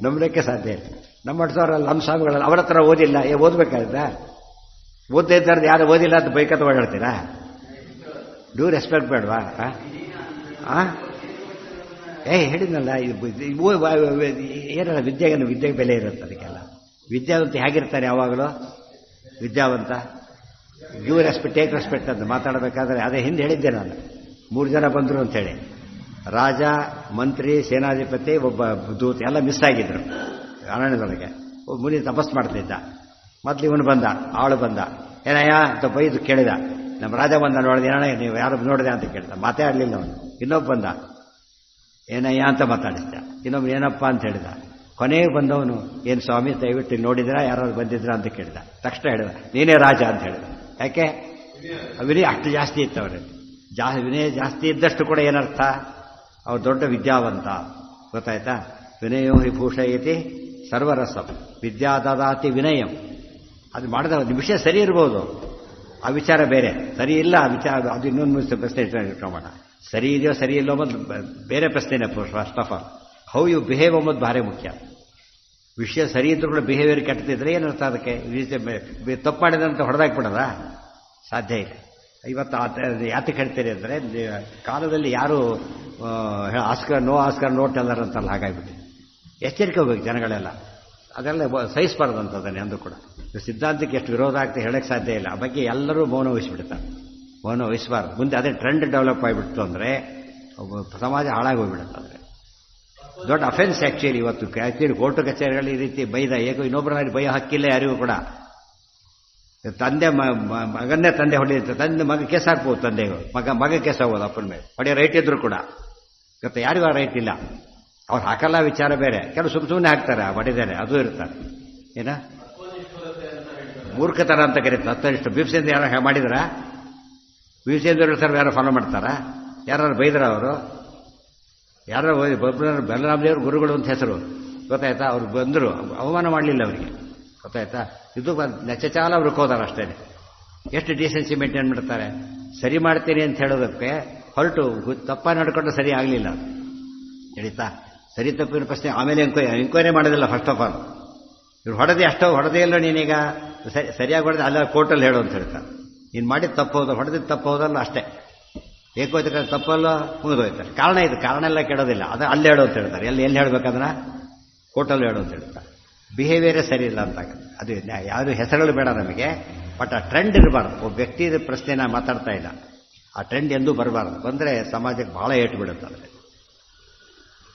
ನಂಬಲಿಕ್ಕೆ ಸಾಧ್ಯ ಇಲ್ಲ. ನಮ್ಮ ಮಠದವರಲ್ಲ, ನಮ್ಮ ಸ್ವಾಮಿಗಳಲ್ಲ. ಅವ್ರ ಹತ್ರ ಓದಿಲ್ಲ, ಓದಬೇಕಾಗಿದ್ದ? ಓದ್ತಾ ಇದ್ದಾರೆ, ಯಾರು ಓದಿಲ್ಲ ಅಂತ ಬೈಕತ್ತ ಓಡಾಡ್ತೀರಾ? ಡ್ಯೂ ರೆಸ್ಪೆಕ್ಟ್ ಬೇಡವಾ? ಹೇಳಿದ್ನಲ್ಲ, ಏನಲ್ಲ ವಿದ್ಯೆಗೆ ಬೆಲೆ ಇರುತ್ತೆ. ಅದಕ್ಕೆಲ್ಲ ವಿದ್ಯಾವಂತ ಹೇಗಿರ್ತಾನೆ ಯಾವಾಗಲೂ? ವಿದ್ಯಾವಂತ ಡ್ಯೂ ರೆಸ್ಪೆಕ್ಟ್, ಟೇಕ್ ರೆಸ್ಪೆಕ್ಟ್ ಅಂತ ಮಾತಾಡಬೇಕಾದ್ರೆ ಅದೇ ಹಿಂದೆ ಹೇಳಿದ್ದೆ ನಾನು. 3 ಜನ ಬಂದರು ಅಂಥೇಳಿ, ರಾಜ, ಮಂತ್ರಿ, ಸೇನಾಧಿಪತಿ, ಒಬ್ಬ ದೂತ ಎಲ್ಲ ಮಿಸ್ ಆಗಿದ್ರು ಅರಣ್ಯದೊಳಗೆ. ಒಬ್ಬ ಮುನಿ ತಪಸ್ ಮಾಡ್ತಿದ್ದ. ಮೊದಲು ಇವನು ಬಂದ, ಆಳು ಬಂದ. ಏನಯ್ಯ ಅಂತ ಬೈದು ಕೇಳಿದ. ನಮ್ಮ ರಾಜ ಬಂದ, ನೋಡಿದೆ ಏನಣ್ಣ ನೀವು ಯಾರು ನೋಡಿದೆ ಅಂತ ಕೇಳಿದ. ಮಾತೇ ಆಡಲಿಲ್ಲ ಅವನು. ಇನ್ನೊಬ್ಬ ಬಂದ, ಏನಯ್ಯ ಅಂತ ಮಾತಾಡಿಸ್ದ. ಇನ್ನೊಬ್ಬ ಏನಪ್ಪ ಅಂತ ಹೇಳಿದ. ಕೊನೆಗೆ ಬಂದವನು, ಏನು ಸ್ವಾಮಿ ದಯವಿಟ್ಟು ನೋಡಿದ್ರಾ, ಯಾರಾದ್ರು ಬಂದಿದ್ರಾ ಅಂತ ಕೇಳಿದ. ತಕ್ಷಣ ಹೇಳಿದ, ನೀನೇ ರಾಜ ಅಂತ ಹೇಳಿದ. ಯಾಕೆ? ವಿನಯ ಅಷ್ಟು ಜಾಸ್ತಿ ಇತ್ತು ಅವರಲ್ಲಿ. ವಿನಯ ಜಾಸ್ತಿ ಇದ್ದಷ್ಟು ಕೂಡ ಏನರ್ಥ? ಅವ್ರು ದೊಡ್ಡ ವಿದ್ಯಾವಂತ. ಗೊತ್ತಾಯ್ತಾ? ವಿನಯೋ ಹಿ ಭೂಷಯತಿ ಸರ್ವರಸಂ ವಿದ್ಯಾದಾತಿ ವಿನಯಂ. ಅದು ಮಾಡಿದ ವಿಷಯ ಸರಿ ಇರ್ಬೋದು, ಆ ವಿಚಾರ ಬೇರೆ. ಸರಿ ಇಲ್ಲ ಆ ವಿಚಾರ, ಅದು ಇನ್ನೊಂದು ಪ್ರಶ್ನೆ ಇಟ್ಕೊಂಬೋಣ. ಸರಿ ಇದೆಯೋ ಸರಿ ಇಲ್ಲೋ ಅನ್ನೋದು ಬೇರೆ ಪ್ರಶ್ನೆನೇ. First of all how you behave ಅನ್ನೋದು ಭಾರಿ ಮುಖ್ಯ. ವಿಷಯ ಸರಿ ಇದ್ರೂ ಕೂಡ ಬಿಹೇವಿಯರ್ ಕೆಟ್ಟದಿದ್ರೆ ಏನರ್ಥ? ಅದಕ್ಕೆ ತಪ್ಪು ಮಾಡಿದಂತ ಹೊಡೆದಾಕ್ಬಿಡೋದ? ಸಾಧ್ಯ ಇಲ್ಲ. ಇವತ್ತು ಯಾತಕ್ಕೆ ಹೇಳ್ತೀರಿ ಅಂದರೆ, ಕಾಲದಲ್ಲಿ ಯಾರು ನೋ ಆಸ್ಕರ್ ನೋ ಟೆಲ್ಲರ್ ಅಂತಲ್ಲ, ಹಾಗಾಗ್ಬಿಟ್ಟು ಎಚ್ಚರಿಕೆ ಹೋಗ್ಬೇಕು ಜನಗಳೆಲ್ಲ. ಅದೆಲ್ಲ ಸಹಿಸಬಾರ್ದಂಥದ್ದನ್ನೇ ಅಂದು ಕೂಡ. ಸಿದ್ಧಾಂತಕ್ಕೆ ಎಷ್ಟು ವಿರೋಧ ಆಗ್ತದೆ ಹೇಳಕ್ಕೆ ಸಾಧ್ಯ ಇಲ್ಲ. ಆ ಬಗ್ಗೆ ಎಲ್ಲರೂ ಮೌನ ವಹಿಸ್ಬಿಡ್ತಾರೆ. ಮೌನ ವಹಿಸಬಾರ್ದು. ಮುಂದೆ ಅದೇ ಟ್ರೆಂಡ್ ಡೆವಲಪ್ ಆಗಿಬಿಡ್ತು ಅಂದರೆ ಸಮಾಜ ಹಾಳಾಗೋಗ್ಬಿಡುತ್ತೆ. ಅಂದರೆ ದೊಡ್ಡ ಅಫೆನ್ಸ್ ಆ್ಯಕ್ಚುಲಿ. ಇವತ್ತು ಆ್ಯಕ್ಚುಲಿ ಕೋರ್ಟು ಕಚೇರಿಗಳು ಈ ರೀತಿ ಬೈದ ಇನ್ನೊಬ್ಬರಲ್ಲಿ ಬೈಯ ಹಕ್ಕಿಲ್ಲ ಯಾರಿಗೂ ಕೂಡ. ತಂದೆ ಮಗನ್ನೇ ತಂದೆ ಹೊಡೆಯುತ್ತೆ, ತಂದೆ ಮಗ ಕೇಸ್ ಹಾಕ್ಬೋದು. ತಂದೆಗೂ ಮಗ ಕೇಸ್ ಆಗ್ಬೋದು ಅಪ್ಪನ ಮೇಲೆ. ಹೊಡೆಯೋ ರೈಟ್ ಇದ್ರು ಕೂಡ ಇವತ್ತು ಯಾರಿಗೂ ಆ ರೈಟ್ ಇಲ್ಲ. ಅವ್ರು ಹಾಕಲ್ಲ, ವಿಚಾರ ಬೇರೆ. ಕೆಲವು ಸುಮ್ಮನೆ ಹಾಕ್ತಾರೆ, ಹೊಡೆದೇನೆ ಅದು ಇರ್ತಾರೆ. ಏನ ಮೂರ್ಖತನ ಅಂತ ಕರೀತಾರೆ. ಅಷ್ಟೊಂದಿಷ್ಟು ಭೀಮಸೇಂದ್ರ ಯಾರು ಮಾಡಿದ್ರ? ಭೀಮಸೇಂದ್ರ ಸರ್ ಯಾರು ಫಾಲೋ ಮಾಡ್ತಾರಾ? ಯಾರು ಬೈದ್ರ ಅವರು? ಯಾರು ಬಲರಾಮದೇವ್ರ ಗುರುಗಳು ಅಂತ ಹೆಸರು, ಗೊತ್ತಾಯ್ತಾ? ಅವ್ರು ಬಂದರು, ಅವಮಾನ ಮಾಡಲಿಲ್ಲ ಅವರಿಗೆ, ಗೊತ್ತಾಯ್ತಾ? ಇದು ನೆಚ್ಚಚಾಲ ಅವ್ರಿಗೆ ಹೋದಾರ ಅಷ್ಟೇ. ಎಷ್ಟು ಡಿಸೆನ್ಸಿ ಮೇಂಟೈನ್ ಮಾಡ್ತಾರೆ. ಸರಿ ಮಾಡ್ತೀನಿ ಅಂತ ಹೇಳೋದಕ್ಕೆ ಹೊರಟು ತಪ್ಪ ನಡ್ಕೊಂಡು ಸರಿ ಆಗಲಿಲ್ಲ. ಹೇಳಿತಾ? ಸರಿ ತಪ್ಪಿನ ಪ್ರಶ್ನೆ ಆಮೇಲೆ ಎಂಕ್ವೈರಿ ಮಾಡೋದಿಲ್ಲ. ಫಸ್ಟ್ ಆಫ್ ಆಲ್ ಇವ್ರು ಹೊಡೆದೇ ಇಲ್ಲ ನೀನೀಗ ಸರಿಯಾಗಿ ಹೊಡೆದು ಅಲ್ಲ ಕೋರ್ಟಲ್ಲಿ ಹೇಳು ಅಂತ ಹೇಳ್ತಾರೆ. ನೀನು ಮಾಡಿದ್ದು ತಪ್ಪು ಹೌದು, ಹೊಡೆದಿದ್ದು ತಪ್ಪು ಹೌದಲ್ಲ ಅಷ್ಟೇ. ಏಕೋಯ್ತು ತಪ್ಪಲ್ಲ ಮುಗಿದೋಯ್ತಾರೆ. ಕಾರಣ ಇದು, ಕಾರಣ ಎಲ್ಲ ಕೆಡೋದಿಲ್ಲ. ಅದು ಅಲ್ಲಿ ಹೇಳು ಅಂತ ಹೇಳ್ತಾರೆ. ಎಲ್ಲಿ ಹೇಳ್ಬೇಕಂದ್ರೆ ಕೋರ್ಟಲ್ಲಿ ಹೇಳು ಅಂತ ಹೇಳ್ತಾರೆ. ಬಿಹೇವಿಯರೇ ಸರಿ ಇಲ್ಲ ಅಂತ. ಅದು ಯಾರು ಹೆಸರುಗಳು ಬೇಡ ನಮಗೆ, ಬಟ್ ಆ ಟ್ರೆಂಡ್ ಇರಬಾರ್ದು. ಒಬ್ಬ ವ್ಯಕ್ತಿ ಪ್ರಶ್ನೆನ ಮಾತಾಡ್ತಾ ಇಲ್ಲ, ಆ ಟ್ರೆಂಡ್ ಎಂದೂ ಬರಬಾರ್ದು. ಬಂದರೆ ಸಮಾಜಕ್ಕೆ ಬಹಳ ಏಟು ಬಿಡುತ್ತೆ.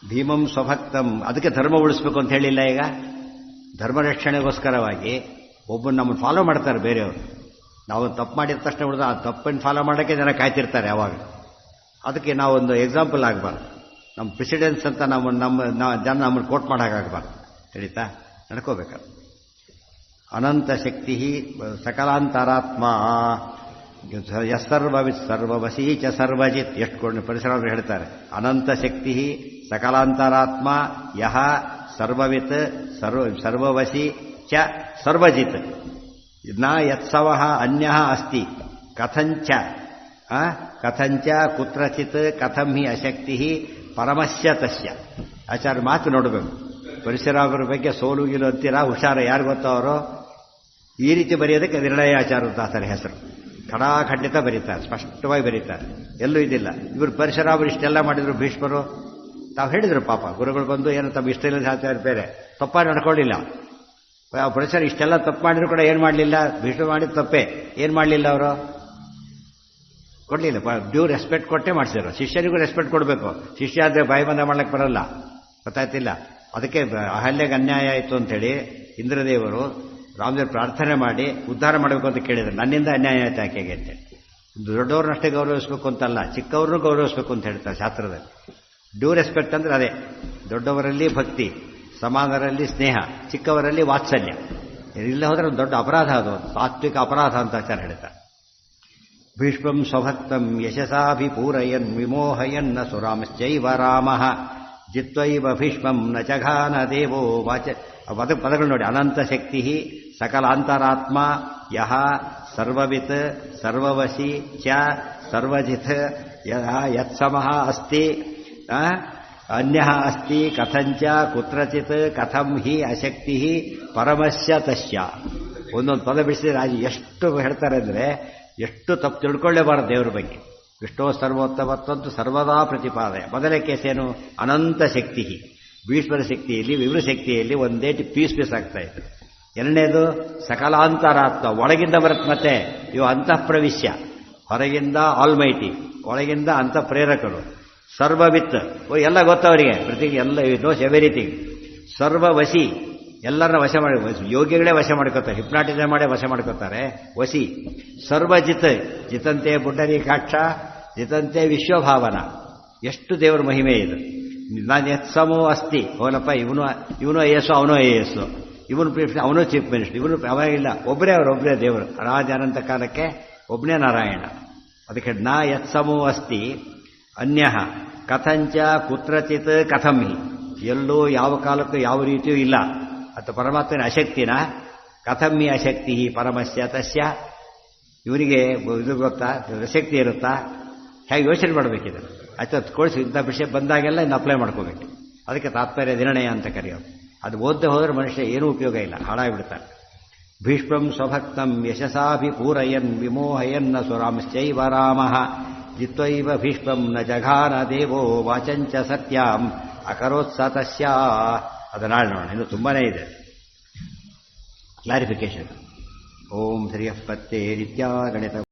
ಭೀಮಂ ಸ್ವಭಕ್ತಂ, ಅದಕ್ಕೆ ಧರ್ಮ ಉಳಿಸ್ಬೇಕು ಅಂತ ಹೇಳಿಲ್ಲ. ಈಗ ಧರ್ಮ ರಕ್ಷಣೆಗೋಸ್ಕರವಾಗಿ ಒಬ್ಬರು ನಮ್ಮನ್ನು ಫಾಲೋ ಮಾಡ್ತಾರೆ ಬೇರೆಯವರು. ನಾವು ತಪ್ಪು ಮಾಡಿದ ತಕ್ಷಣ ಉಳಿದ ಆ ತಪ್ಪನ್ನು ಫಾಲೋ ಮಾಡೋಕ್ಕೆ ಜನ ಕಾಯ್ತಿರ್ತಾರೆ ಯಾವಾಗ. ಅದಕ್ಕೆ ನಾವೊಂದು ಎಕ್ಸಾಂಪಲ್ ಆಗಬಾರ್ದು. ನಮ್ಮ ಪ್ರೆಸಿಡೆನ್ಸ್ ಅಂತ ಜನ ನಮ್ಮನ್ನು ಕೋಟ್ ಮಾಡೋಕ್ಕಾಗಬಾರ್ದು. ತಿಳಿತಾ? ನಡ್ಕೋಬೇಕು. ಅನಂತ ಶಕ್ತಿ ಸಕಲಾಂತರಾತ್ಮ ಯಸ್ಸರ್ವವಿತ್ ಸರ್ವವಶೀ ಚ ಸರ್ವಜಿತ್. ಎಷ್ಟು ಪರಿಸರವರು ಹೇಳ್ತಾರೆ. ಅನಂತ ಶಕ್ತಿ ಸಕಲಾಂತರಾತ್ಮ ಯಹ ಸರ್ವವಿತ್ ಸರ್ವವಶಿ ಚ ಸರ್ವಜಿತ್ ನ ಯತ್ಸವಃ ಅನ್ಯಃ ಅಸ್ತಿ ಕಥಂಚ ಕುತ್ರಚಿತ್ ಕಥಂ ಹಿ ಅಶಕ್ತಿ ಪರಮಸ್ಯ ತಸ್ಯ. ಆಚಾರ್ಯ ಮಾತು ನೋಡಬೇಕು. ಪರಿಸರವರ ಬಗ್ಗೆ ಸೋಲು ಗೀಲು ಅಂತೀರಾ, ಹುಷಾರ. ಯಾರು ಗೊತ್ತೋ ಅವರು ಈ ರೀತಿ ಬರೆಯೋದಕ್ಕೆ ನಿರ್ಣಯಾಚಾರ್ಯ ದಾಸರ ಹೆಸರು. ಖಂಡಿತ ಬರೀತಾರೆ, ಸ್ಪಷ್ಟವಾಗಿ ಬರೀತಾರೆ, ಎಲ್ಲೂ ಇದಿಲ್ಲ. ಇವರು ಪರಿಸರವರು ಇಷ್ಟೆಲ್ಲ ಮಾಡಿದ್ರು. ಭೀಷ್ಮರು ತಾವು ಹೇಳಿದ್ರು ಪಾಪ, ಗುರುಗಳು ಬಂದು ಏನು ತಮ್ಮ ಇಷ್ಟ ಇಲ್ಲ ಆಚಾರ್ಯ ಬೇರೆ ತಪ್ಪಾಗಿ ನಡ್ಕೊಳ್ಳಿಲ್ಲ. ಪರಿಸರ ಇಷ್ಟೆಲ್ಲ ತಪ್ಪು ಮಾಡಿದ್ರು ಕೂಡ ಏನು ಮಾಡಲಿಲ್ಲ. ಭೀಷ್ಮ ಮಾಡಿದ ತಪ್ಪೇ, ಏನು ಮಾಡಲಿಲ್ಲ ಅವರು, ಕೊಡಲಿಲ್ಲ. ಡ್ಯೂ ರೆಸ್ಪೆಕ್ಟ್ ಕೊಟ್ಟೇ ಮಾಡಿಸಿದ್ರು. ಶಿಷ್ಯರಿಗೂ ರೆಸ್ಪೆಕ್ಟ್ ಕೊಡಬೇಕು. ಶಿಷ್ಯ ಆದರೆ ಬಾಯಿ ಬಂದ ಮಾಡ್ಲಿಕ್ಕೆ ಬರಲ್ಲ, ಗೊತ್ತಾಯ್ತಿಲ್ಲ. ಅದಕ್ಕೆ ಅಹಲ್ಯೆಗೆ ಅನ್ಯಾಯ ಆಯಿತು ಅಂಥೇಳಿ ಇಂದ್ರದೇವರು ರಾಮದೇವರು ಪ್ರಾರ್ಥನೆ ಮಾಡಿ ಉದ್ಧಾರ ಮಾಡಬೇಕು ಅಂತ ಕೇಳಿದ್ರು. ನನ್ನಿಂದ ಅನ್ಯಾಯ ಆಯ್ತು ಆಕೆಗೆ ಅಂತೇಳಿ. ದೊಡ್ಡವ್ರನ್ನಷ್ಟೇ ಗೌರವಿಸಬೇಕು ಅಂತಲ್ಲ, ಚಿಕ್ಕವ್ರನ್ನೂ ಗೌರವಿಸಬೇಕು ಅಂತ ಹೇಳ್ತಾರೆ ಶಾಸ್ತ್ರದಲ್ಲಿ. ಡ್ಯೂ ರೆಸ್ಪೆಕ್ಟ್ ಅಂದರೆ ಅದೇ, ದೊಡ್ಡವರಲ್ಲಿ ಭಕ್ತಿ, ಸಮಾನರಲ್ಲಿ ಸ್ನೇಹ, ಚಿಕ್ಕವರಲ್ಲಿ ವಾತ್ಸಲ್ಯ. ಇಲ್ಲ ಹೋದ್ರೆ ಒಂದು ದೊಡ್ಡ ಅಪರಾಧ, ಅದು ಸಾತ್ವಿಕ ಅಪರಾಧ ಅಂತ ಆಚಾರ ಹೇಳ್ತಾರೆ. ಭೀಷ್ಮಂ ಸ್ವಭಕ್ತಂ ಯಶಸಾಭಿಪೂರಯನ್ ವಿಮೋಹಯನ್ನ ಸುರಾಂಶ್ಚೈವ ರಾಮಃ ಜಿತ್ವೈವ ಭೀಷ್ಮಂ ನ ಜಘಾನ ದೇವೋ ವಾಚ. ಪದಗಳು ನೋಡಿ. ಅನಂತ ಶಕ್ತಿ ಸಕಲಾಂತರಾತ್ಮ ಯಹ ಸರ್ವವಿತ್ ಸರ್ವವಶಿ ಚ ಸರ್ವಜಿತ್ ಯತ್ಸಮಃ ಅಸ್ತಿ ಅನ್ಯಃ ಅಸ್ತಿ ಕಥಂಚ ಕುತ್ರಚಿತ್ ಕಥಂ ಹಿ ಅಶಕ್ತಿ ಪರಮಸ್ಯ ತಸ್ಯ. ಒಂದೊಂದು ಪದ ಬಿಡಿಸಿದ್ರೆ ರಾಜ ಎಷ್ಟು ಹೇಳ್ತಾರೆ ಅಂದರೆ ಎಷ್ಟು ತಪ್ಪು ತಿಳ್ಕೊಳ್ಳೇಬಾರದು ದೇವರ ಬಗ್ಗೆ. ವಿಷ್ಣು ಸರ್ವೋತ್ತಮತ್ವಂತೂ ಸರ್ವದಾ ಪ್ರತಿಪಾದನೆ. ಮೊದಲೇ ಕೇಸೇನು ಅನಂತ ಶಕ್ತಿ. ಭೀಷ್ಮರ ಶಕ್ತಿಯಲ್ಲಿ ವಿವೃ ಶಕ್ತಿಯಲ್ಲಿ ಒಂದೇಟಿ ಪೀಸ್ ಆಗ್ತಾ ಇತ್ತು. ಎರಡನೇದು ಸಕಲಾಂತರಾತ್ಮ, ಒಳಗಿಂದ ಬರುತ್ತೆ. ಮತ್ತೆ ಇವು ಅಂತಃಪ್ರವಿಶ್ಯ, ಹೊರಗಿಂದ ಆಲ್ಮೈಟಿ, ಒಳಗಿಂದ ಅಂತಃಪ್ರೇರಕರು. ಸರ್ವವಿತ್, ಎಲ್ಲ ಗೊತ್ತವರಿಗೆ, ಪ್ರತಿ ಎಲ್ಲ ನೋಸ್ ಎವ್ರಿಥಿಂಗ್. ಸರ್ವವಶಿ, ಎಲ್ಲರನ್ನ ವಶ ಮಾಡಿ, ಯೋಗಿಗಳೇ ವಶ ಮಾಡ್ಕೋತಾರೆ, ಹಿಪ್ನಾಟಿಸಮ್ ಮಾಡೇ ವಶ ಮಾಡ್ಕೋತಾರೆ. ವಶಿ. ಸರ್ವಜಿತ್, ಜಿತಂತೆ ಪುಂಡರೀಕಾಕ್ಷ ಜಿತಂತೆ ವಿಶ್ವಭಾವನ. ಎಷ್ಟು ದೇವರ ಮಹಿಮೆ ಇದು. ನಾನು ಎತ್ಸಮೋ ಅಸ್ತಿ, ಹೋಲಪ್ಪ ಇವನು ಐ ಎಸ್ ಅವನು ಐ ಎಸ್, ಇವನು ಅವನು ಚೀಫ್ ಮಿನಿಸ್ಟರ್, ಇವನು ಅವಾಗಿಲ್ಲ, ಒಬ್ಬರೇ ದೇವರು. ರಾಜ ಅನಂತ ಕಾಲಕ್ಕೆ ಒಬ್ಬನೇ ನಾರಾಯಣ. ಅದಕ್ಕೆ ನಾ ಯತ್ಸಮೋ ಅಸ್ತಿ ಅನ್ಯಃ ಕಥಂಚ ಕುತ್ರಚಿತ್ ಕಥಂ ಹಿ. ಎಲ್ಲೂ ಯಾವ ಕಾಲಕ್ಕೂ ಯಾವ ರೀತಿಯೂ ಇಲ್ಲ. ಅಥವಾ ಪರಮಾತ್ಮನ ಅಶಕ್ತಿನ ಕಥಂ ಹಿ ಅಶಕ್ತಿ ಪರಮಸ್ಯ ತಸ್ಯ. ಇವನಿಗೆ ಇದು ಗೊತ್ತಾ, ಶಕ್ತಿ ಇರುತ್ತಾ? ಹೇಗೆ ಯೋಚನೆ ಮಾಡಬೇಕಿದೆ. ಆಯ್ತು ಕೋಳಿಸಿ ಇಂಥ ವಿಷಯ ಬಂದಾಗೆಲ್ಲ ಇನ್ನು ಅಪ್ಲೈ ಮಾಡ್ಕೋಬೇಕು. ಅದಕ್ಕೆ ತಾತ್ಪರ್ಯ ನಿರ್ಣಯ ಅಂತ ಕರೆಯೋದು. ಅದು ಓದದೆ ಹೋದರೆ ಮನುಷ್ಯ ಏನೂ ಉಪಯೋಗ ಇಲ್ಲ, ಹಾಳಾಗಿಬಿಡ್ತಾನೆ. ಭೀಷ್ಮಂ ಸ್ವಭಕ್ತಂ ಯಶಸಾಭಿಪೂರಯನ್ ವಿಮೋಹಯನ್ನ ಸುರಾಂಶ್ಚೈವ ರಾಮಃ ಜಿತ್ವೈವ ಭೀಷ್ಮಂ ನ ಜಘಾನ ದೇವೋ ವಾಚಂಚ ಸತ್ಯಾಂ ಅಕರೋತ್ಸ ತಸ್ಯ. ಅದು ನಾಳೆ ನೋಡೋಣ, ಇನ್ನು ತುಂಬಾನೇ ಇದೆ ಕ್ಲಾರಿಫಿಕೇಶನ್. ಓಂ ಶ್ರೀಯಃ ಪತ್ತೇ ನಿತ್ಯ ಗಣಿತ